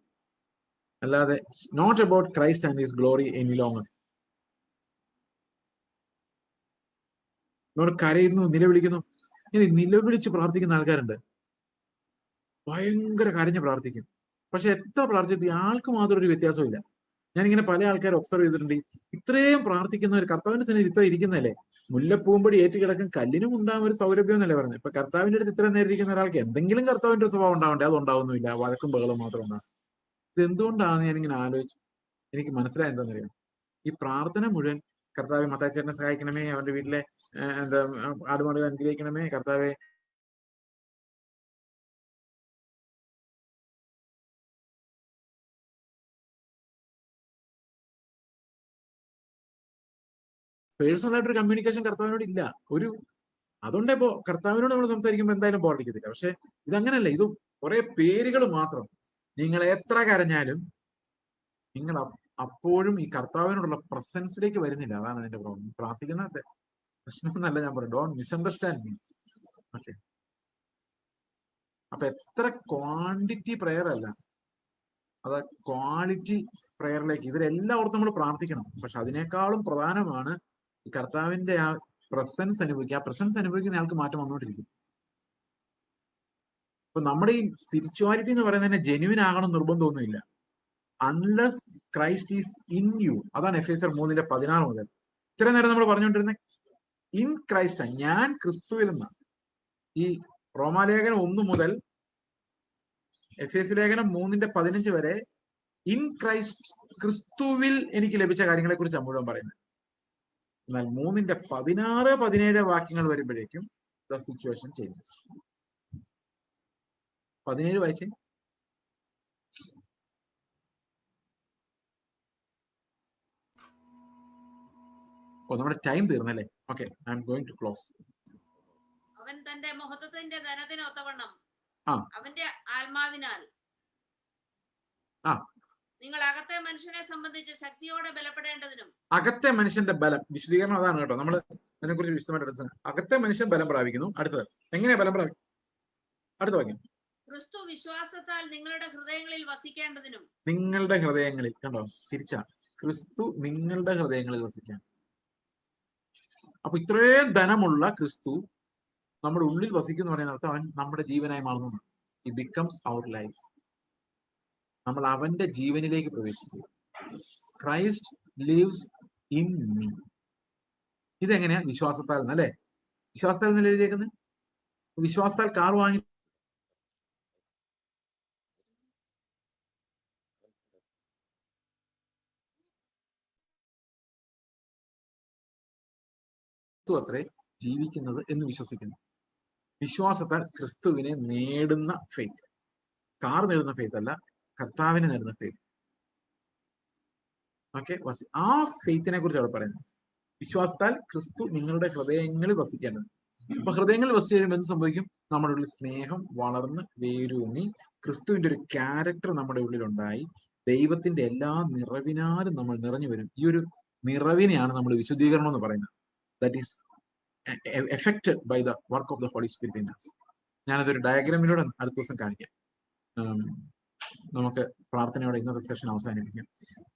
അല്ലാതെ not about Christ and his glory any longer. നമ്മൾ കരയുന്നു, നിലവിളിക്കുന്നു. ഇനി നിലവിളിച്ച് പ്രാർത്ഥിക്കുന്ന ആൾക്കാരുണ്ട്, ഭയങ്കര കരഞ്ഞ് പ്രാർത്ഥിക്കും. പക്ഷെ എത്ര പ്രാർത്ഥിച്ചിട്ട് ആൾക്ക് മാത്രം ഒരു വ്യത്യാസവും ഇല്ല. ഞാനിങ്ങനെ പല ആൾക്കാരെ ഒബ്സർവ് ചെയ്തിട്ടുണ്ട്. ഇത്രയും പ്രാർത്ഥിക്കുന്ന ഒരു കർത്താവിന്റെ തന്നെ ഇത്ര ഇരിക്കുന്നല്ലേ, മുല്ലപ്പൂമ്പടി ഏറ്റുകിടക്കും കല്ലിനും ഉണ്ടാകും ഒരു സൗരഭ്യം എന്നല്ലേ പറഞ്ഞത്. ഇപ്പൊ കർത്താവിന്റെ അടുത്ത് ഇത്ര നേരം ഇരിക്കുന്ന ഒരാൾക്ക് എന്തെങ്കിലും കർത്താവിന്റെ സ്വഭാവം ഉണ്ടാവണ്ടേ? അത് ഉണ്ടാവുന്നില്ല, വഴക്കും ബഹളം മാത്രം ഉണ്ടാകും. ഇത് എന്തുകൊണ്ടാണെന്ന് ഞാനിങ്ങനെ ആലോചിച്ചു. എനിക്ക് മനസ്സിലായ എന്താണെന്നറിയാം, ഈ പ്രാർത്ഥന മുഴുവൻ കർത്താവെ മത്തായിച്ചേട്ടനെ സഹായിക്കണമേ, അവന്റെ വീട്ടിലെ എന്താ ആടുമാടുകൾ അനുഗ്രഹിക്കണമേ, കർത്താവെ പേഴ്സണൽ ആയിട്ടൊരു കമ്മ്യൂണിക്കേഷൻ കർത്താവിനോട് ഇല്ല. അതുകൊണ്ടേ ഇപ്പോ കർത്താവിനോട് നമ്മൾ സംസാരിക്കുമ്പോൾ എന്തായാലും ബോറടിക്കത്തില്ല. പക്ഷെ ഇതങ്ങനല്ല, ഇത് കുറെ പേരുകൾ മാത്രം. നിങ്ങൾ എത്ര കരഞ്ഞാലും നിങ്ങൾ അപ്പോഴും ഈ കർത്താവിനോടുള്ള പ്രസൻസിലേക്ക് വരുന്നില്ല. അതാണ് അതിന്റെ പ്രോബ്ലം. പ്രാർത്ഥിക്കുന്ന പ്രശ്നമൊന്നല്ല ഞാൻ പറയും, ഡോണ്ട് മിസ്അണ്ടർസ്റ്റാൻഡ് മീ. ഓക്കെ, അപ്പൊ എത്ര ക്വാണ്ടിറ്റി പ്രയർ അല്ല, അത് ക്വാളിറ്റി പ്രയറിലേക്ക് ഇവരെല്ലാം ഓർത്ത് നമ്മൾ പ്രാർത്ഥിക്കണം. പക്ഷെ അതിനേക്കാളും പ്രധാനമാണ് ഈ കർത്താവിന്റെ ആ പ്രസൻസ് അനുഭവിക്കുക. ആ പ്രസൻസ് അനുഭവിക്കുന്ന ആൾക്ക് മാറ്റം വന്നുകൊണ്ടിരിക്കും. അപ്പൊ നമ്മുടെ ഈ സ്പിരിച്വാലിറ്റി എന്ന് പറയുന്നത് തന്നെ ജെന്യുവിൻ ആകണം നിർബന്ധമൊന്നുമില്ല. Unless Christ is in you. അതാണ് എഫേസ്യർ 3:16 മുതൽ ഇത്ര നേരം നമ്മൾ പറഞ്ഞുകൊണ്ടിരുന്നത്. ഇൻ ക്രൈസ്റ്റ്, ഞാൻ ക്രിസ്തുവിൽ നിന്നാണ്. ഈ റോമാലേഖനം 1 മുതൽ എഫേസ്യ ലേഖനം 3:15 വരെ ഇൻ ക്രൈസ്റ്റ്, ക്രിസ്തുവിൽ എനിക്ക് ലഭിച്ച കാര്യങ്ങളെ കുറിച്ചാണ് മുഴുവൻ പറയുന്നത്. എന്നാൽ 3:16, 17 വാക്യങ്ങൾ വരുമ്പോഴേക്കും ദ സിറ്റുവേഷൻ ചേഞ്ചസ്. 17 വായിച്ചേ. നമ്മുടെ ടൈം തീർന്നല്ലേ? Okay, I'm going to close. അവൻ തന്റെ മഹത്വത്തിന്റെ ധനത്തിനൊത്തവണ്ണം ആ അവന്റെ ആത്മാവിനാൽ ആ നിങ്ങൾ അകത്തെ മനുഷ്യനെ സംബന്ധിച്ച് ശക്തിയോടെ ബലപ്പെടേണ്ടതിനും. അകത്തെ മനുഷ്യന്റെ ബലം, വിശദീകരണം അതാണ് കേട്ടോ. നമ്മൾ അതിനെക്കുറിച്ച് വിശദമായിട്ട് എടുത്തത്. അകത്തെ മനുഷ്യൻ ബലം പ്രാപിക്കുന്നു. അടുത്തത് എങ്ങനെയാ ബലം പ്രാപിക്കും? അടുത്ത വാക്യം. ക്രിസ്തു വിശ്വാസത്താൽ നിങ്ങളുടെ ഹൃദയങ്ങളിൽ വസിക്കേണ്ടതിനും. നിങ്ങളുടെ ഹൃദയങ്ങളിൽ, കണ്ടോ, തിരിച്ചാ, ക്രിസ്തു നിങ്ങളുടെ ഹൃദയങ്ങളിൽ വസിക്കാൻ. അപ്പൊ ഇത്രയും ധനമുള്ള ക്രിസ്തു നമ്മുടെ ഉള്ളിൽ വസിക്കുന്നു പറയുന്ന അർത്ഥം അവൻ നമ്മുടെ ജീവനായി മാറുന്നു. It becomes our life. നമ്മൾ അവന്റെ ജീവനിലേക്ക് പ്രവേശിക്കുക. Christ lives in me. ഇതെങ്ങനെയാ? വിശ്വാസത്താൽ എന്നല്ലേ? വിശ്വാസത്താൽ എന്നല്ലേ എഴുതിയേക്കുന്നത്? വിശ്വാസത്താൽ കാർ വാങ്ങി അത്രേ ജീവിക്കുന്നത് എന്ന് വിശ്വസിക്കുന്നു. വിശ്വാസത്താൽ ക്രിസ്തുവിനെ നേടുന്ന ഫെയ്ത്ത്. കാർ നേടുന്ന ഫെയ്ത്ത് അല്ല, കർത്താവിനെ നേടുന്ന ഫെയ്ത്ത്. ഓക്കെ, ആ ഫെയ്ത്തിനെ കുറിച്ച് അവിടെ പറയുന്നത്. വിശ്വാസത്താൽ ക്രിസ്തു നിങ്ങളുടെ ഹൃദയങ്ങളിൽ വസിക്കേണ്ടത്. അപ്പൊ ഹൃദയങ്ങളിൽ വസിച്ചു കഴിയുമ്പോൾ എന്ത് സംഭവിക്കും? നമ്മുടെ ഉള്ളിൽ സ്നേഹം വളർന്ന് വേരൂന്നി ക്രിസ്തുവിന്റെ ഒരു ക്യാരക്ടർ നമ്മുടെ ഉള്ളിലുണ്ടായി ദൈവത്തിന്റെ എല്ലാ നിറവിനാലും നമ്മൾ നിറഞ്ഞു വരും. ഈ ഒരു നിറവിനെയാണ് നമ്മൾ വിശുദ്ധീകരണം എന്ന് പറയുന്നത്. That is effected by the work of the Holy Spirit in us. ഞാനതൊരു ഡയഗ്രാമിലൂടെ അടുത്ത ദിവസം കാണിക്കാം. നമുക്ക് പ്രാർത്ഥനയോടെ ഇന്നത്തെ സെഷൻ അവസാനിപ്പിക്കാം.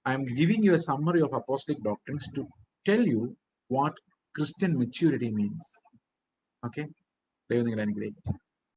I'm giving you a summary of apostolic doctrines to tell you what Christian maturity means. Okay, ദൈവം നിങ്ങളെ അനുഗ്രഹിക്കും.